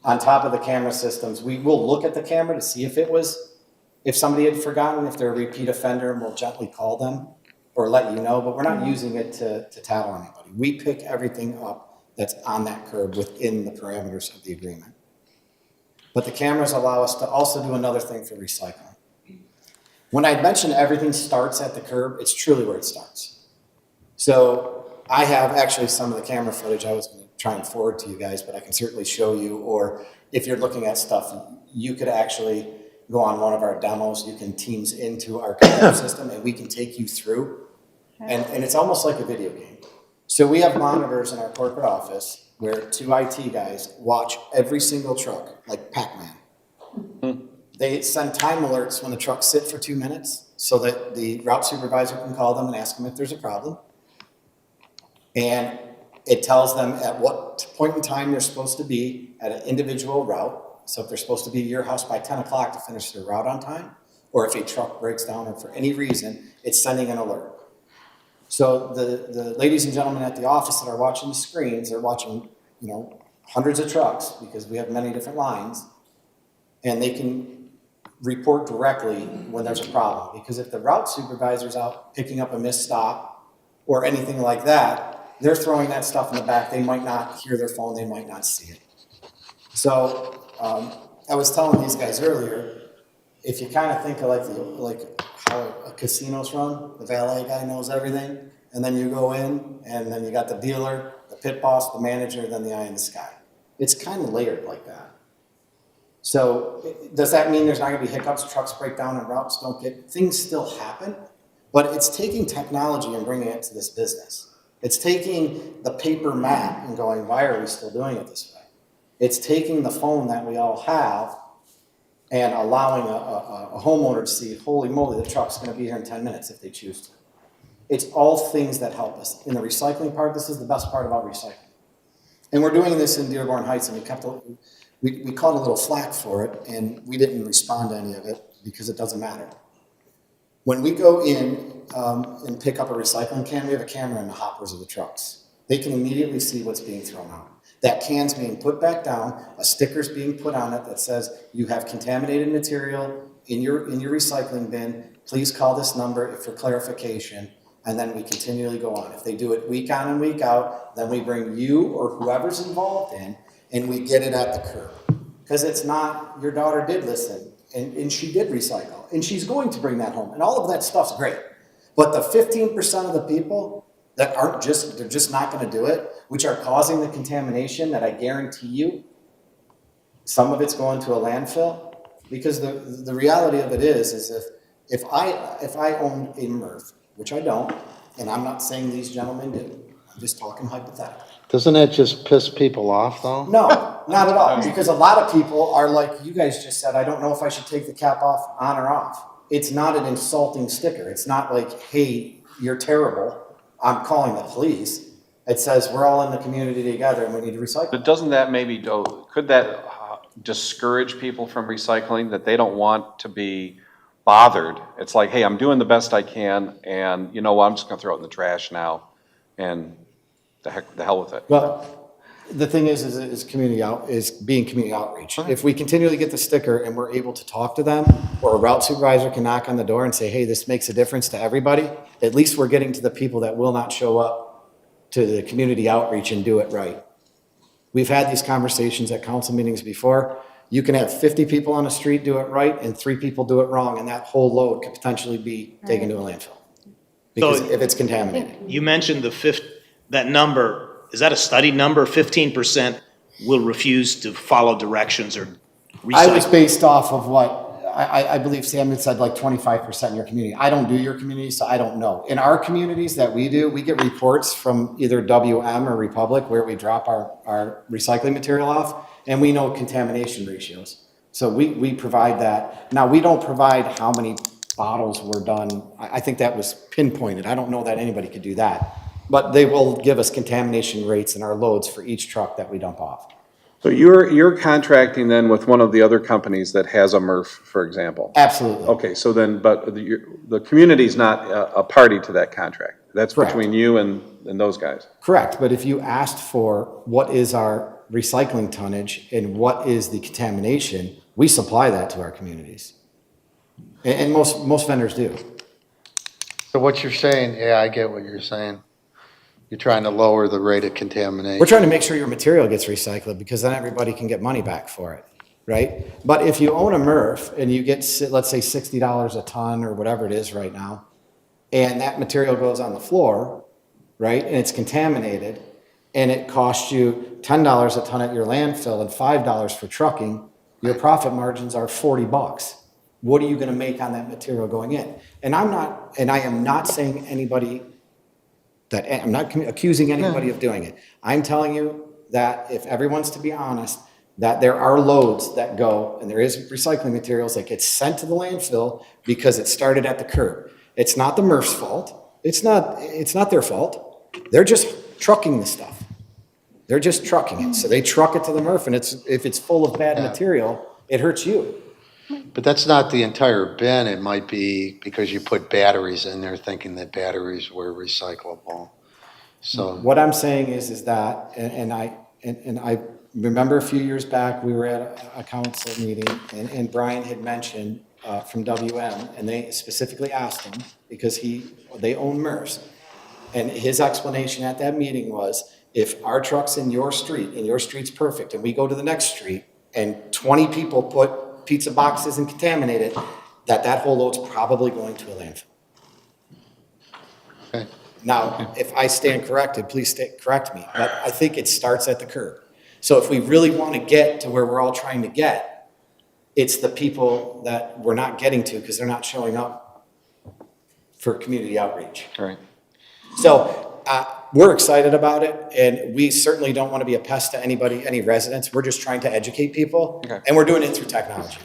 On top of the camera systems, we will look at the camera to see if somebody had forgotten, if they're a repeat offender, and we'll gently call them or let you know, but we're not using it to tattle anybody. We pick everything up that's on that curb within the parameters of the agreement. But the cameras allow us to also do another thing for recycling. When I mentioned everything starts at the curb, it's truly where it starts. So I have actually some of the camera footage I was going to try and forward to you guys, but I can certainly show you, or if you're looking at stuff, you could actually go on one of our demos. You can Teams into our camera system and we can take you through. And it's almost like a video game. So we have monitors in our corporate office where 2 IT guys watch every single truck, like Pac-Man. They send time alerts when the trucks sit for 2 minutes so that the route supervisor can call them and ask them if there's a problem. And it tells them at what point in time they're supposed to be at an individual route. So if they're supposed to be at your house by 10 o'clock to finish their route on time, or if a truck breaks down or for any reason, it's sending an alert. So the ladies and gentlemen at the office that are watching the screens, they're watching, hundreds of trucks because we have many different lines, and they can report directly when there's a problem. Because if the route supervisor's out picking up a missed stop or anything like that, they're throwing that stuff in the back. They might not hear their phone, they might not see it. So, I was telling these guys earlier, if you kind of think of like how a casino's run, the valet guy knows everything, and then you go in, and then you got the dealer, the pit boss, the manager, then the eye in the sky. It's kind of layered like that. So does that mean there's not gonna be hiccups, trucks break down and routes don't get, things still happen, but it's taking technology and bringing it to this business. It's taking the paper map and going, why are we still doing it this way? It's taking the phone that we all have and allowing a homeowner to see, holy moly, the truck's gonna be here in 10 minutes if they choose to. It's all things that help us. In the recycling part, this is the best part about recycling. And we're doing this in Dearborn Heights, and we caught a little flack for it, and we didn't respond to any of it because it doesn't matter. When we go in and pick up a recycling can, we have a camera in the hoppers of the trucks. They can immediately see what's being thrown out. That can's being put back down, a sticker's being put on it that says, you have contaminated material in your recycling bin, please call this number for clarification, and then we continually go on. If they do it week on and week out, then we bring you or whoever's involved in, and we get it at the curb. Because it's not, your daughter did listen, and she did recycle, and she's going to bring that home, and all of that stuff's great. But the 15% of the people that aren't they're just not gonna do it, which are causing the contamination that I guarantee you, some of it's going to a landfill, because the reality of it is if I owned a MRF, which I don't, and I'm not saying these gentlemen do, I'm just talking hypothetically. Doesn't that just piss people off, though? No, not at all, because a lot of people are like you guys just said, I don't know if I should take the cap off, on or off. It's not an insulting sticker. It's not like, hey, you're terrible, I'm calling the police. It says we're all in the community together and we need to recycle. But doesn't that maybe, could that discourage people from recycling, that they don't want to be bothered? It's like, hey, I'm doing the best I can, and you know what, I'm just gonna throw it in the trash now, and the hell with it. Well, the thing is being community outreach. If we continually get the sticker and we're able to talk to them, or a route supervisor can knock on the door and say, hey, this makes a difference to everybody, at least we're getting to the people that will not show up to the community outreach and do it right. We've had these conversations at council meetings before. You can have 50 people on the street do it right and 3 people do it wrong, and that whole load could potentially be taken to a landfill. Because if it's contaminated. You mentioned that number, is that a studied number? 15% will refuse to follow directions or recycle? I was based off of what, I believe Sam had said like 25% in your community. I don't do your community, so I don't know. In our communities that we do, we get reports from either WM or Republic where we drop our recycling material off, and we know contamination ratios. So we provide that. Now, we don't provide how many bottles were done. I think that was pinpointed. I don't know that anybody could do that. But they will give us contamination rates in our loads for each truck that we dump off. So you're contracting then with one of the other companies that has a MRF, for example? Absolutely. Okay, so then, but the community's not a party to that contract? That's Correct. Between you and those guys? Correct, but if you asked for what is our recycling tonnage and what is the contamination, we supply that to our communities. And most vendors do. So what you're saying, yeah, I get what you're saying. You're trying to lower the rate of contamination. We're trying to make sure your material gets recycled because then everybody can get money back for it, right? But if you own a MRF and you get, let's say $60 a ton or whatever it is right now, and that material goes on the floor, right, and it's contaminated, and it costs you $10 a ton at your landfill and $5 for trucking, your profit margins are $40. What are you gonna make on that material going in? And I am not saying anybody I'm not accusing anybody of doing it. I'm telling you that if everyone's to be honest, that there are loads that go, and there is recycling materials that get sent to the landfill because it started at the curb. It's not the MRF's fault. It's not their fault. They're just trucking the stuff. They're just trucking it. So they truck it to the MRF, and if it's full of bad material, it hurts you. But that's not the entire bin. It might be because you put batteries in there thinking that batteries were recyclable. So what I'm saying is that, and I remember a few years back, we were at a council meeting and Brian had mentioned from WM, and they specifically asked him because they own MRFs. And his explanation at that meeting was, if our truck's in your street, and your street's perfect, and we go to the next street, and 20 people put pizza boxes and contaminate it, that whole load's probably going to a landfill. Okay. Now, if I stand corrected, please correct me, but I think it starts at the curb. So if we really want to get to where we're all trying to get, it's the people that we're not getting to because they're not showing up for community outreach. All right. So we're excited about it, and we certainly don't want to be a pest to anybody, any residents. We're just trying to educate people, and we're doing it through technology.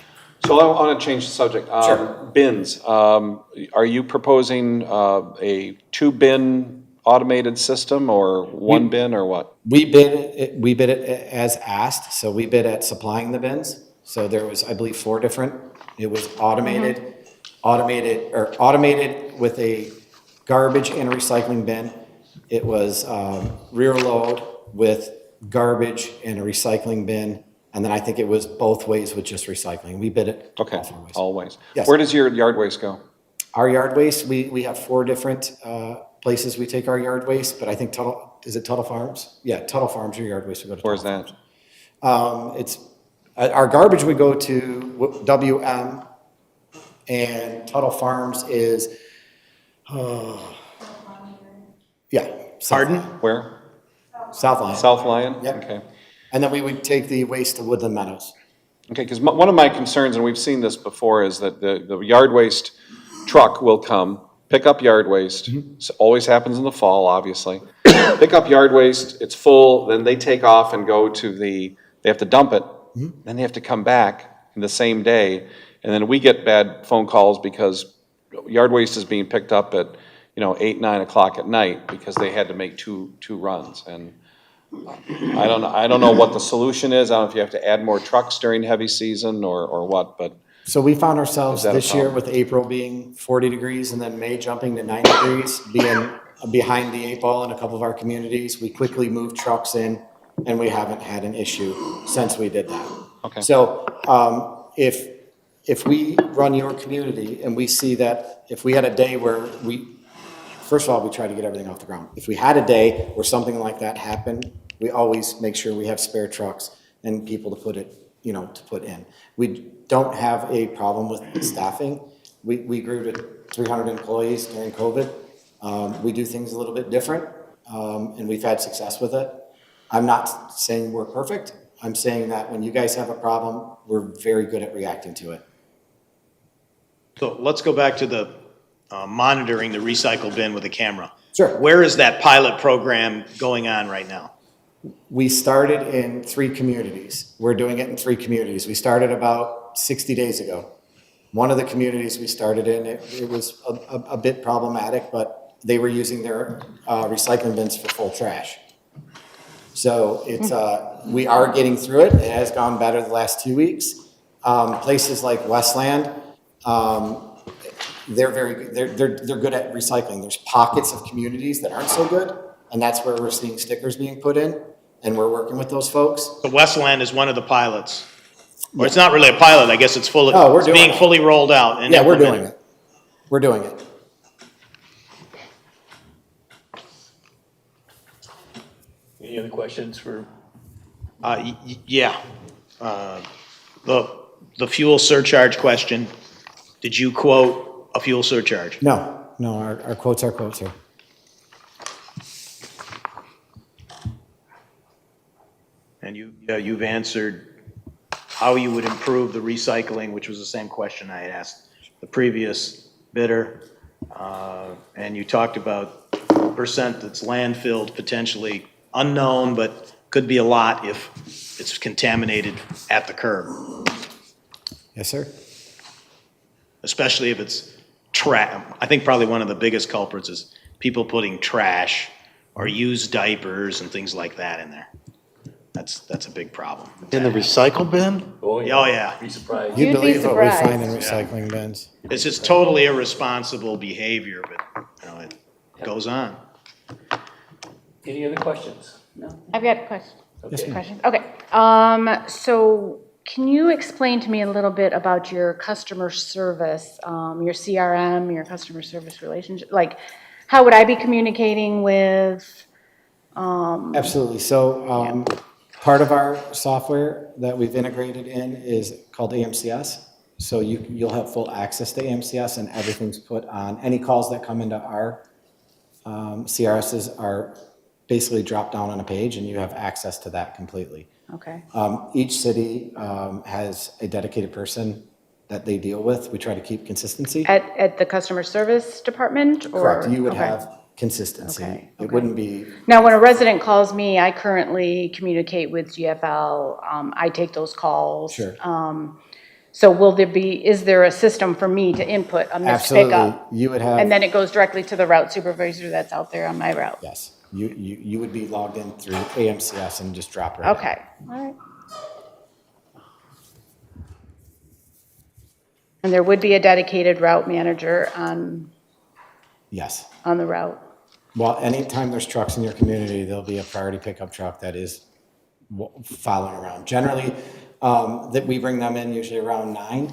So I want to change the subject. Sure. Bins, are you proposing a 2-bin automated system or 1 bin or what? We bid it as asked, so we bid at supplying the bins. So there was, I believe, 4 different. It was automated with a garbage and a recycling bin. It was rear load with garbage and a recycling bin. And then I think it was both ways with just recycling. We bid it all ways. Yes. Where does your yard waste go? Our yard waste, we have 4 different places we take our yard waste, but I think is it Tuttle Farms? Yeah, Tuttle Farms, your yard waste would go to Where's Tuttle that? Farms. It's, our garbage would go to WM, and Tuttle Farms is, yeah. Pardon? Where? South Lyon. South Lyon? Yep. Okay. And then we would take the waste to Woodland Meadows. Okay, because one of my concerns, and we've seen this before, is that the yard waste truck will come, pick up yard waste. It always happens in the fall, obviously. Pick up yard waste, it's full, then they take off and go to they have to dump it. Then they have to come back in the same day. And then we get bad phone calls because yard waste is being picked up at, 8, 9 o'clock at night because they had to make two runs. And I don't know what the solution is. I don't know if you have to add more trucks during heavy season or what, but. So we found ourselves Is that a this year problem? with April being 40 degrees and then May jumping to 90 degrees, being behind the 8 ball in a couple of our communities. We quickly moved trucks in, and we haven't had an issue since we did that. Okay. So if we run your community and we see that if we had a day where first of all, we try to get everything off the ground. If we had a day where something like that happened, we always make sure we have spare trucks and people to put it, to put in. We don't have a problem with staffing. We grew to 300 employees during COVID. We do things a little bit different, and we've had success with it. I'm not saying we're perfect. I'm saying that when you guys have a problem, we're very good at reacting to it. So let's go back to the monitoring the recycle bin with a camera. Sure. Where is that pilot program going on right now? We started in 3 communities. We're doing it in 3 communities. We started about 60 days ago. One of the communities we started in, it was a bit problematic, but they were using their recycling bins for full trash. So it's we are getting through it. It has gone better the last 2 weeks. Places like Westland, they're very good. They're good at recycling. There's pockets of communities that aren't so good, and that's where we're seeing stickers being put in, and we're working with those folks. The Westland is one of the pilots. Or it's not really a pilot, I guess it's we're doing being it. fully rolled out. And Yeah, we're doing implemented. it. We're doing it. Any other questions for? Yeah. The fuel surcharge question, did you quote a fuel surcharge? No, our quotes are quotes here. And you've answered how you would improve the recycling, which was the same question I had asked the previous bidder. And you talked about percent that's landfilled, potentially unknown, but could be a lot if it's contaminated at the curb. Yes, sir. Especially if it's trash. I think probably one of the biggest culprits is people putting trash or used diapers and things like that in there. That's a big problem. In the recycle bin? Oh, yeah. Be surprised. You'd You'd be believe what we find in surprised. recycling bins. It's just totally irresponsible behavior, but it goes on. Any other questions? I've got a question. Okay. Question. Okay. So can you explain to me a little bit about your customer service, your CRM, your customer service relationship? Like, how would I be communicating with, Absolutely. So part of our software that we've integrated in is called AMCS. So you'll have full access to AMCS and everything's put on. Any calls that come into our CRSs are basically dropped down on a page and you have access to that completely. okay, Each city has a dedicated person that they deal with. We try to keep consistency. at the customer service department or? Correct. You would okay. have consistency. Okay, It okay. wouldn't be, Now, when a resident calls me, I currently communicate with GFL. I take those calls. Sure. So is there a system for me to input a missed absolutely, pickup? you would have. And then it goes directly to the route supervisor that's out there on my route? Yes, you would be logged in through AMCS and just drop right in. Okay, all right. And there would be a dedicated route manager Yes. on the route? Well, anytime there's trucks in your community, there'll be a priority pickup truck that is following around. Generally, that we bring them in usually around 9,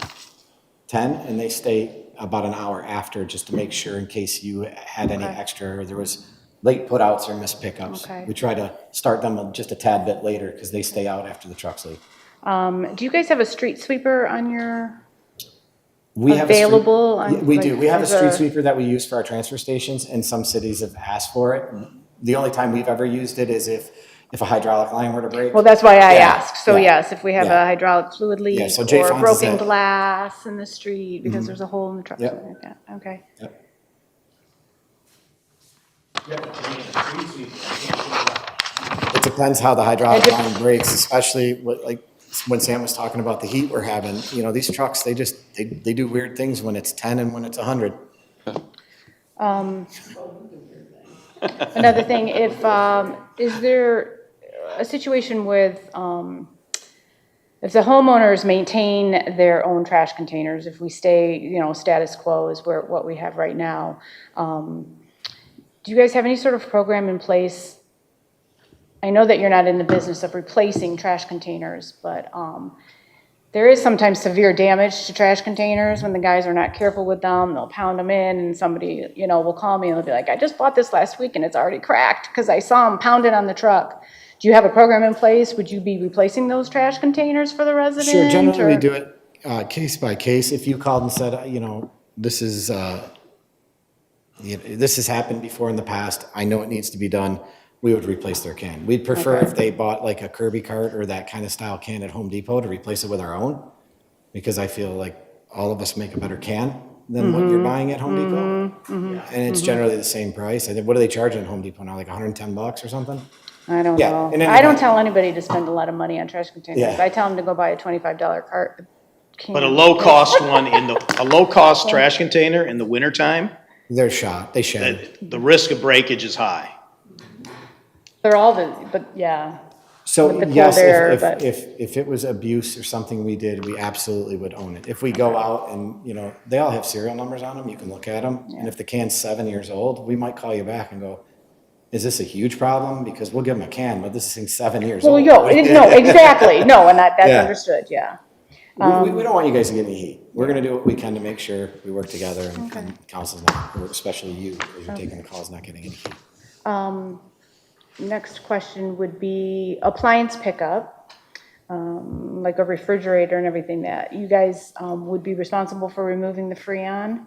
10, and they stay about an hour after just to make sure in case you had any Okay. extra, or there was late putouts or missed pickups. Okay. We try to start them just a tad bit later because they stay out after the trucks leave. Do you guys have a street sweeper on your, We have a street- available on, Yeah, we do. like, We have a as street a- sweeper that we use for our transfer stations, and some cities have asked for it. The only time we've ever used it is if a hydraulic line were to break. well, that's why I Yeah, asked. So yeah, yes, if we have yeah. a hydraulic fluid leak Yeah, so Jay or Fonz is broken it. glass in the street because there's a hole in the truck. Yep. something like that. Okay. Yep. It depends how the hydraulic line breaks, especially like when Sam was talking about the heat we're having. You know, these trucks, they do weird things when it's 10 and when it's 100. Another thing, is there a situation with, if the homeowners maintain their own trash containers, if we stay, status quo is what we have right now, do you guys have any sort of program in place? I know that you're not in the business of replacing trash containers, but there is sometimes severe damage to trash containers when the guys are not careful with them. They'll pound them in and somebody, will call me and they'll be like, I just bought this last week and it's already cracked because I saw them pound it on the truck. Do you have a program in place? Would you be replacing those trash containers for the residents? Sure, generally we or- do it case by case. If you called and said, this has happened before in the past, I know it needs to be done, we would replace their can. We'd prefer Okay. if they bought like a Kirby cart or that kind of style can at Home Depot to replace it with our own, because I feel like all of us make a better can than what you're buying at Home Depot. And it's generally the same price. I think, what are they charging at Home Depot now, like $110 or something? I don't Yeah, know. in any I don't event- tell anybody to spend a lot of money on trash containers. Yeah. I tell them to go buy a $25 cart. can. But a low-cost one a low-cost trash container in the wintertime, They're shot, they shed. the risk of breakage is high. They're all but yeah. So with the cold yes, air, but- if it was abuse or something we did, we absolutely would own it. If we go out and, they all have serial numbers on them, you can look at them. And if the can's 7 years old, we might call you back and go, is this a huge problem? Because we'll give them a can, but this thing's 7 years Well, old. no, exactly. No, and that's Yeah. understood, yeah. We don't want you guys to get any heat. We're gonna do what we can to make sure we work together and council's not, or especially you, as you're taking the calls, not getting any heat. Next question would be appliance pickup, like a refrigerator and everything that you guys would be responsible for removing the Freon?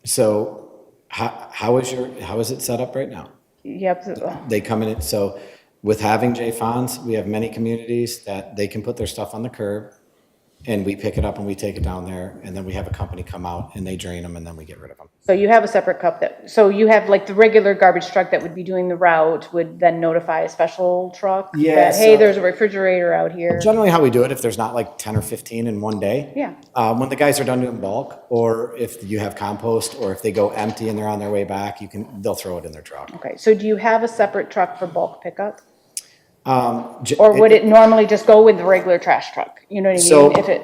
So how is it set up right now? Yep. They come in, so with having J Fonz, we have many communities that they can put their stuff on the curb and we pick it up and we take it down there, and then we have a company come out and they drain them and then we get rid of them. So you have a separate cup so you have like the regular garbage truck that would be doing the route would then notify a special truck? Yeah, That, hey, so- there's a refrigerator out here. Generally how we do it, if there's not like 10 or 15 in one day. Yeah. When the guys are done doing bulk, or if you have compost, or if they go empty and they're on their way back, they'll throw it in their truck. Okay, so do you have a separate truck for bulk pickup? Or Or would it normally just go with the regular trash truck? You know what I mean? So- If it,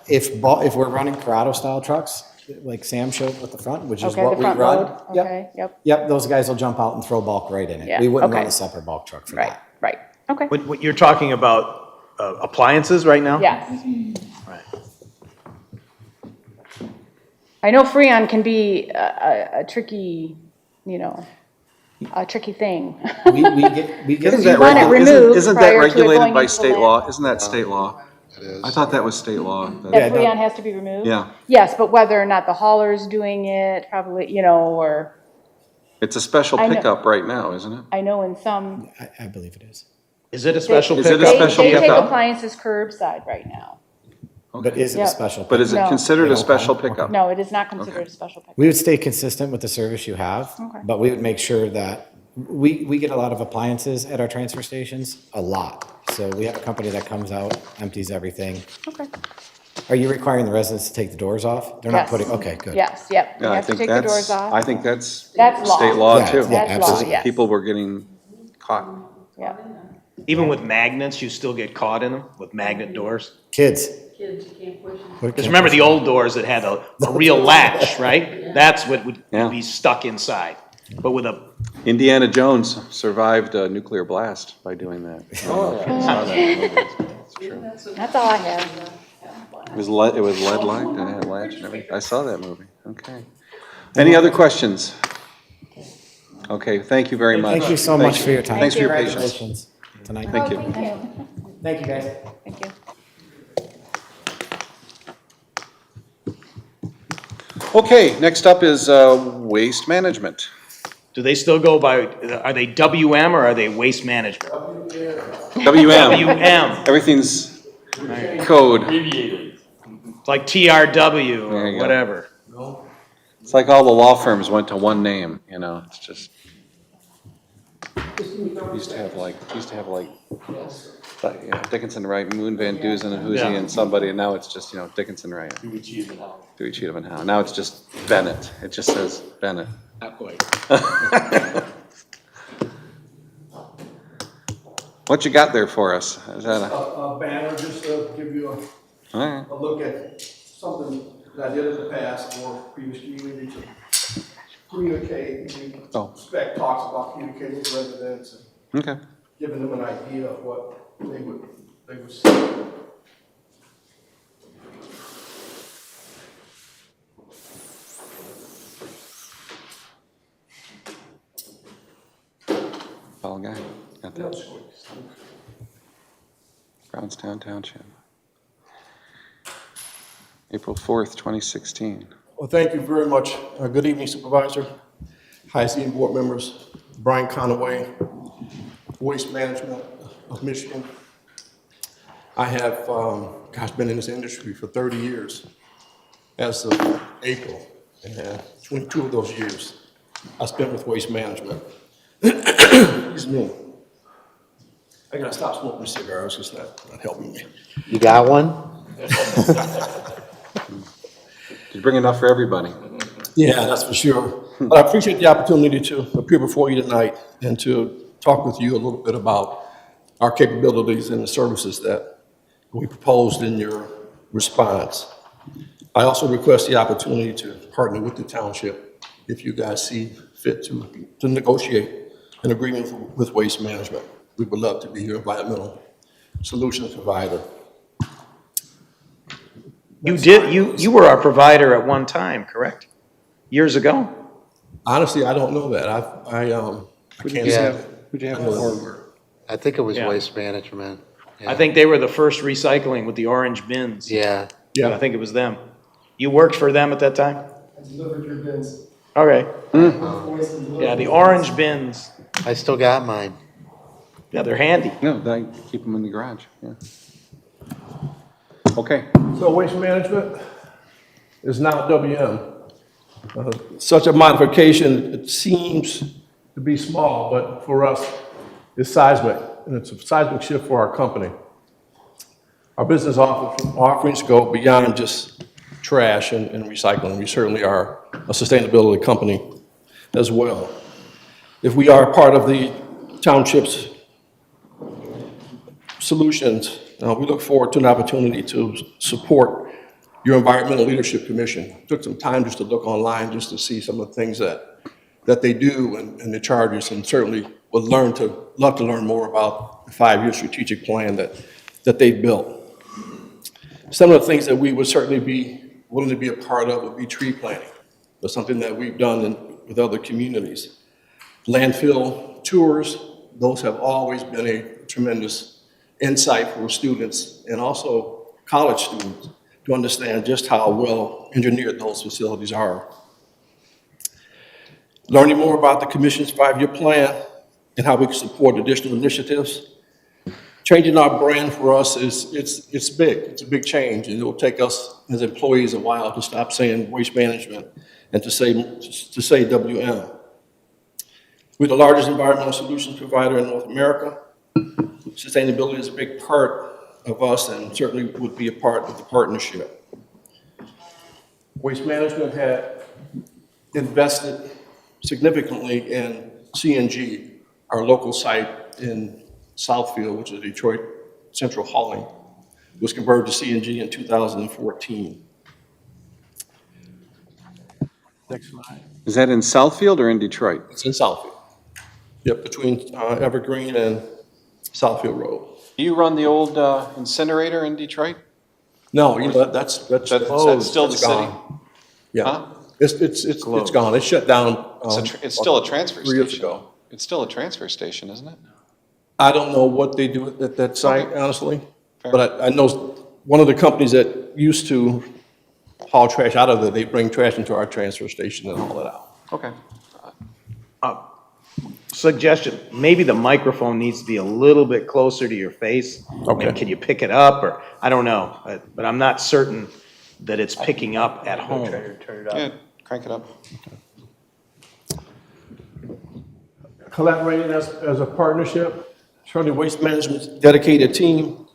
If we're running Corrado style trucks, like Sam showed with the front, which is okay, what the we front run. load, Yep. okay, yep, Yep, those guys will jump out and throw bulk right in it. Yeah, We wouldn't run okay. a separate bulk truck for right, that. right, okay, What you're talking about appliances right now? yes. Right. I know Freon can be a tricky, you know, a tricky thing. We get. Isn't you that want it removed isn't that prior to it regulated going by into the state law? landfill. Isn't that state law? It is. I thought that was state law. That Freon has to be removed? Yeah. Yes, but whether or not the hauler's doing it, probably, you know, or, It's a special I know- pickup right now, isn't it? I know in some. I believe it is. Is it a special Is it a pickup? special They take pickup? appliances curbside right now. But is it Yep. a special? But is it No. considered a Okay. special pickup? No, it is not considered a special pickup. We would stay consistent with the service you have, Okay. but we would make sure that we get a lot of appliances at our transfer stations, a lot. So we have a company that comes out, empties everything. Okay. Are you requiring the residents to take the doors off? They're not Yes. putting, okay, good. Yes, yep. You Yeah, I have to think take the doors that's, off. I think that's That's law. state law Yeah, too. yeah, That's law, absolutely. yes. People were getting caught. Yeah. Even with magnets, you still get caught in them with magnet doors? Kids. Kids, you can't push them. Because remember the old doors that had a real latch, right? That's what would Yeah. be stuck inside. But with a, Indiana Jones survived a nuclear blast by doing that. I don't know if you saw that movie. It's true. That's all I have. It was lead lined and it had latch and everything. I saw that movie. Okay. Any other questions? Okay, thank you very much. Thank you so much for your time. Thanks for your patience. Congratulations tonight. Thank you. Thank you, guys. Thank you. Okay, next up is waste management. do they still go by, are they WM or are they waste management? WM. WM, Everything's code. like TRW There you or go. whatever. It's like all the law firms went to one name, you know, it's just. Used to have like, you know, Dickinson Wright, Moon Van Dusen and Hoosie Yeah. and somebody, and now it's just, you know, Dickinson Wright. Dewey Cheatham and Howe. Now it's just Bennett. It just says Bennett. Not quite. What you got there for us? Is that a, A banner, just to give you all right. a look at something that I did in the past for previous community to communicate. Oh. Spec talks about communicating with residents and Okay. giving them an idea of what they would see. Tall guy. Got that. Brownstown Township. April 4th, 2016. Well, thank you very much. Good evening, Supervisor, High Esteemed Board members, Brian Conaway, Waste Management of Michigan. I have, been in this industry for 30 years as of April, and 22 of those years I spent with Waste Management. Excuse me. I gotta stop smoking cigars, it's not helping me. You got one? Did you bring enough for everybody? Yeah, that's for sure. But I appreciate the opportunity to appear before you tonight and to talk with you a little bit about our capabilities and the services that we proposed in your response. I also request the opportunity to partner with the township if you guys see fit to negotiate an agreement with Waste Management. We would love to be your environmental solutions provider. You were our provider at one time, correct? Years ago? Honestly, I don't know that. I can't Yeah. say. Who'd you have I know before? that we were. I think it was Yeah. Waste Management. I think they were the first recycling with the orange bins. Yeah. I think it was them. You worked for them at that time? I delivered your bins. Okay. Voice and delivery. Yeah, the orange bins. I still got mine. Yeah, they're handy. No, they keep them in the garage, yeah. Okay. So Waste Management is now WM. Such a modification, it seems to be small, but for us, it's seismic, and it's a seismic shift for our company. Our business offerings go beyond just trash and recycling. We certainly are a sustainability company as well. If we are part of the township's solutions, we look forward to an opportunity to support your Environmental Leadership Commission. Took some time just to look online, just to see some of the things that they do and the charges, and certainly would love to learn more about the 5-year strategic plan that they've built. Some of the things that we would certainly be willing to be a part of would be tree planting. That's something that we've done with other communities. Landfill tours, those have always been a tremendous insight for students and also college students to understand just how well engineered those facilities are. Learning more about the Commission's 5-year plan and how we can support additional initiatives. Changing our brand for us it's big. It's a big change, and it will take us as employees a while to stop saying waste management and to say WM. We're the largest environmental solutions provider in North America. Sustainability is a big part of us and certainly would be a part of the partnership. Waste Management had invested significantly in CNG, our local site in Southfield, which is Detroit Central Hauling, was converted to CNG in 2014. Next slide. Is that in Southfield or in Detroit? It's in Southfield. Yep, between Evergreen and Southfield Road. Do you run the old incinerator in Detroit? No, you know, that's That's closed. still the It's city? gone. Yeah, Huh? it's gone. It shut down. It's still a transfer 3 years station. ago. It's still a transfer station, isn't it? I don't know what they do at that site, Okay. honestly, Fair. but I know one of the companies that used to haul trash out of there, they bring trash into our transfer station and haul it out. Okay. Suggestion, maybe the microphone needs to be a little bit closer to your face. Okay. Maybe can you pick it up, or, I don't know, but I'm not certain that it's picking up at home. Yeah, crank it up. Collaborating as a partnership, Shirley Waste Management's dedicated team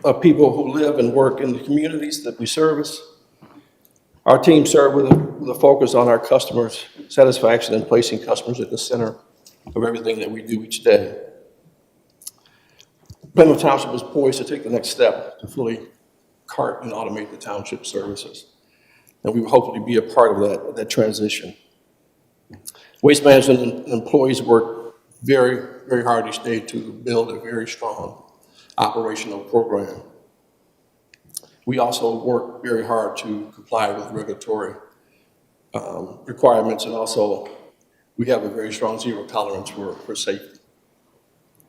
of people who live and work in the communities that we service. Our team serve with a focus on our customers' satisfaction and placing customers at the center of everything that we do each day. Plymouth Township is poised to take the next step to fully cart and automate the township services. And we will hopefully be a part of that transition. Waste Management employees work very, very hard each day to build a very strong operational program. We also work very hard to comply with regulatory requirements, and also we have a very strong zero tolerance for safety.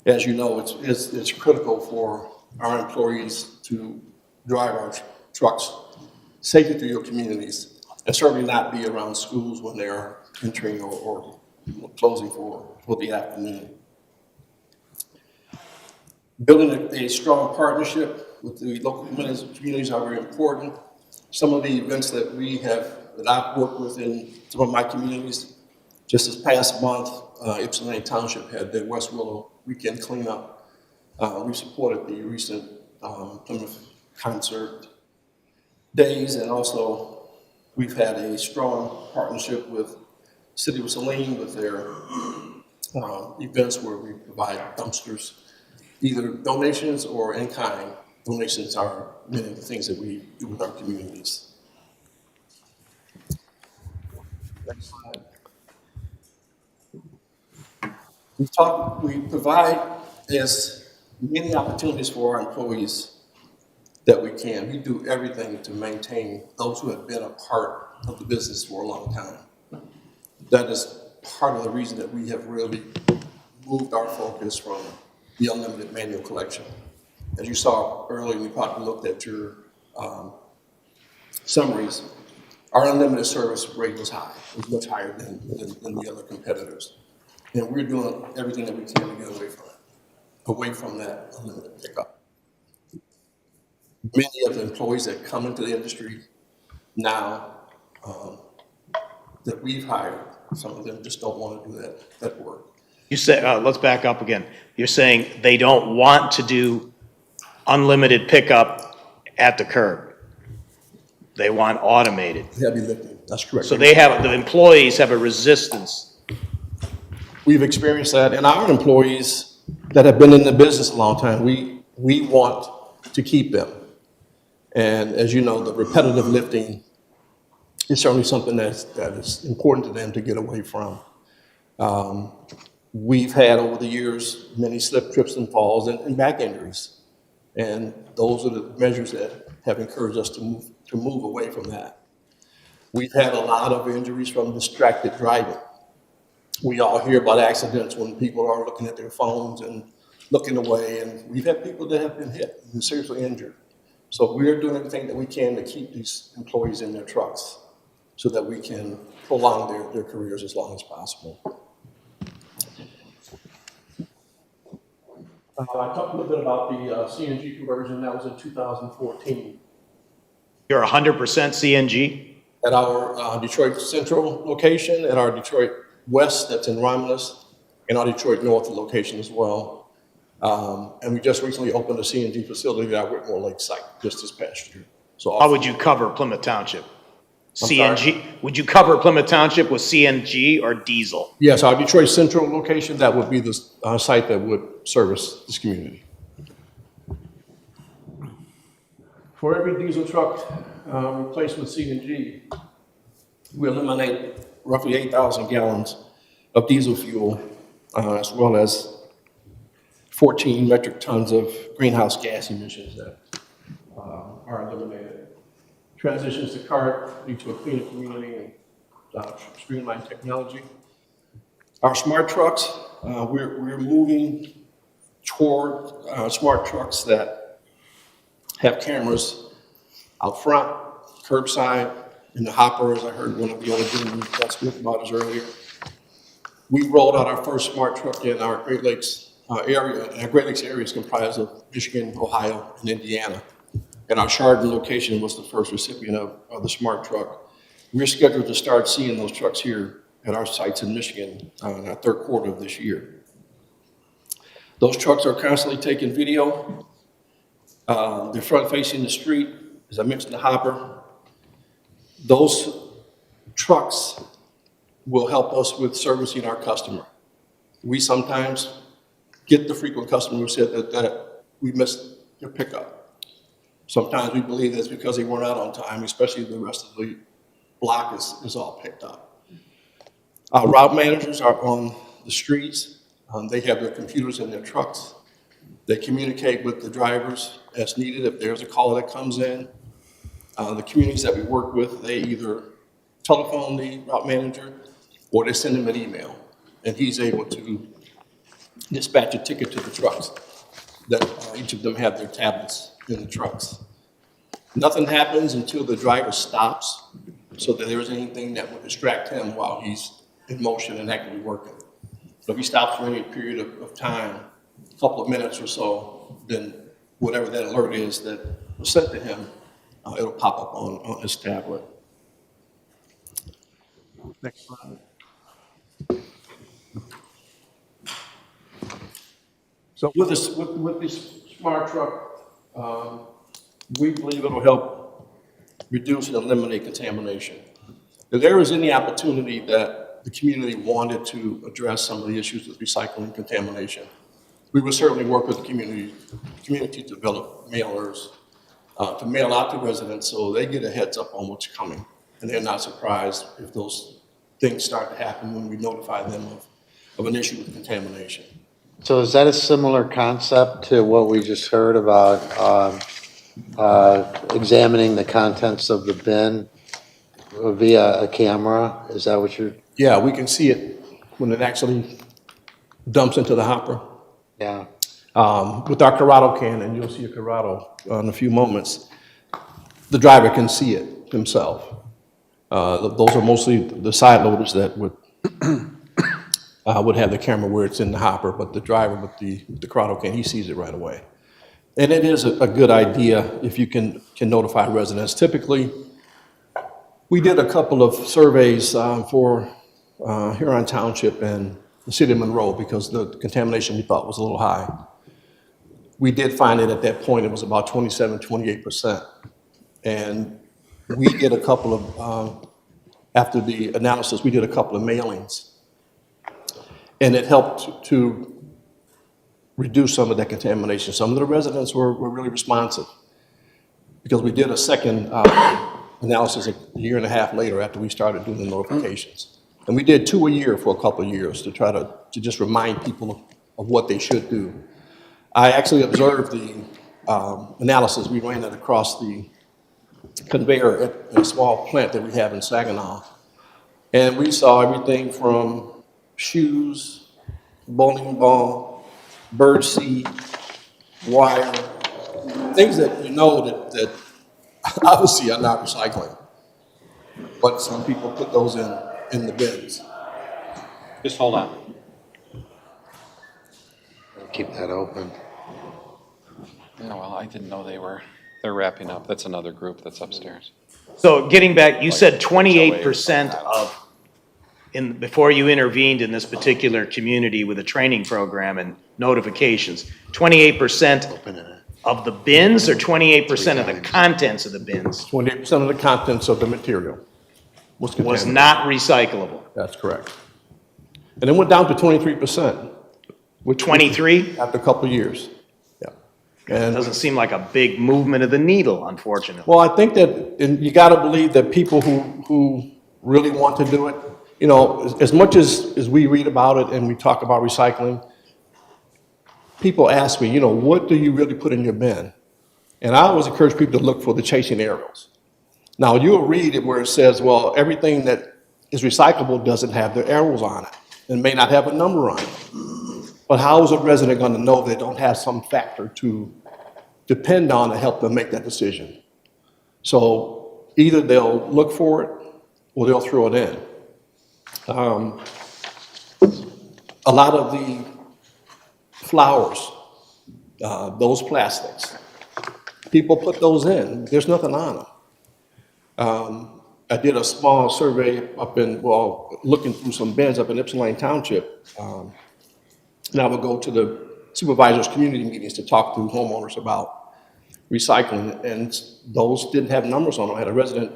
As you know, it's critical for our employees to drive our trucks safely through your communities, and certainly not be around schools when they are entering or closing for the afternoon. Building a strong partnership with the local communities are very important. Some of the events that I've worked with in some of my communities, just this past month, Ypsilanti Township had the West Willow Weekend Cleanup. We supported the recent Plymouth concert days, and also we've had a strong partnership with City of Saline with their events where we provide dumpsters, either donations or in-kind. Donations are many of the things that we do with our communities. Next slide. We provide as many opportunities for our employees that we can. We do everything to maintain those who have been a part of the business for a long time. That is part of the reason that we have really moved our focus from the unlimited manual collection. As you saw earlier, we probably looked at your summaries. Our unlimited service rate was high. It was much higher than the other competitors. And we're doing everything that we can to get away from that unlimited pickup. Many of the employees that come into the industry now that we've hired, some of them just don't want to do that work. You say, let's back up again. You're saying they don't want to do unlimited pickup at the curb. They want automated. Heavy lifting, that's correct. So the employees have a resistance. We've experienced that, and our employees that have been in the business a long time, we want to keep them. And as you know, the repetitive lifting is certainly something that is important to them to get away from. We've had over the years many slip, trips, and falls and back injuries. And those are the measures that have encouraged us to move away from that. We've had a lot of injuries from distracted driving. We all hear about accidents when people are looking at their phones and looking away, and we've had people that have been hit and seriously injured. So we're doing everything that we can to keep these employees in their trucks so that we can prolong their careers as long as possible. I talked a little bit about the CNG conversion. That was in 2014. You're 100% CNG? At our Detroit Central location, at our Detroit West, that's in Romulus, and our Detroit North location as well. And we just recently opened a CNG facility at our Whitmore Lake site just this past year. So how would you cover Plymouth Township? I'm CNG, would you cover Plymouth Township with CNG or diesel? Yes, our Detroit Central location, that would be the site that would service this community. For every diesel truck replaced with CNG, we eliminate roughly 8,000 gallons of diesel fuel, as well as 14 metric tons of greenhouse gas emissions that are eliminated. Transitions to car lead to a cleaner community and streamlined technology. Our smart trucks, we're moving toward smart trucks that have cameras out front, curbside, in the hopper, as I heard one of the other gentlemen speak about us earlier. We rolled out our first smart truck in our Great Lakes area, and our Great Lakes area is comprised of Michigan, Ohio, and Indiana. And our Chardon location was the first recipient of the smart truck. We're scheduled to start seeing those trucks here at our sites in Michigan in our third quarter of this year. Those trucks are constantly taking video. They're front facing the street, as I mentioned, the hopper. Those trucks will help us with servicing our customer. We sometimes get the frequent customer who said that we missed your pickup. Sometimes we believe that's because they weren't out on time, especially the rest of the block is all picked up. Our route managers are on the streets. They have their computers in their trucks. They communicate with the drivers as needed if there's a call that comes in. The communities that we work with, they either telephone the route manager or they send him an email, and he's able to dispatch a ticket to the trucks. That each of them have their tablets in the trucks. Nothing happens until the driver stops, so that there isn't anything that would distract him while he's in motion and actively working. So if he stops for any period of time, a couple of minutes or so, then whatever that alert is that was sent to him, it'll pop up on his tablet. Next slide. So with this smart truck, we believe it'll help reduce and eliminate contamination. If there was any opportunity that the community wanted to address some of the issues with recycling contamination, we would certainly work with the community to develop mailers to mail out to residents so they get a heads up on what's coming. And they're not surprised if those things start to happen when we notify them of an issue with contamination. So is that a similar concept to what we just heard about examining the contents of the bin via a camera? Is that what you're? Yeah, we can see it when it actually dumps into the hopper. Yeah. With our Corrado can, and you'll see a Corrado in a few moments, the driver can see it himself. Those are mostly the side loaders that would have the camera where it's in the hopper, but the driver with the Corrado can, he sees it right away. And it is a good idea if you can notify residents. Typically, we did a couple of surveys for Huron Township and the city of Monroe because the contamination we thought was a little high. We did find it at that point, it was about 27-28%. And we did a couple of, after the analysis, we did a couple of mailings. And it helped to reduce some of that contamination. Some of the residents were really responsive because we did a second analysis a year and a half later after we started doing the notifications. And we did 2 a year for a couple of years to try to just remind people of what they should do. I actually observed the analysis. We ran it across the conveyor at a small plant that we have in Saginaw. And we saw everything from shoes, bowling ball, bird seed, wire, things that you know that obviously are not recycling. But some people put those in the bins. Just hold on. Keep that open. Yeah, well, I didn't know they're wrapping up. That's another group that's upstairs. So getting back, you said 28% before you intervened in this particular community with a training program and notifications, 28% of the bins or 28% of the contents of the bins 28% of the contents of the material was was contaminated. not recyclable? That's correct. And it went down to 23%. 23? After a couple of years, yeah. It doesn't seem like a big movement of the needle, unfortunately. Well, I think that, and you got to believe that people who really want to do it, you know, as much as we read about it and we talk about recycling, people ask me, you know, what do you really put in your bin? And I always encourage people to look for the chasing arrows. Now, you'll read it where it says, well, everything that is recyclable doesn't have the arrows on it and may not have a number on it. But how is a resident going to know they don't have some factor to depend on to help them make that decision? So either they'll look for it or they'll throw it in. A lot of the flowers, those plastics, people put those in. There's nothing on them. I did a small survey looking through some bins up in Ypsilanti Township. And I would go to the supervisors' community meetings to talk to homeowners about recycling, and those didn't have numbers on them. I had a resident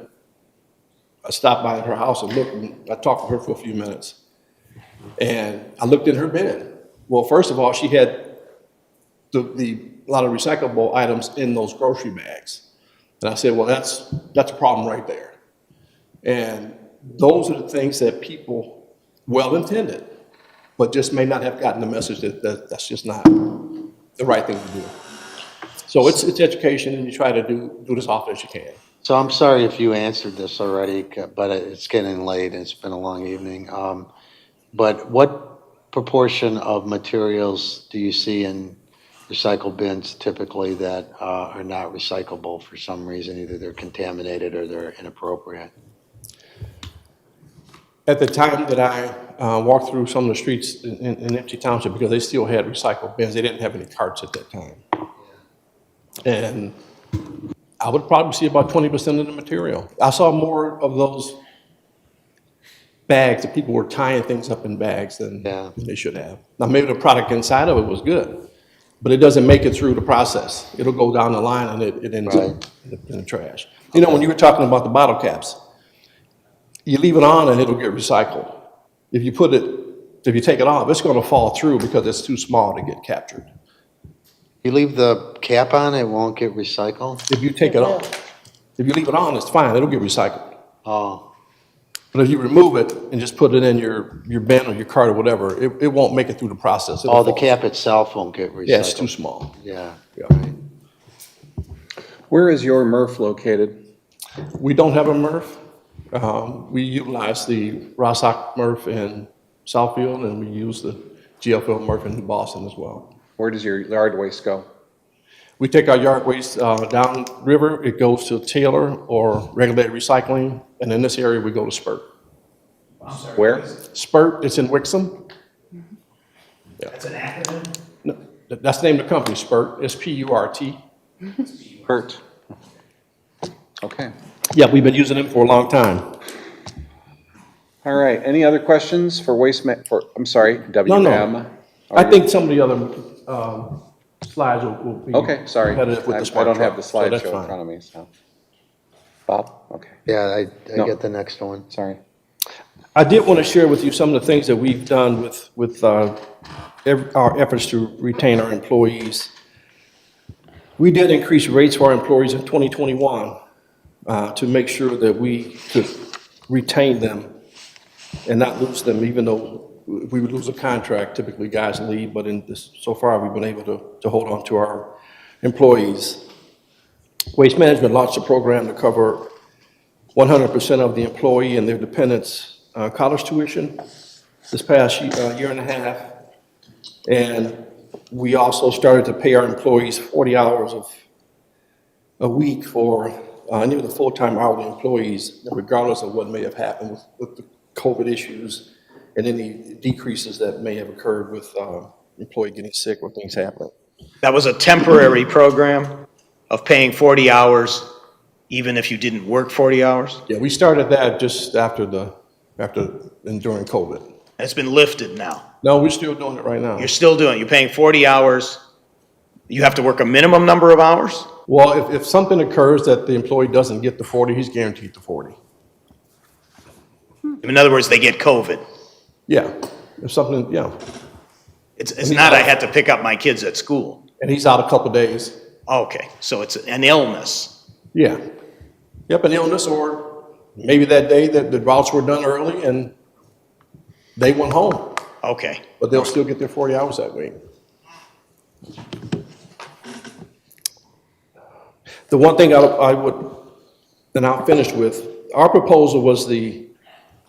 stop by her house and look, and I talked to her for a few minutes. And I looked in her bin. Well, first of all, she had a lot of recyclable items in those grocery bags. And I said, well, that's a problem right there. And those are the things that people, well-intended, but just may not have gotten the message that that's just not the right thing to do. So it's education, and you try to do as often as you can. So I'm sorry if you answered this already, but it's getting late and it's been a long evening. But what proportion of materials do you see in recycle bins typically that are not recyclable for some reason? Either they're contaminated or they're inappropriate. At the time that I walked through some of the streets in Empty Township, because they still had recycled bins, they didn't have any carts at that time. And I would probably see about 20% of the material. I saw more of those bags that people were tying things up in bags than they should have. Now, maybe the product inside of it was good, but it doesn't make it through the process. It'll go down the line and it ends up in the trash. You know, when you were talking about the bottle caps, you leave it on and it'll get recycled. If you take it off, it's going to fall through because it's too small to get captured. You leave the cap on, it won't get recycled? If you take it off. If you leave it on, it's fine, it'll get recycled. Oh. But if you remove it and just put it in your bin or your cart or whatever, it won't make it through the process. It'll The fall. cap itself won't get recycled? Yeah, it's too small. Yeah. Where is your MRF located? We don't have a MRF. We utilize the Rossock MRF in Southfield, and we use the GFL MRF in New Boston as well. Where does your yard waste go? We take our yard waste down river. It goes to Taylor or regulated recycling, and in this area we go to Spurt. Where? Spurt. It's in Wixom. Yeah. That's an acronym? No, that's the name of the company, Spurt. S-P-U-R-T. Spurt. Okay. Yeah, we've been using them for a long time. All right. Any other questions for WM? No. I think some of the other slides will be okay. Sorry, competitive with the smart I don't have truck, the so slideshow that's in fine. front of me. So, Bob. Okay. Yeah, I get the next one. Sorry. I did want to share with you some of the things that we've done with our efforts to retain our employees. We did increase rates for our employees in 2021 to make sure that we could retain them and not lose them, even though we would lose a contract. Typically, guys leave, but so far we've been able to hold on to our employees. Waste Management launched a program to cover 100% of the employee and their dependents' college tuition this past year and a half. And we also started to pay our employees 40 hours a week for any of the full-time hourly employees, regardless of what may have happened with the COVID issues and any decreases that may have occurred with employee getting sick or things happening. That was a temporary program of paying 40 hours even if you didn't work 40 hours? Yeah, we started that just after and during COVID. It's been lifted now. No, we're still doing it right now. You're still doing it. You're paying 40 hours. You have to work a minimum number of hours? Well, if something occurs that the employee doesn't get the 40, he's guaranteed the 40. In other words, they get COVID. Yeah, if something, yeah. It's not I had to pick up my kids at school. And he's out a couple days. Okay, so it's an illness. Yeah. Yep, an illness, or maybe that day that the routes were done early and they went home. Okay. But they'll still get their 40 hours that week. The one thing I would, and I'll finish with, our proposal was the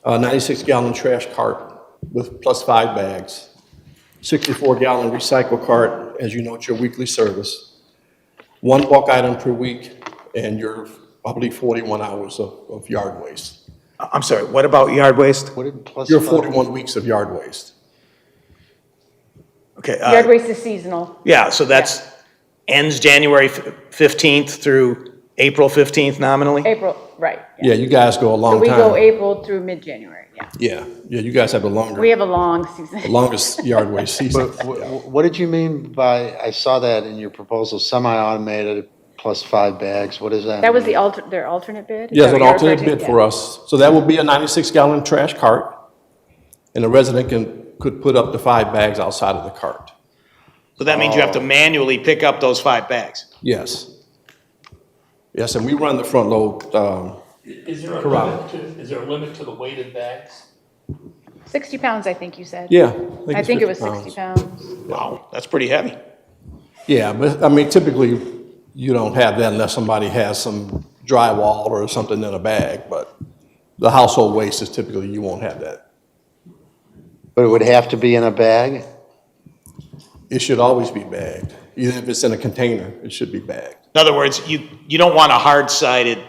96-gallon trash cart with plus 5 bags, 64-gallon recycle cart, as you know, it's your weekly service, 1 bulk item per week, and your, I believe, 41 hours of yard waste. I'm sorry, what about yard waste? What did plus Your 5? 41 weeks of yard waste. Okay. Yard waste is seasonal. Yeah, so that's ends January 15th through April 15th nominally? April, right. Yeah, you guys go a long So we time. go April through mid-January, yeah. Yeah, you guys have the longer. We have a long season. The longest yard waste season. But what did you mean by, I saw that in your proposal, semi-automated plus 5 bags, what is that? That was mean? their alternate bid? Is Yes, that an what you're alternate referring bid to? for us. So that will be a 96-gallon trash cart, and a resident could put up to 5 bags outside of the cart. So that means you have to manually pick up those 5 bags? Yes. Yes, and we run the front load. Is there a Correct. limit to the weight of bags? 60 pounds, I think you said. Yeah. I it's think it was 50 60 pounds. Wow, that's pretty heavy. Yeah, but I mean, typically, you don't have that unless somebody has some drywall or something in a bag, but the household waste is typically, you won't have that. But it would have to be in a bag? It should always be bagged. Even if it's in a container, it should be bagged. In other words, you don't want a hard-sided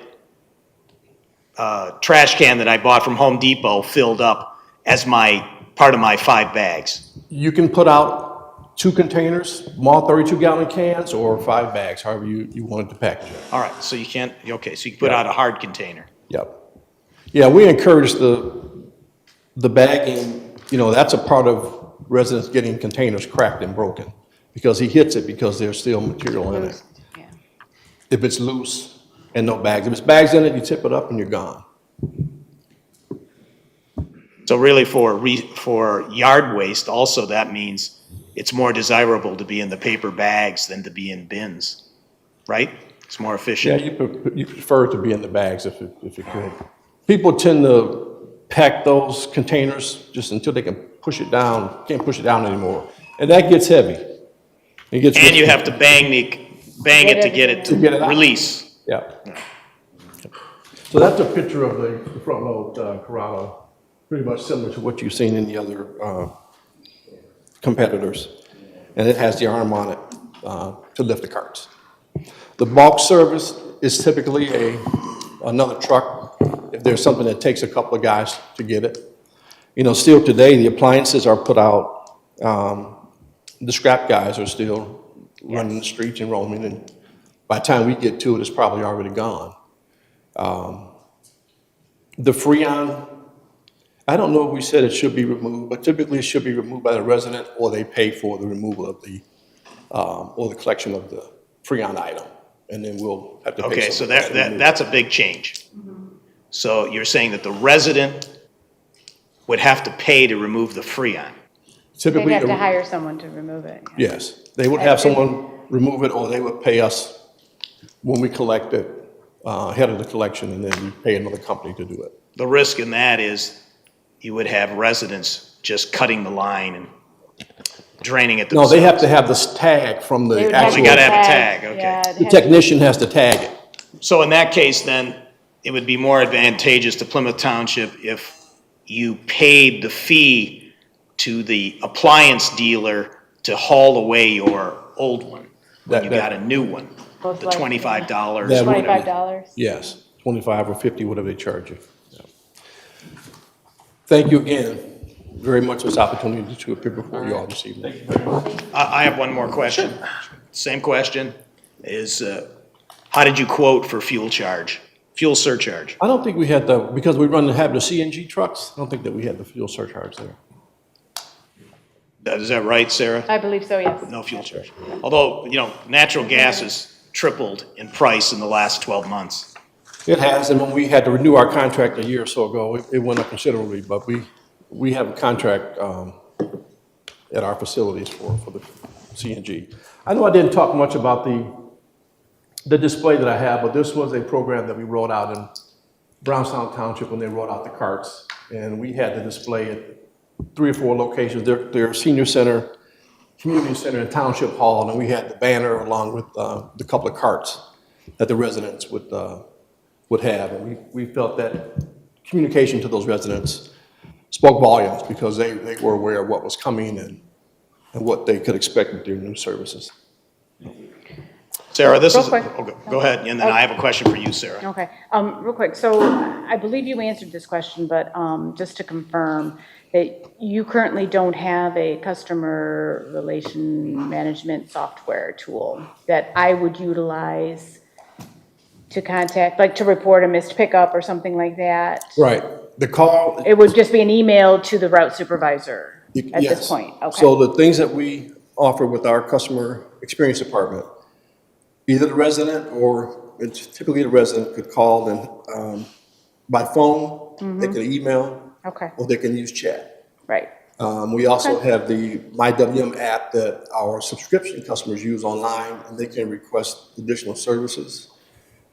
trash can that I bought from Home Depot filled up as part of my 5 bags. You can put out 2 containers, small 32-gallon cans, or 5 bags, however you wanted to package it. All right, so you can't, okay, so you can put out a hard container. Yep. Yeah, we encourage the bagging, that's a part of residents getting containers cracked and broken, because he hits it because there's still material in it. Yeah. If it's loose and no bags. If it's bags in it, you tip it up and you're gone. So really for yard waste, also that means it's more desirable to be in the paper bags than to be in bins, right? It's more Yeah, efficient. you prefer it to be in the bags if you could. People tend to pack those containers just until they can push it down, can't push it down anymore. And that gets heavy. It gets And you have to bang it to get it to get it out. release. Yeah. So that's a picture of the front load Corrado, pretty much similar to what you've seen in the other competitors. And it has the arm on it to lift the carts. The bulk service is typically another truck if there's something that takes a couple of guys to get it. Still today, the appliances are put out, the scrap guys are still running the streets and roaming, and by the time we get to it, it's probably already gone. The Freon, I don't know if we said it should be removed, but typically it should be removed by the resident, or they pay for the removal of or the collection of the Freon item, and then we'll have to pay. Okay, so someone to remove it. that's a big change. So you're saying that the resident would have to pay to remove the Freon? They'd Typically, have to hire someone to remove it. Yeah. yes, they would have someone remove it, or they would pay us when we collect it, head of the collection, and then we pay another company to do it. The risk in that is you would have residents just cutting the line and draining it No, themselves? they have to have this tag from They the would have actual. You gotta have a tag, okay. Yeah, it The has- technician has to tag it. So in that case, then, it would be more advantageous to Plymouth Township if you paid the fee to the appliance dealer to haul away your old one, when you got a new one, Most the likely. $25. That would be- $25. Yes, 25 or 50, whatever they charge you. Yeah. Thank you again very much for this opportunity to appear before you all this evening. I have one more question. Same question is, how did you quote for fuel surcharge? I don't think we had because we have the CNG trucks, I don't think that we had the fuel surcharge there. Is that right, Sarah? I believe so, yes. No fuel charge. Although, natural gas has tripled in price in the last 12 months. It has, and when we had to renew our contract a year or so ago, it went up considerably, but we have a contract at our facilities for the CNG. I know I didn't talk much about the display that I have, but this was a program that we rolled out in Brownstown Township when they rolled out the carts, and we had the display at 3 or 4 locations. Their senior center, community center, and township hall, and we had the banner along with the couple of carts that the residents would have. And we felt that communication to those residents spoke volumes because they were aware of what was coming and what they could expect with their new services. Sarah, this Real is, quick. go ahead, and then I have a question for you, Sarah. Okay, real quick, so I believe you answered this question, but just to confirm that you currently don't have a customer relation management software tool that I would utilize to contact, like to report a missed pickup or something like that? Right. The call. It would just be an email to the route supervisor at Yes. this point? Okay. So the things that we offer with our customer experience department, either the resident or it's typically the resident could call and by phone, they can email, Okay, or they can use chat. right. We also have the MyWM app that our subscription customers use online, and they can request additional services.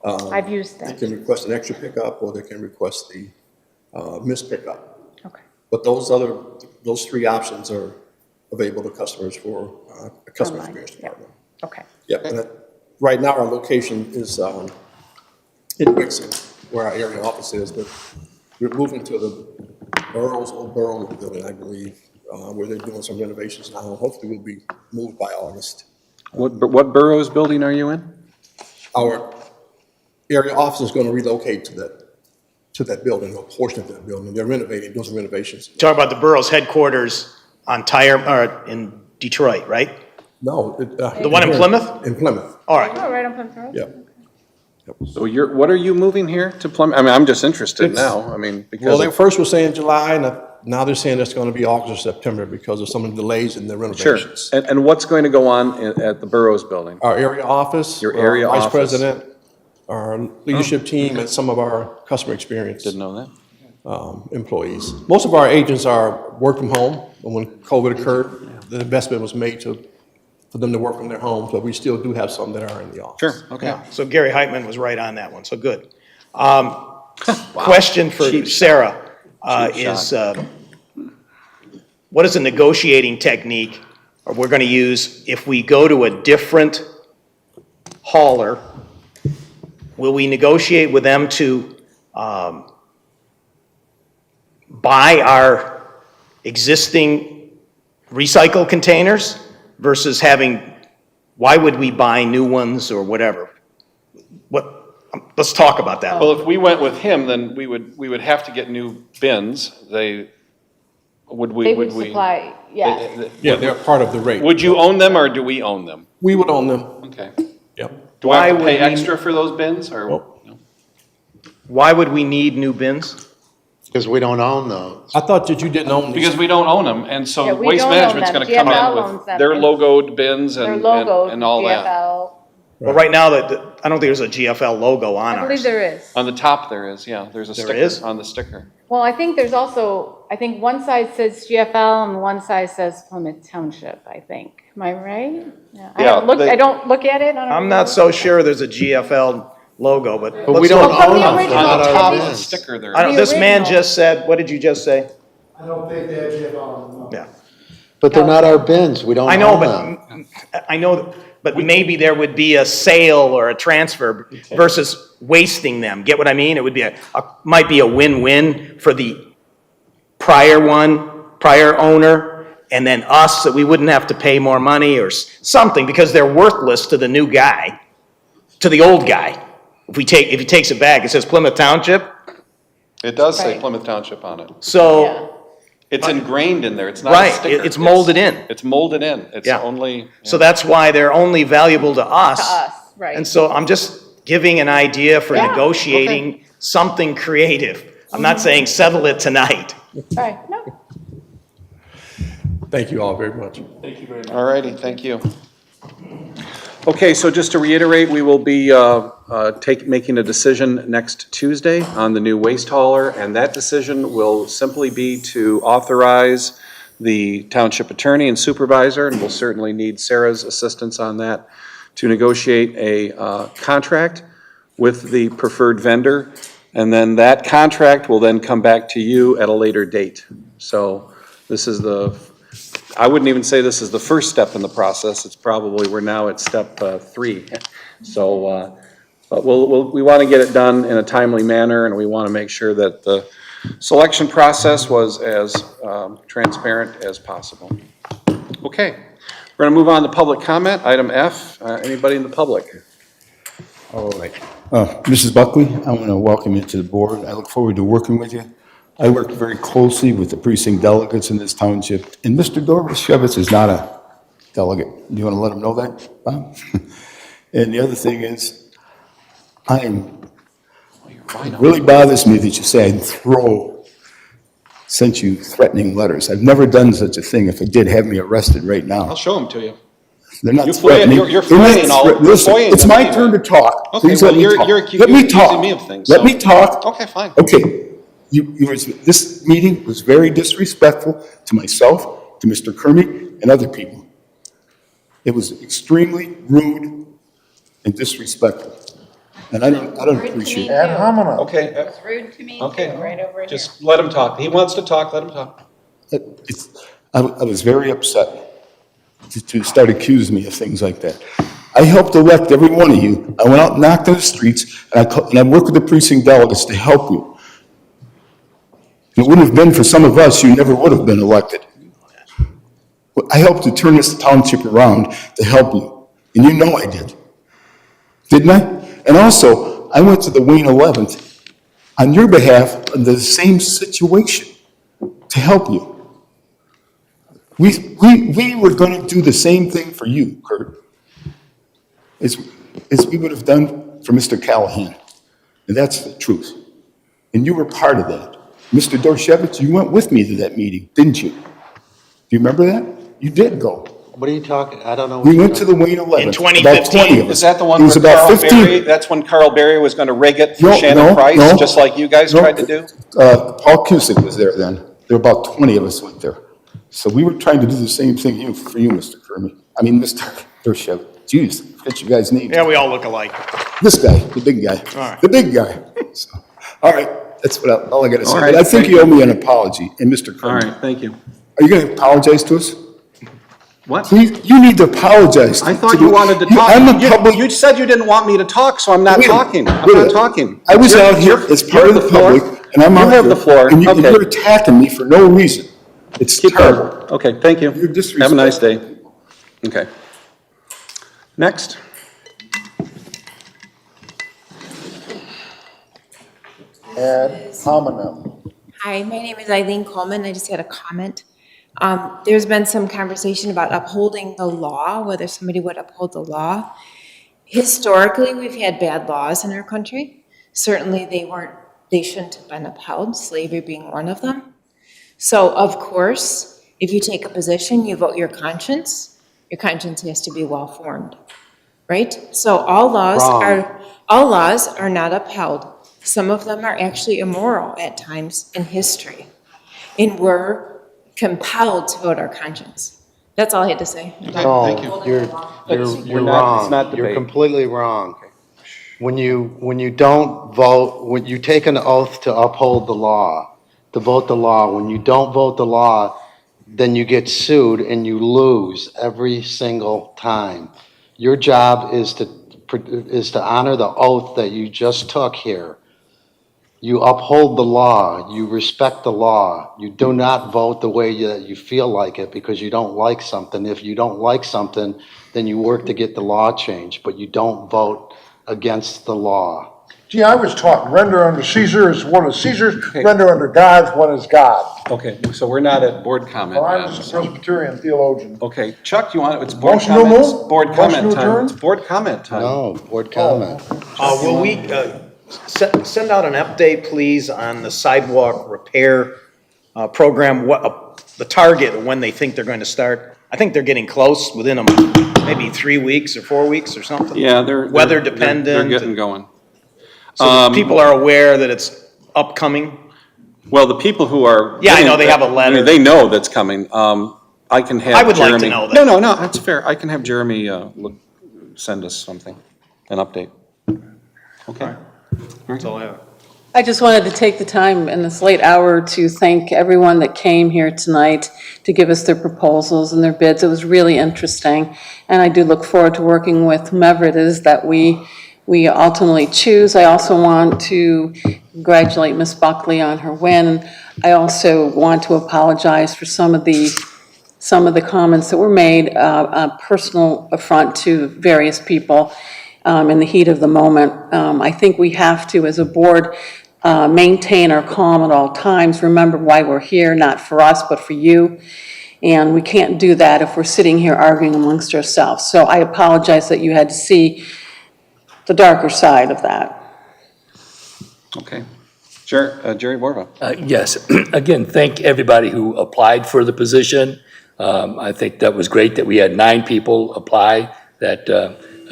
I've used They that. can request an extra pickup, or they can request the missed pickup. Okay. But those 3 options are available to customers for a customer Online, experience yeah. department. Okay. Yep, and right now our location is in Wixon, where our area office is, but we're moving to the old borough building, I believe, where they're doing some renovations now. Hopefully we'll be moved by August. What boroughs building are you in? Our area office is going to relocate to that building, or a portion of that building. They're renovating, doing some renovations. Talk about the borough's headquarters in Detroit, right? No. The one in Plymouth? In Plymouth, All right. Oh, right on Plymouth Road? yep. So what are you moving here to Plymouth? I mean, I'm just interested now, I mean, Well, because, they first were saying July, and now they're saying it's going to be August or September because of some of the delays in the sure. renovations. And what's going to go on at the boroughs building? Our area office. Your our area Vice office. President, our leadership team, and some of our customer experience Didn't know that. employees. Most of our agents are work from home, and when COVID occurred, the investment was made for them to work from their homes, but we still do have some that are in the office. Sure, okay. Yeah, so Gary Heitman was right on that one, so good. Question for Sarah is, what is a negotiating technique we're going to use if we go to a different hauler? Will we negotiate with them to buy our existing recycle containers versus why would we buy new ones or whatever? Let's talk about that. Well, if we went with him, then we would have to get new bins. They would supply, yeah. Yeah, they're part of the rate. Would you own them or do we own them? We would own them. Okay. Yep. Do I have to Why pay would we- extra for those bins or? Nope. No? Why would we need new bins? Because we don't own those. I thought that you didn't own these. Because we don't own them, and Yeah, so we Waste don't own Management's them. gonna come GFL in owns with them. their logoed bins They're and logoed, all that. GFL. Well, right now, I don't think there's a GFL logo on I believe ours. there is. On the top there is, yeah, there's a There sticker is? on the sticker. Well, I think there's also, I think one side says GFL and one side says Plymouth Township, I think. Am I right? Yeah. I don't look at it. I'm not so sure there's a GFL logo, but But we let's don't look. Well, from own the them. original, Not On the our top of the bins. sticker there. I don't, The this man original. just said, what did you just say? I don't think they have GFL. Yeah. But they're not our bins, we don't I know, own them. but maybe there would be a sale or a transfer versus wasting them. Get what I mean? It would be might be a win-win for the prior owner, and then us, that we wouldn't have to pay more money or something, because they're worthless to the new guy, to the old guy. If he takes it back, it says Plymouth Township, It does say Plymouth Township on it. so, It's ingrained in there, it's not a right, sticker. it's molded in. It's molded in, it's Yeah. only. So that's why they're only valuable to us. To us, right. And so I'm just giving an idea for Yeah, negotiating something creative. I'm not saying settle it tonight. Right, no. Thank you all very much. All righty, thank you. Okay, so just to reiterate, we will be making a decision next Tuesday on the new waste hauler, and that decision will simply be to authorize the township attorney and supervisor, and we'll certainly need Sarah's assistance on that, to negotiate a contract with the preferred vendor, and then that contract will then come back to you at a later date. So this is I wouldn't even say this is the first step in the process. It's probably, we're now at step 3. So, but we want to get it done in a timely manner, and we want to make sure that the selection process was as transparent as possible. Okay, we're going to move on to public comment. Item F, anybody in the public? All right. Mrs. Buckley, I want to welcome you to the board. I look forward to working with you. I work very closely with the precinct delegates in this township, and Mr. Dorvashevitz is not a delegate. Do you want to let him know that, Bob? And the other thing is, really bothers me that you say sent you threatening letters. I've never done such a thing. If I did, have me arrested right now. I'll show them to you. They're not You're threatening. flaying all. Listen, it's my turn to talk. Please let me talk. Let me talk. Me of things. Let me talk. Okay, fine. Okay. This meeting was very disrespectful to myself, to Mr. Kermit, and other people. It was extremely rude and disrespectful. And I don't appreciate it. Ad hominem. Okay, It's rude to me too, okay. right over here. Just let him talk. He wants to talk, let him talk. I was very upset to start accusing me of things like that. I helped elect every one of you. I went out and knocked on the streets, and I worked with the precinct delegates to help you. If it wouldn't have been for some of us, you never would have been elected. I helped to turn this township around to help you, and you know I did. Didn't I? And also, I went to the Wayne 11th on your behalf in the same situation to help you. We were going to do the same thing for you, Kurt, as we would have done for Mr. Callahan. And that's the truth. And you were part of that. Mr. Dorshevitz, you went with me to that meeting, didn't you? Do you remember that? You did go. What are you talking, I don't know. We went to the Wayne 11th. In About 20 of us. Is that the one It where was about Carl 15. Berry, that's when Carl Berry was going to rig it for No, Shannon no, Price, no. just like you guys No, tried to do? Paul Cusick was there then. There were about 20 of us went there. So we were trying to do the same thing for you, Mr. Kermit. I mean, Mr. Dorshevitz. Jeez, forget you guys' names. Yeah, we all look alike. This guy, the big guy. All right. The big guy. So, all right, that's all I got to say. All right, But I think thank you you. owe me an apology. And Mr. All Kermit, right, thank you. are you going to apologize to us? What? Please, you need to apologize. I thought you wanted to talk. I'm a public. You said you didn't want me to talk, so I'm not Wait a minute, talking. I'm wait a not minute. talking. I was You're- out here you're- as part you're of the floor. public, and I'm You out have here, the floor. and Okay. you're attacking me for no reason. It's Keep terrible. going. Okay, thank you. You're disrespectful. Have a nice day. Okay. Next. Ad hominem. Hi, my name is Eileen Coleman. I just had a comment. There's been some conversation about upholding the law, whether somebody would uphold the law. Historically, we've had bad laws in our country. Certainly, they shouldn't have been upheld, slavery being one of them. So, of course, if you take a position, you vote your conscience has to be well-formed, right? So all laws are not upheld. Some of them are actually immoral at times in history. And we're compelled to vote our conscience. That's all I had to say. No, you're We're not- wrong. it's not You're debate. completely wrong. When you don't vote, when you take an oath to uphold the law, to vote the law, when you don't vote the law, then you get sued and you lose every single time. Your job is to honor the oath that you just took here. You uphold the law, you respect the law. You do not vote the way that you feel like it because you don't like something. If you don't like something, then you work to get the law changed, but you don't vote against the law. Gee, I was taught render unto Caesar is one is Caesar's, render unto God one is God. Okay, so we're not at board comment. Well, I was a Presbyterian theologian. Okay, Chuck, you want, it's board Motion to comments? move? Board Motion comment to time. adjourn? It's board comment time. No, board comment. Will we send out an update, please, on the sidewalk repair program, what the target of when they think they're going to start? I think they're getting close, within maybe 3 weeks or 4 weeks or something. Yeah, they're weather dependent. They're getting going. So that people are aware that it's upcoming. Well, the people who are. Yeah, I know, they have a letter. I mean, they know that's coming. I can have Jeremy. I would like to know that. No, that's fair. I can have Jeremy send us something, an update. Okay. That's all I have. I just wanted to take the time in this late hour to thank everyone that came here tonight to give us their proposals and their bids. It was really interesting, and I do look forward to working with whomever it is that we ultimately choose. I also want to congratulate Ms. Buckley on her win. I also want to apologize for some of the comments that were made, a personal affront to various people in the heat of the moment. I think we have to, as a board, maintain our calm at all times. Remember why we're here, not for us, but for you. And we can't do that if we're sitting here arguing amongst ourselves. So I apologize that you had to see the darker side of that. Okay. Jerry Borba. Yes, again, thank everybody who applied for the position. I think that was great that we had 9 people apply. That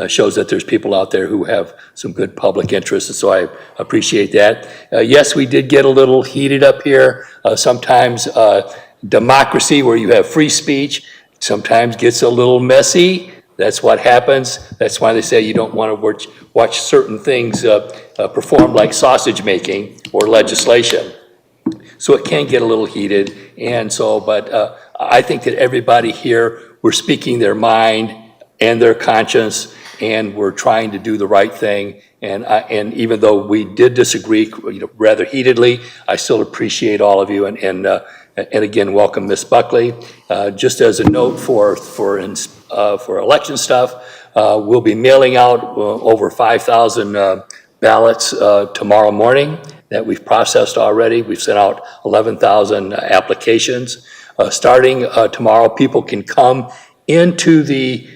shows that there's people out there who have some good public interest, and so I appreciate that. Yes, we did get a little heated up here. Sometimes democracy, where you have free speech, sometimes gets a little messy. That's what happens. That's why they say you don't want to watch certain things performed like sausage making or legislation. So it can get a little heated, and so, but I think that everybody here were speaking their mind and their conscience, and we're trying to do the right thing. And even though we did disagree, rather heatedly, I still appreciate all of you, and again, welcome Ms. Buckley. Just as a note for election stuff, we'll be mailing out over 5,000 ballots tomorrow morning that we've processed already. We've sent out 11,000 applications. Starting tomorrow, people can come into the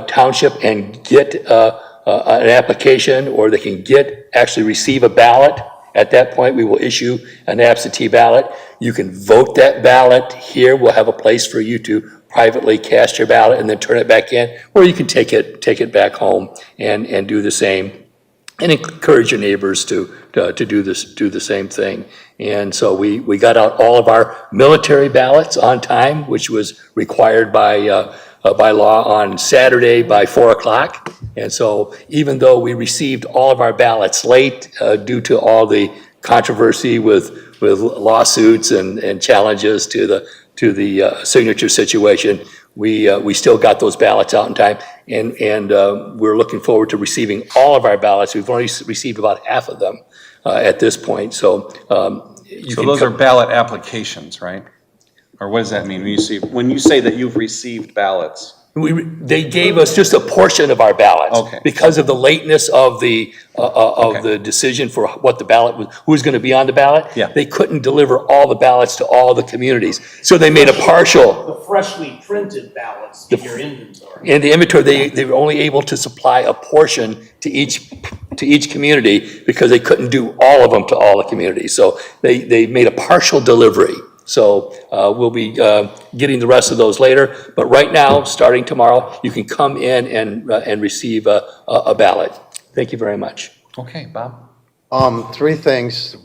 township and get an application, or they can actually receive a ballot. At that point, we will issue an absentee ballot. You can vote that ballot here. We'll have a place for you to privately cast your ballot and then turn it back in, or you can take it back home and do the same, and encourage your neighbors to do the same thing. And so we got out all of our military ballots on time, which was required by law on Saturday by 4 o'clock. And so even though we received all of our ballots late due to all the controversy with lawsuits and challenges to the signature situation, we still got those ballots out in time, and we're looking forward to receiving all of our ballots. We've only received about half of them at this point, so those are ballot applications, right? Or what does that mean when you say that you've received ballots? They gave us just a portion of our ballots. Okay. Because of the lateness of the decision for what the ballot was, who was going to be on the ballot. Yeah. They couldn't deliver all the ballots to all the communities. So they made a partial. The freshly printed ballots in your inventory. In the inventory, they were only able to supply a portion to each community because they couldn't do all of them to all the communities. So they made a partial delivery. So we'll be getting the rest of those later. But right now, starting tomorrow, you can come in and receive a ballot. Thank you very much. Okay, Bob. 3 things.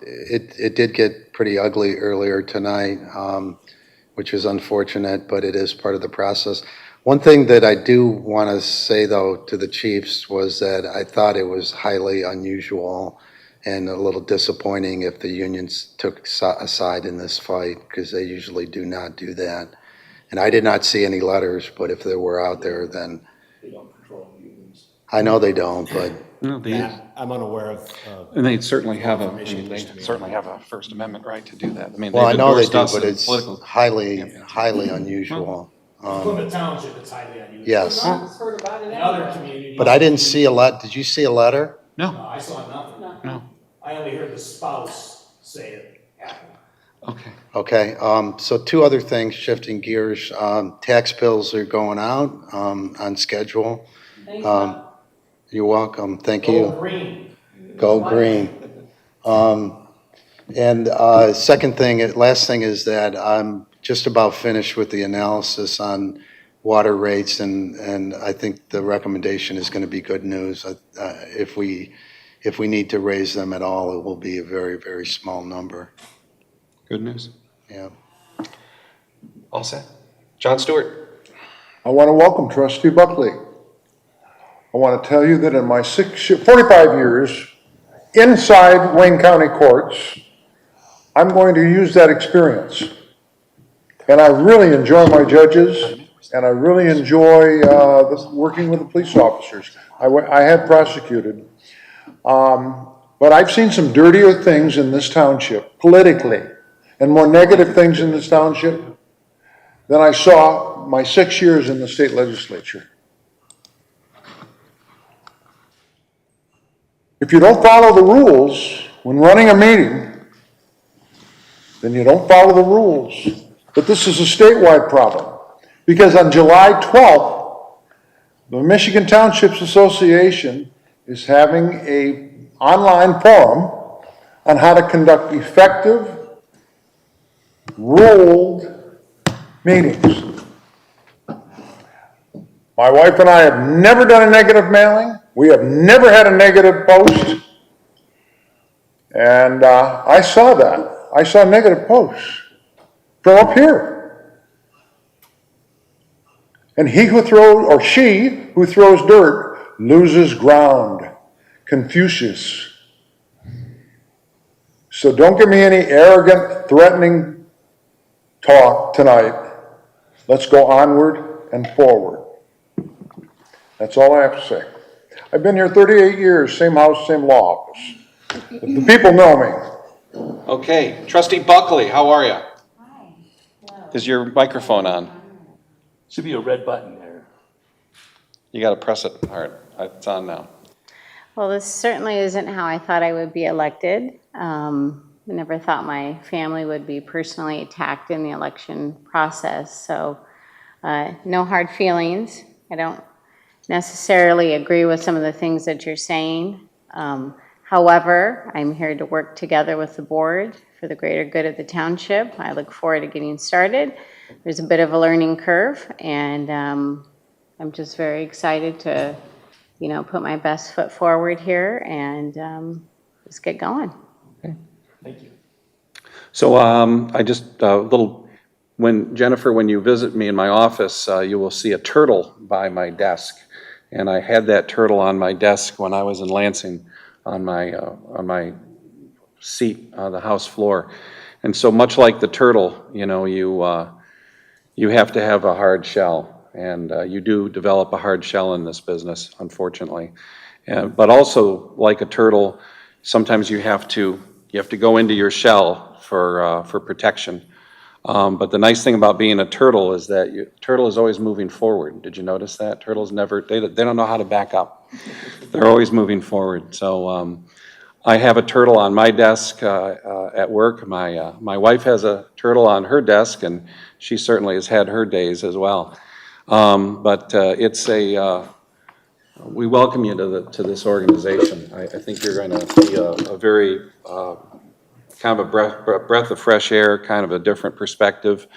It did get pretty ugly earlier tonight, which is unfortunate, but it is part of the process. One thing that I do want to say, though, to the chiefs was that I thought it was highly unusual and a little disappointing if the unions took a side in this fight, because they usually do not do that. And I did not see any letters, but if they were out there, then They don't control unions. I know they don't, but No, they, Yeah, I'm unaware of. and they certainly have a, information they used to be certainly on have a First Amendment right to do that. I mean, well, I they've know they endorsed do, us but in it's political. highly unusual. Plymouth Township, it's highly unusual. Yes, Heard about it In other anyway. communities. but I didn't see did you see a letter? No, I saw nothing. No. I only heard the spouse say it happened. Okay. Okay, so two other things, shifting gears. Tax bills are going out on schedule. Thanks, Bob. You're welcome, thank Go you. green. Go green. And last thing is that I'm just about finished with the analysis on water rates, and I think the recommendation is going to be good news. If we need to raise them at all, it will be a very, very small number. Good news. Yeah. All set. John Stewart. I want to welcome Trustee Buckley. I want to tell you that in my 45 years inside Wayne County courts, I'm going to use that experience. And I really enjoy my judges, and I really enjoy working with the police officers. I had prosecuted. But I've seen some dirtier things in this township, politically, and more negative things in this township than I saw my 6 years in the state legislature. If you don't follow the rules when running a meeting, then you don't follow the rules. But this is a statewide problem, because on July 12th, the Michigan Townships Association is having an online forum on how to conduct effective, ruled meetings. My wife and I have never done a negative mailing. We have never had a negative post. And I saw that. I saw negative posts from up here. And he who throws, or she who throws dirt, loses ground. Confucius. So don't give me any arrogant, threatening talk tonight. Let's go onward and forward. That's all I have to say. I've been here 38 years, same house, same law office. The people know me. Okay, Trustee Buckley, how are you? Hi. Is your microphone on? Should be a red button there. You got to press it hard. It's on now. Well, this certainly isn't how I thought I would be elected. I never thought my family would be personally attacked in the election process. So no hard feelings. I don't necessarily agree with some of the things that you're saying. However, I'm here to work together with the board for the greater good of the township. I look forward to getting started. There's a bit of a learning curve, and I'm just very excited to, put my best foot forward here and let's get going. Okay. Thank you. So I just, when you visit me in my office, you will see a turtle by my desk. And I had that turtle on my desk when I was in Lansing on my seat on the House floor. And so much like the turtle, you have to have a hard shell. And you do develop a hard shell in this business, unfortunately. But also, like a turtle, sometimes you have to go into your shell for protection. But the nice thing about being a turtle is that turtle is always moving forward. Did you notice that? Turtles never, they don't know how to back up. They're always moving forward. So I have a turtle on my desk at work. My wife has a turtle on her desk, and she certainly has had her days as well. But we welcome you to this organization. I think you're going to be a very kind of a breath of fresh air, kind of a different perspective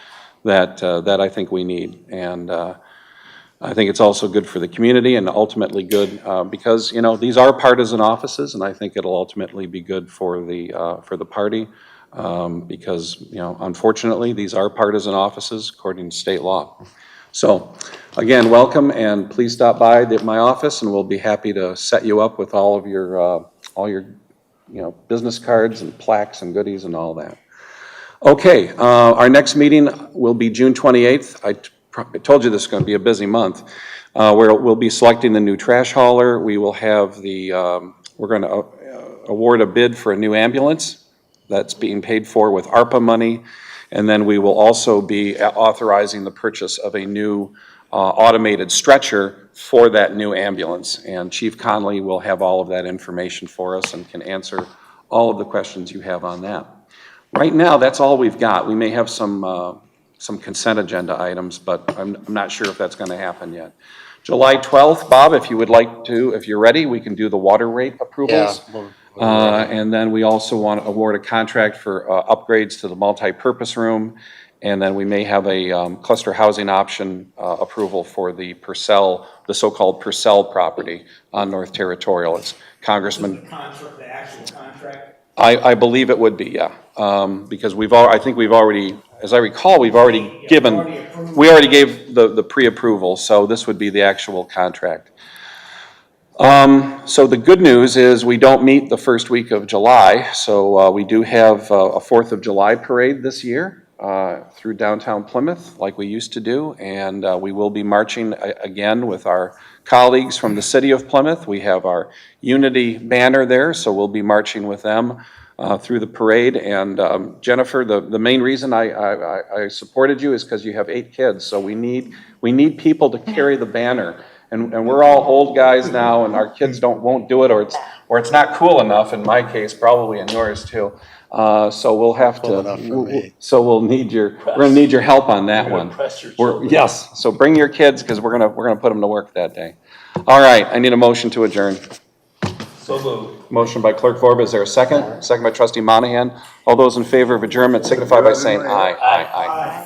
that I think we need. And I think it's also good for the community and ultimately good because, these are partisan offices, and I think it'll ultimately be good for the party because, unfortunately, these are partisan offices according to state law. So, again, welcome, and please stop by my office, and we'll be happy to set you up with all your business cards and plaques and goodies and all that. Okay, our next meeting will be June 28th. I told you this is going to be a busy month, where we'll be selecting the new trash hauler. We will have we're going to award a bid for a new ambulance that's being paid for with ARPA money. And then we will also be authorizing the purchase of a new automated stretcher for that new ambulance. And Chief Conley will have all of that information for us and can answer all of the questions you have on that. Right now, that's all we've got. We may have some consent agenda items, but I'm not sure if that's going to happen yet. July 12th, Bob, if you would like to, if you're ready, we can do the water rate approvals. And then we also want to award a contract for upgrades to the multi-purpose room. And then we may have a cluster housing option approval for the Purcell, the so-called Purcell property on North Territorial. It's Congressman. The actual contract? I believe it would be, yeah. Because I think we've already, as I recall, we already gave the pre-approval, so this would be the actual contract. So the good news is we don't meet the first week of July, so we do have a 4th of July parade this year through downtown Plymouth like we used to do, and we will be marching again with our colleagues from the city of Plymouth. We have our Unity banner there, so we'll be marching with them through the parade. And Jennifer, the main reason I supported you is because you have 8 kids, so we need people to carry the banner. And we're all old guys now, and our kids won't do it, or it's not cool enough. In my case, probably in yours too. So we'll have to. So we're gonna need your help on that one. Yes. So bring your kids because we're gonna put them to work that day. All right. I need a motion to adjourn. So moved. Motion by Clerk Vorba. Is there a second? Second by Trustee Monahan. All those in favor of adjournment signify by saying aye. Aye. Aye.